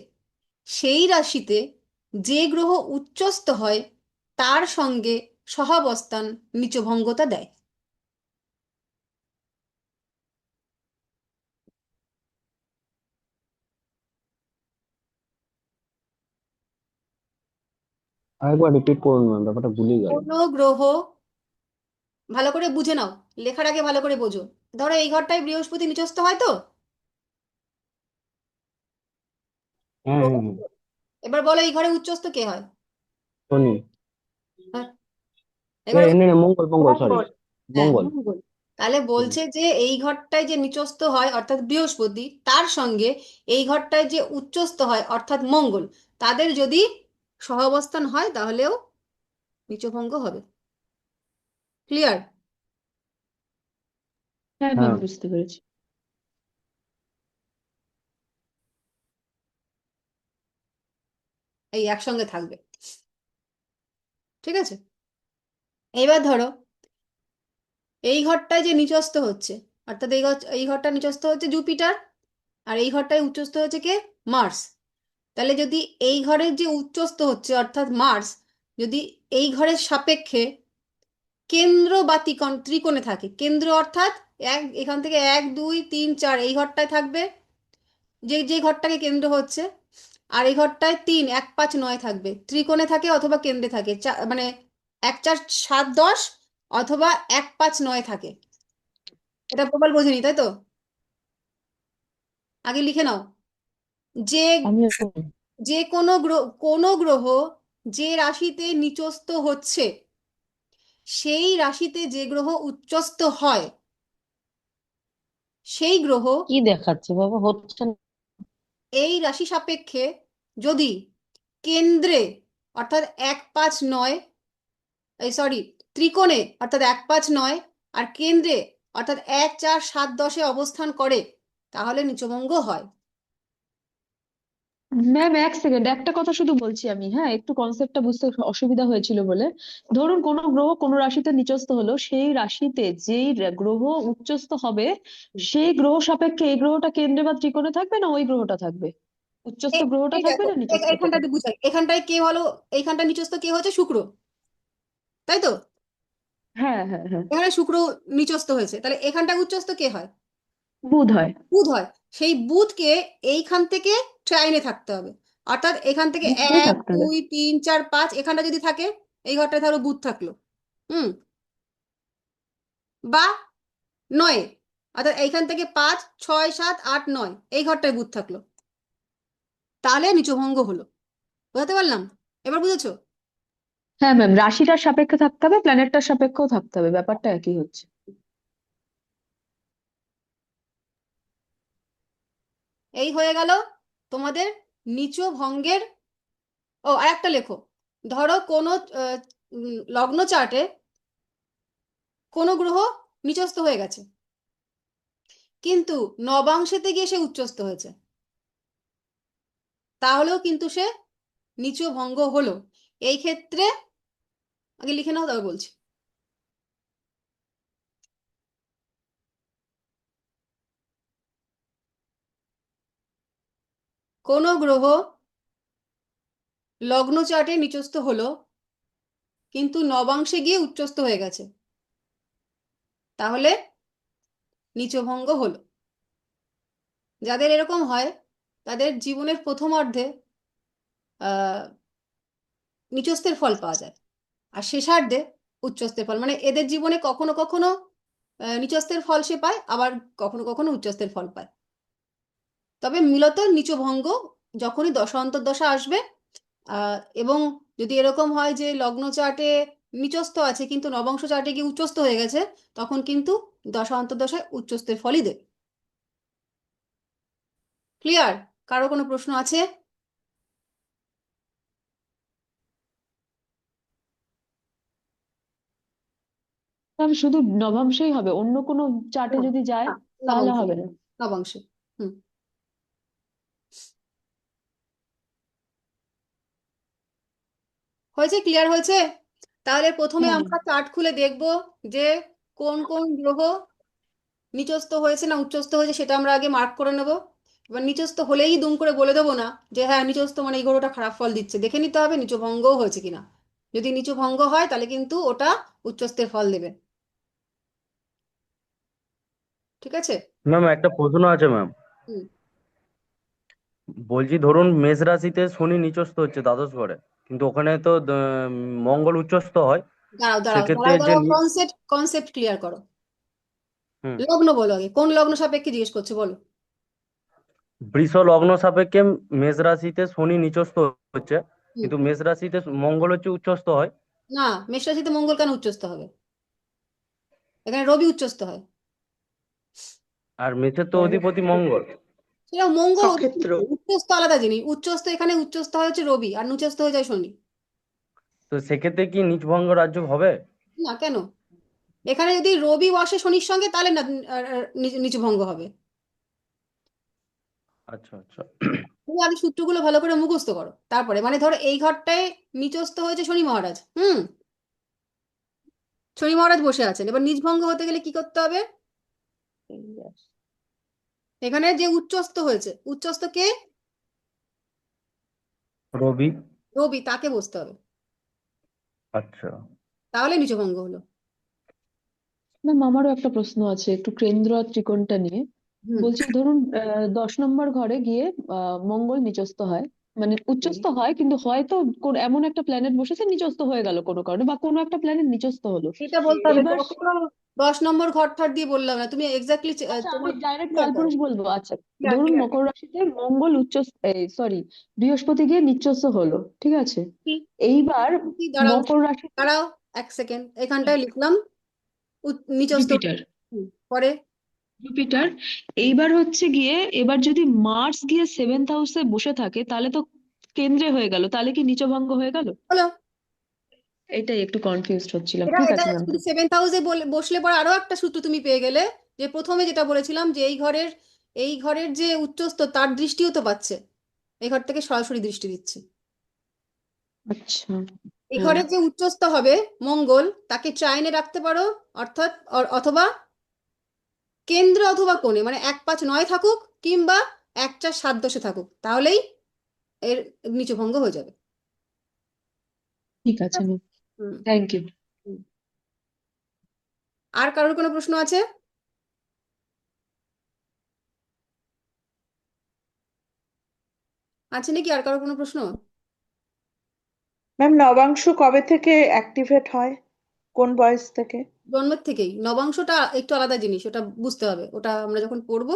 সেই রাশিতে যে গ্রহ উচ্চস্থ হয় তার সঙ্গে সহাবস্থান নিচভঙ্গতা দেয়। আরেকবার রিপিট করুন ম্যাম, ব্যাপারটা ভুলেই গেল। কোনো গ্রহ, ভালো করে বুঝে নাও, লেখার আগে ভালো করে বোঝো। ধরো এই ঘরটায় বৃহস্পতি নিচস্থ হয় তো, হ্যাঁ হ্যাঁ হ্যাঁ। এবার বলো এই ঘরে উচ্চস্থ কে হয়? শনি। হ্যাঁ, এবার মঙ্গল মঙ্গল, সরি, মঙ্গল। হ্যাঁ, মঙ্গল। মঙ্গল। তাহলে হুম। বলছে যে এই ঘরটায় যে নিচস্থ হয় অর্থাৎ বৃহস্পতি, তার সঙ্গে এই ঘরটায় যে উচ্চস্থ হয় অর্থাৎ মঙ্গল, তাদের যদি সহাবস্থান হয় তাহলেও নিচভঙ্গ হবে। ক্লিয়ার? হ্যাঁ ম্যাম, হ্যাঁ। বুঝতে পেরেছি। এই একসঙ্গে থাকবে। ঠিক আছে। এবার ধরো এই ঘরটায় যে নিচস্থ হচ্ছে, অর্থাৎ এই ঘরটা নিচস্থ হচ্ছে জুপিটার, আর এই ঘরটায় উচ্চস্থ হচ্ছে কে? মার্স। তাহলে যদি এই ঘরের যে উচ্চস্থ হচ্ছে অর্থাৎ মার্স যদি এই ঘরের সাপেক্ষে কেন্দ্র বা ত্রিকোণে থাকে, কেন্দ্র অর্থাৎ এখান থেকে 1 2 3 4 এই ঘরটায় থাকবে, যে যে ঘরটাকে কেন্দ্র হচ্ছে, আর এই ঘরটায় 3, 1, 5, 9 থাকবে, ত্রিকোণে থাকে অথবা কেন্দ্রে থাকে, মানে 1, 4, 7, 10 অথবা 1, 5, 9 থাকে। এটা প্রবল বোঝেনি, তাই তো? আগে লিখে নাও যে আমি যে কোনো গ্রহ যে রাশিতে নিচস্থ হচ্ছে, সেই রাশিতে যে গ্রহ উচ্চস্থ হয়, সেই গ্রহ কি দেখাচ্ছে বাবা, হচ্ছে না। এই রাশি সাপেক্ষে যদি কেন্দ্রে অর্থাৎ 1, 5, 9, এই সরি, ত্রিকোণে অর্থাৎ 1, 5, 9 আর কেন্দ্রে অর্থাৎ 1, 4, 7, 10-এ অবস্থান করে, তাহলে নিচভঙ্গ হয়। ম্যাম এক সেকেন্ড, একটা কথা শুধু বলছি আমি, হ্যাঁ, একটু কনসেপ্টটা বুঝতে অসুবিধা হয়েছিল বলে। ধরুন কোনো গ্রহ কোনো রাশিতে নিচস্থ হলো, সেই রাশিতে যেই গ্রহ উচ্চস্থ হবে, সেই গ্রহ সাপেক্ষে এই গ্রহটা কেন্দ্রে বা ত্রিকোণে থাকবে, না ওই গ্রহটা থাকবে? উচ্চস্থ গ্রহটা এই থাকবে দেখো, না নিচস্থটা এখানটাতে থাকবে? বুঝাই, এখানটায় কে হলো, এইখানটা নিচস্থ কে হচ্ছে? শুক্র, তাই তো? হ্যাঁ হ্যাঁ হ্যাঁ, এখানে শুক্র নিচস্থ হয়েছে, তাহলে এখানটা উচ্চস্থ কে হয়? বুধ হয়। বুধ হয়। সেই বুধকে এইখান থেকে ট্রাইনে থাকতে হবে, অর্থাৎ এখান থেকে বুধেই 1, থাকতে হবে। 2, 3, 4, 5 এখানটা যদি থাকে, এই ঘরটায় ধরো বুধ থাকলো, হুম, বা 9, অর্থাৎ এইখান থেকে 5, 6, 7, 8, 9 এই ঘরটায় বুধ থাকলো, তাহলে নিচভঙ্গ হলো। বুঝতে পারলাম? এবার বুঝেছো? হ্যাঁ ম্যাম, রাশিটার সাপেক্ষে থাকতে হবে, প্ল্যানেটটার সাপেক্ষেও থাকতে হবে, ব্যাপারটা একই হচ্ছে। এই হয়ে গেল তোমাদের নিচভঙ্গের। ও, আর একটা লেখো, ধরো কোনো লগ্ন চার্টে কোনো গ্রহ নিচস্থ হয়ে গেছে, কিন্তু নবাংশেতে গিয়ে সে উচ্চস্থ হয়েছে, তাহলেও কিন্তু সে নিচভঙ্গ হলো। এই ক্ষেত্রে আগে লিখে নাও, তবে বলছি। কোনো গ্রহ লগ্ন চার্টে নিচস্থ হলো, কিন্তু নবাংশে গিয়ে উচ্চস্থ হয়ে গেছে, তাহলে নিচভঙ্গ হলো। যাদের এরকম হয়, তাদের জীবনের প্রথমার্ধে আহ নিচস্থের ফল পাওয়া যায়, আর শেষার্ধে উচ্চস্থের ফল। মানে এদের জীবনে কখনো কখনো নিচস্থের ফল সে পায়, আবার কখনো কখনো উচ্চস্থের ফল পায়। তবে মূলত নিচভঙ্গ যখনই দশা অন্তর্দশা আসবে, এবং যদি এরকম হয় যে লগ্ন চার্টে নিচস্থ আছে কিন্তু নবাংশ চার্টে গিয়ে উচ্চস্থ হয়ে গেছে, তখন কিন্তু দশা অন্তর্দশায় উচ্চস্থের ফলই দেবে। ক্লিয়ার? কারো কোনো প্রশ্ন আছে? ম্যাম শুধু নবাংশেই হবে, অন্য কোনো চার্টে না, যদি যায় না, তাহলে নবাংশে, হবে না? নবাংশে। হুম, হয়েছে? ক্লিয়ার হয়েছে? তাহলে প্রথমে হ্যাঁ আমরা চার্ট খুলে দেখব যে কোন কোন গ্রহ নিচস্থ হয়েছে না উচ্চস্থ হয়েছে, সেটা আমরা আগে মার্ক করে নেব। এবার নিচস্থ হলেই দুম করে বলে দেবো না যে হ্যাঁ নিচস্থ মানে এই গ্রহটা খারাপ ফল দিচ্ছে, দেখে নিতে হবে নিচু ভঙ্গও হয়েছে কিনা। যদি নিচু ভঙ্গ হয় তাহলে কিন্তু ওটা উচ্চস্থের ফল দেবে। ঠিক আছে? ম্যাম একটা প্রশ্ন আছে ম্যাম। হুম, বলছি ধরুন মেষ রাশিতে শনি নিচস্থ হচ্ছে দ্বাদশ ঘরে, কিন্তু ওখানে তো মঙ্গল উচ্চস্থ হয়। দাঁড়াও দাঁড়াও সেক্ষেত্রে দাঁড়াও যে দাঁড়াও, কনসেপ্ট কনসেপ্ট ক্লিয়ার করো। হুম, লগ্ন বলো আগে, কোন লগ্ন সাপেক্ষে জিজ্ঞেস করছে বলো। বৃষ লগ্ন সাপেক্ষে মেষ রাশিতে শনি নিচস্থ হচ্ছে, হুম, কিন্তু মেষ রাশিতে মঙ্গল হচ্ছে উচ্চস্থ হয়। না, মেষ রাশিতে মঙ্গল কেন উচ্চস্থ হবে? এখানে রবি উচ্চস্থ হয়। আর মেষের তো অধিপতি মঙ্গল। সেটা মঙ্গল নক্ষত্র। উচ্চস্থ আলাদা জিনিস, উচ্চস্থ এখানে উচ্চস্থ হয় হচ্ছে রবি, আর নিচস্থ হয়ে যায় শনি। তো সেক্ষেত্রে কি নিচভঙ্গ রাজ্য হবে? না, কেন? এখানে যদি রবি বসে শনির সঙ্গে তাহলে না, নিচু ভঙ্গ হবে। আচ্ছা আচ্ছা। তুমি আগে সূত্রগুলো ভালো করে মুখস্থ করো, তারপরে মানে ধরো এই ঘরটায় নিচস্থ হয়েছে শনি মহারাজ, হুম, শনি মহারাজ বসে আছেন। এবার নিচ ভঙ্গ হতে গেলে কি করতে হবে? এখানে যে উচ্চস্থ হয়েছে, উচ্চস্থ কে? রবি। রবি, তাকে বসতে হবে, আচ্ছা, তাহলে নিচু ভঙ্গ হলো। ম্যাম, আমারও একটা প্রশ্ন আছে একটু কেন্দ্র আর ত্রিকোণটা নিয়ে। হুম, বলছি ধরুন 10 নম্বর ঘরে গিয়ে মঙ্গল নিচস্থ হয়, মানে উচ্চস্থ হয়, কিন্তু হয়তো এমন একটা প্ল্যানেট বসেছে নিচস্থ হয়ে গেল কোনো কারণে, বা কোনো একটা প্ল্যানেট নিচস্থ হলো। এটা বলতে হবে, এবার তোমাকে কোনো 10 নম্বর ঘর ঠর দিয়ে বললাম না, তুমি এক্স্যাক্টলি আচ্ছা, আমি তোমার ডাইরেক্ট ক্লিয়ার করো, কালপুরুষ বলবো। আচ্ছা, ক্লিয়ার ধরুন ক্লিয়ার মকর রাশিতে মঙ্গল সরি, বৃহস্পতি গিয়ে নিচস্থ হলো, ঠিক আছে? কি এইবার কি দাঁড়াও, মকর রাশিতে দাঁড়াও 1 সেকেন্ড, এখানটায় লিখলাম নিচস্থ। জুপিটার, পরে জুপিটার। এইবার হচ্ছে গিয়ে, এবার যদি মার্স গিয়ে 7th হাউসে বসে থাকে তাহলে তো কেন্দ্রে হয়ে গেল, তাহলে কি নিচভঙ্গ হয়ে গেল? হলো। এটাই একটু কনফিউজড হচ্ছিলাম। এটা ঠিক এটা আছে ম্যাম। যদি 7th হাউসে বসলে পরে আরো একটা সূত্র তুমি পেয়ে গেলে, যে প্রথমে যেটা বলেছিলাম যে এই ঘরের যে উচ্চস্থ তার দৃষ্টিও তো পাচ্ছে, এই ঘর থেকে সরাসরি দৃষ্টি দিচ্ছে। আচ্ছা, এই হ্যাঁ, ঘরের যে উচ্চস্থ হবে মঙ্গল, তাকে ট্রাইনে রাখতে পারো, অর্থাৎ অথবা কেন্দ্র অথবা কোণে, মানে 1, 5, 9 থাকুক, কিংবা 1, 4, 7, 10-এ থাকুক, তাহলেই এর নিচভঙ্গ হয়ে যাবে। ঠিক আছে ম্যাম, হুম থ্যাংক ইউ। হুম। আর কারোর কোনো প্রশ্ন আছে? আছে নাকি আর কারোর কোনো প্রশ্ন? ম্যাম নবাংশ কবে থেকে অ্যাক্টিভেট হয়, কোন বয়স থেকে? জন্মের থেকেই। নবাংশটা একটু আলাদা জিনিস, ওটা বুঝতে হবে, ওটা আমরা যখন পড়বো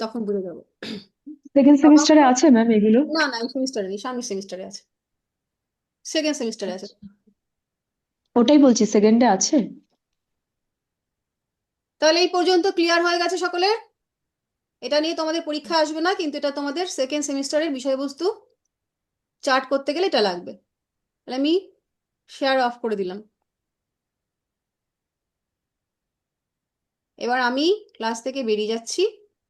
তখন বুঝে যাবো। সেকেন্ড নবাংশ, সেমিস্টারে আছে ম্যাম এগুলো? না না, এই সেমিস্টারে নেই, সামনের সেমিস্টারে আছে, সেকেন্ড সেমিস্টারে আছে। আচ্ছা, ওটাই বলছি, সেকেন্ডে আছে। তাহলে এই পর্যন্ত ক্লিয়ার হয়ে গেছে সকলের? এটা নিয়ে তোমাদের পরীক্ষা আসবে না, কিন্তু এটা তোমাদের সেকেন্ড সেমিস্টারের বিষয়বস্তু, চার্ট করতে গেলে এটা লাগবে। তাহলে আমি শেয়ার অফ করে দিলাম। এবার আমি ক্লাস থেকে বেরিয়ে যাচ্ছি।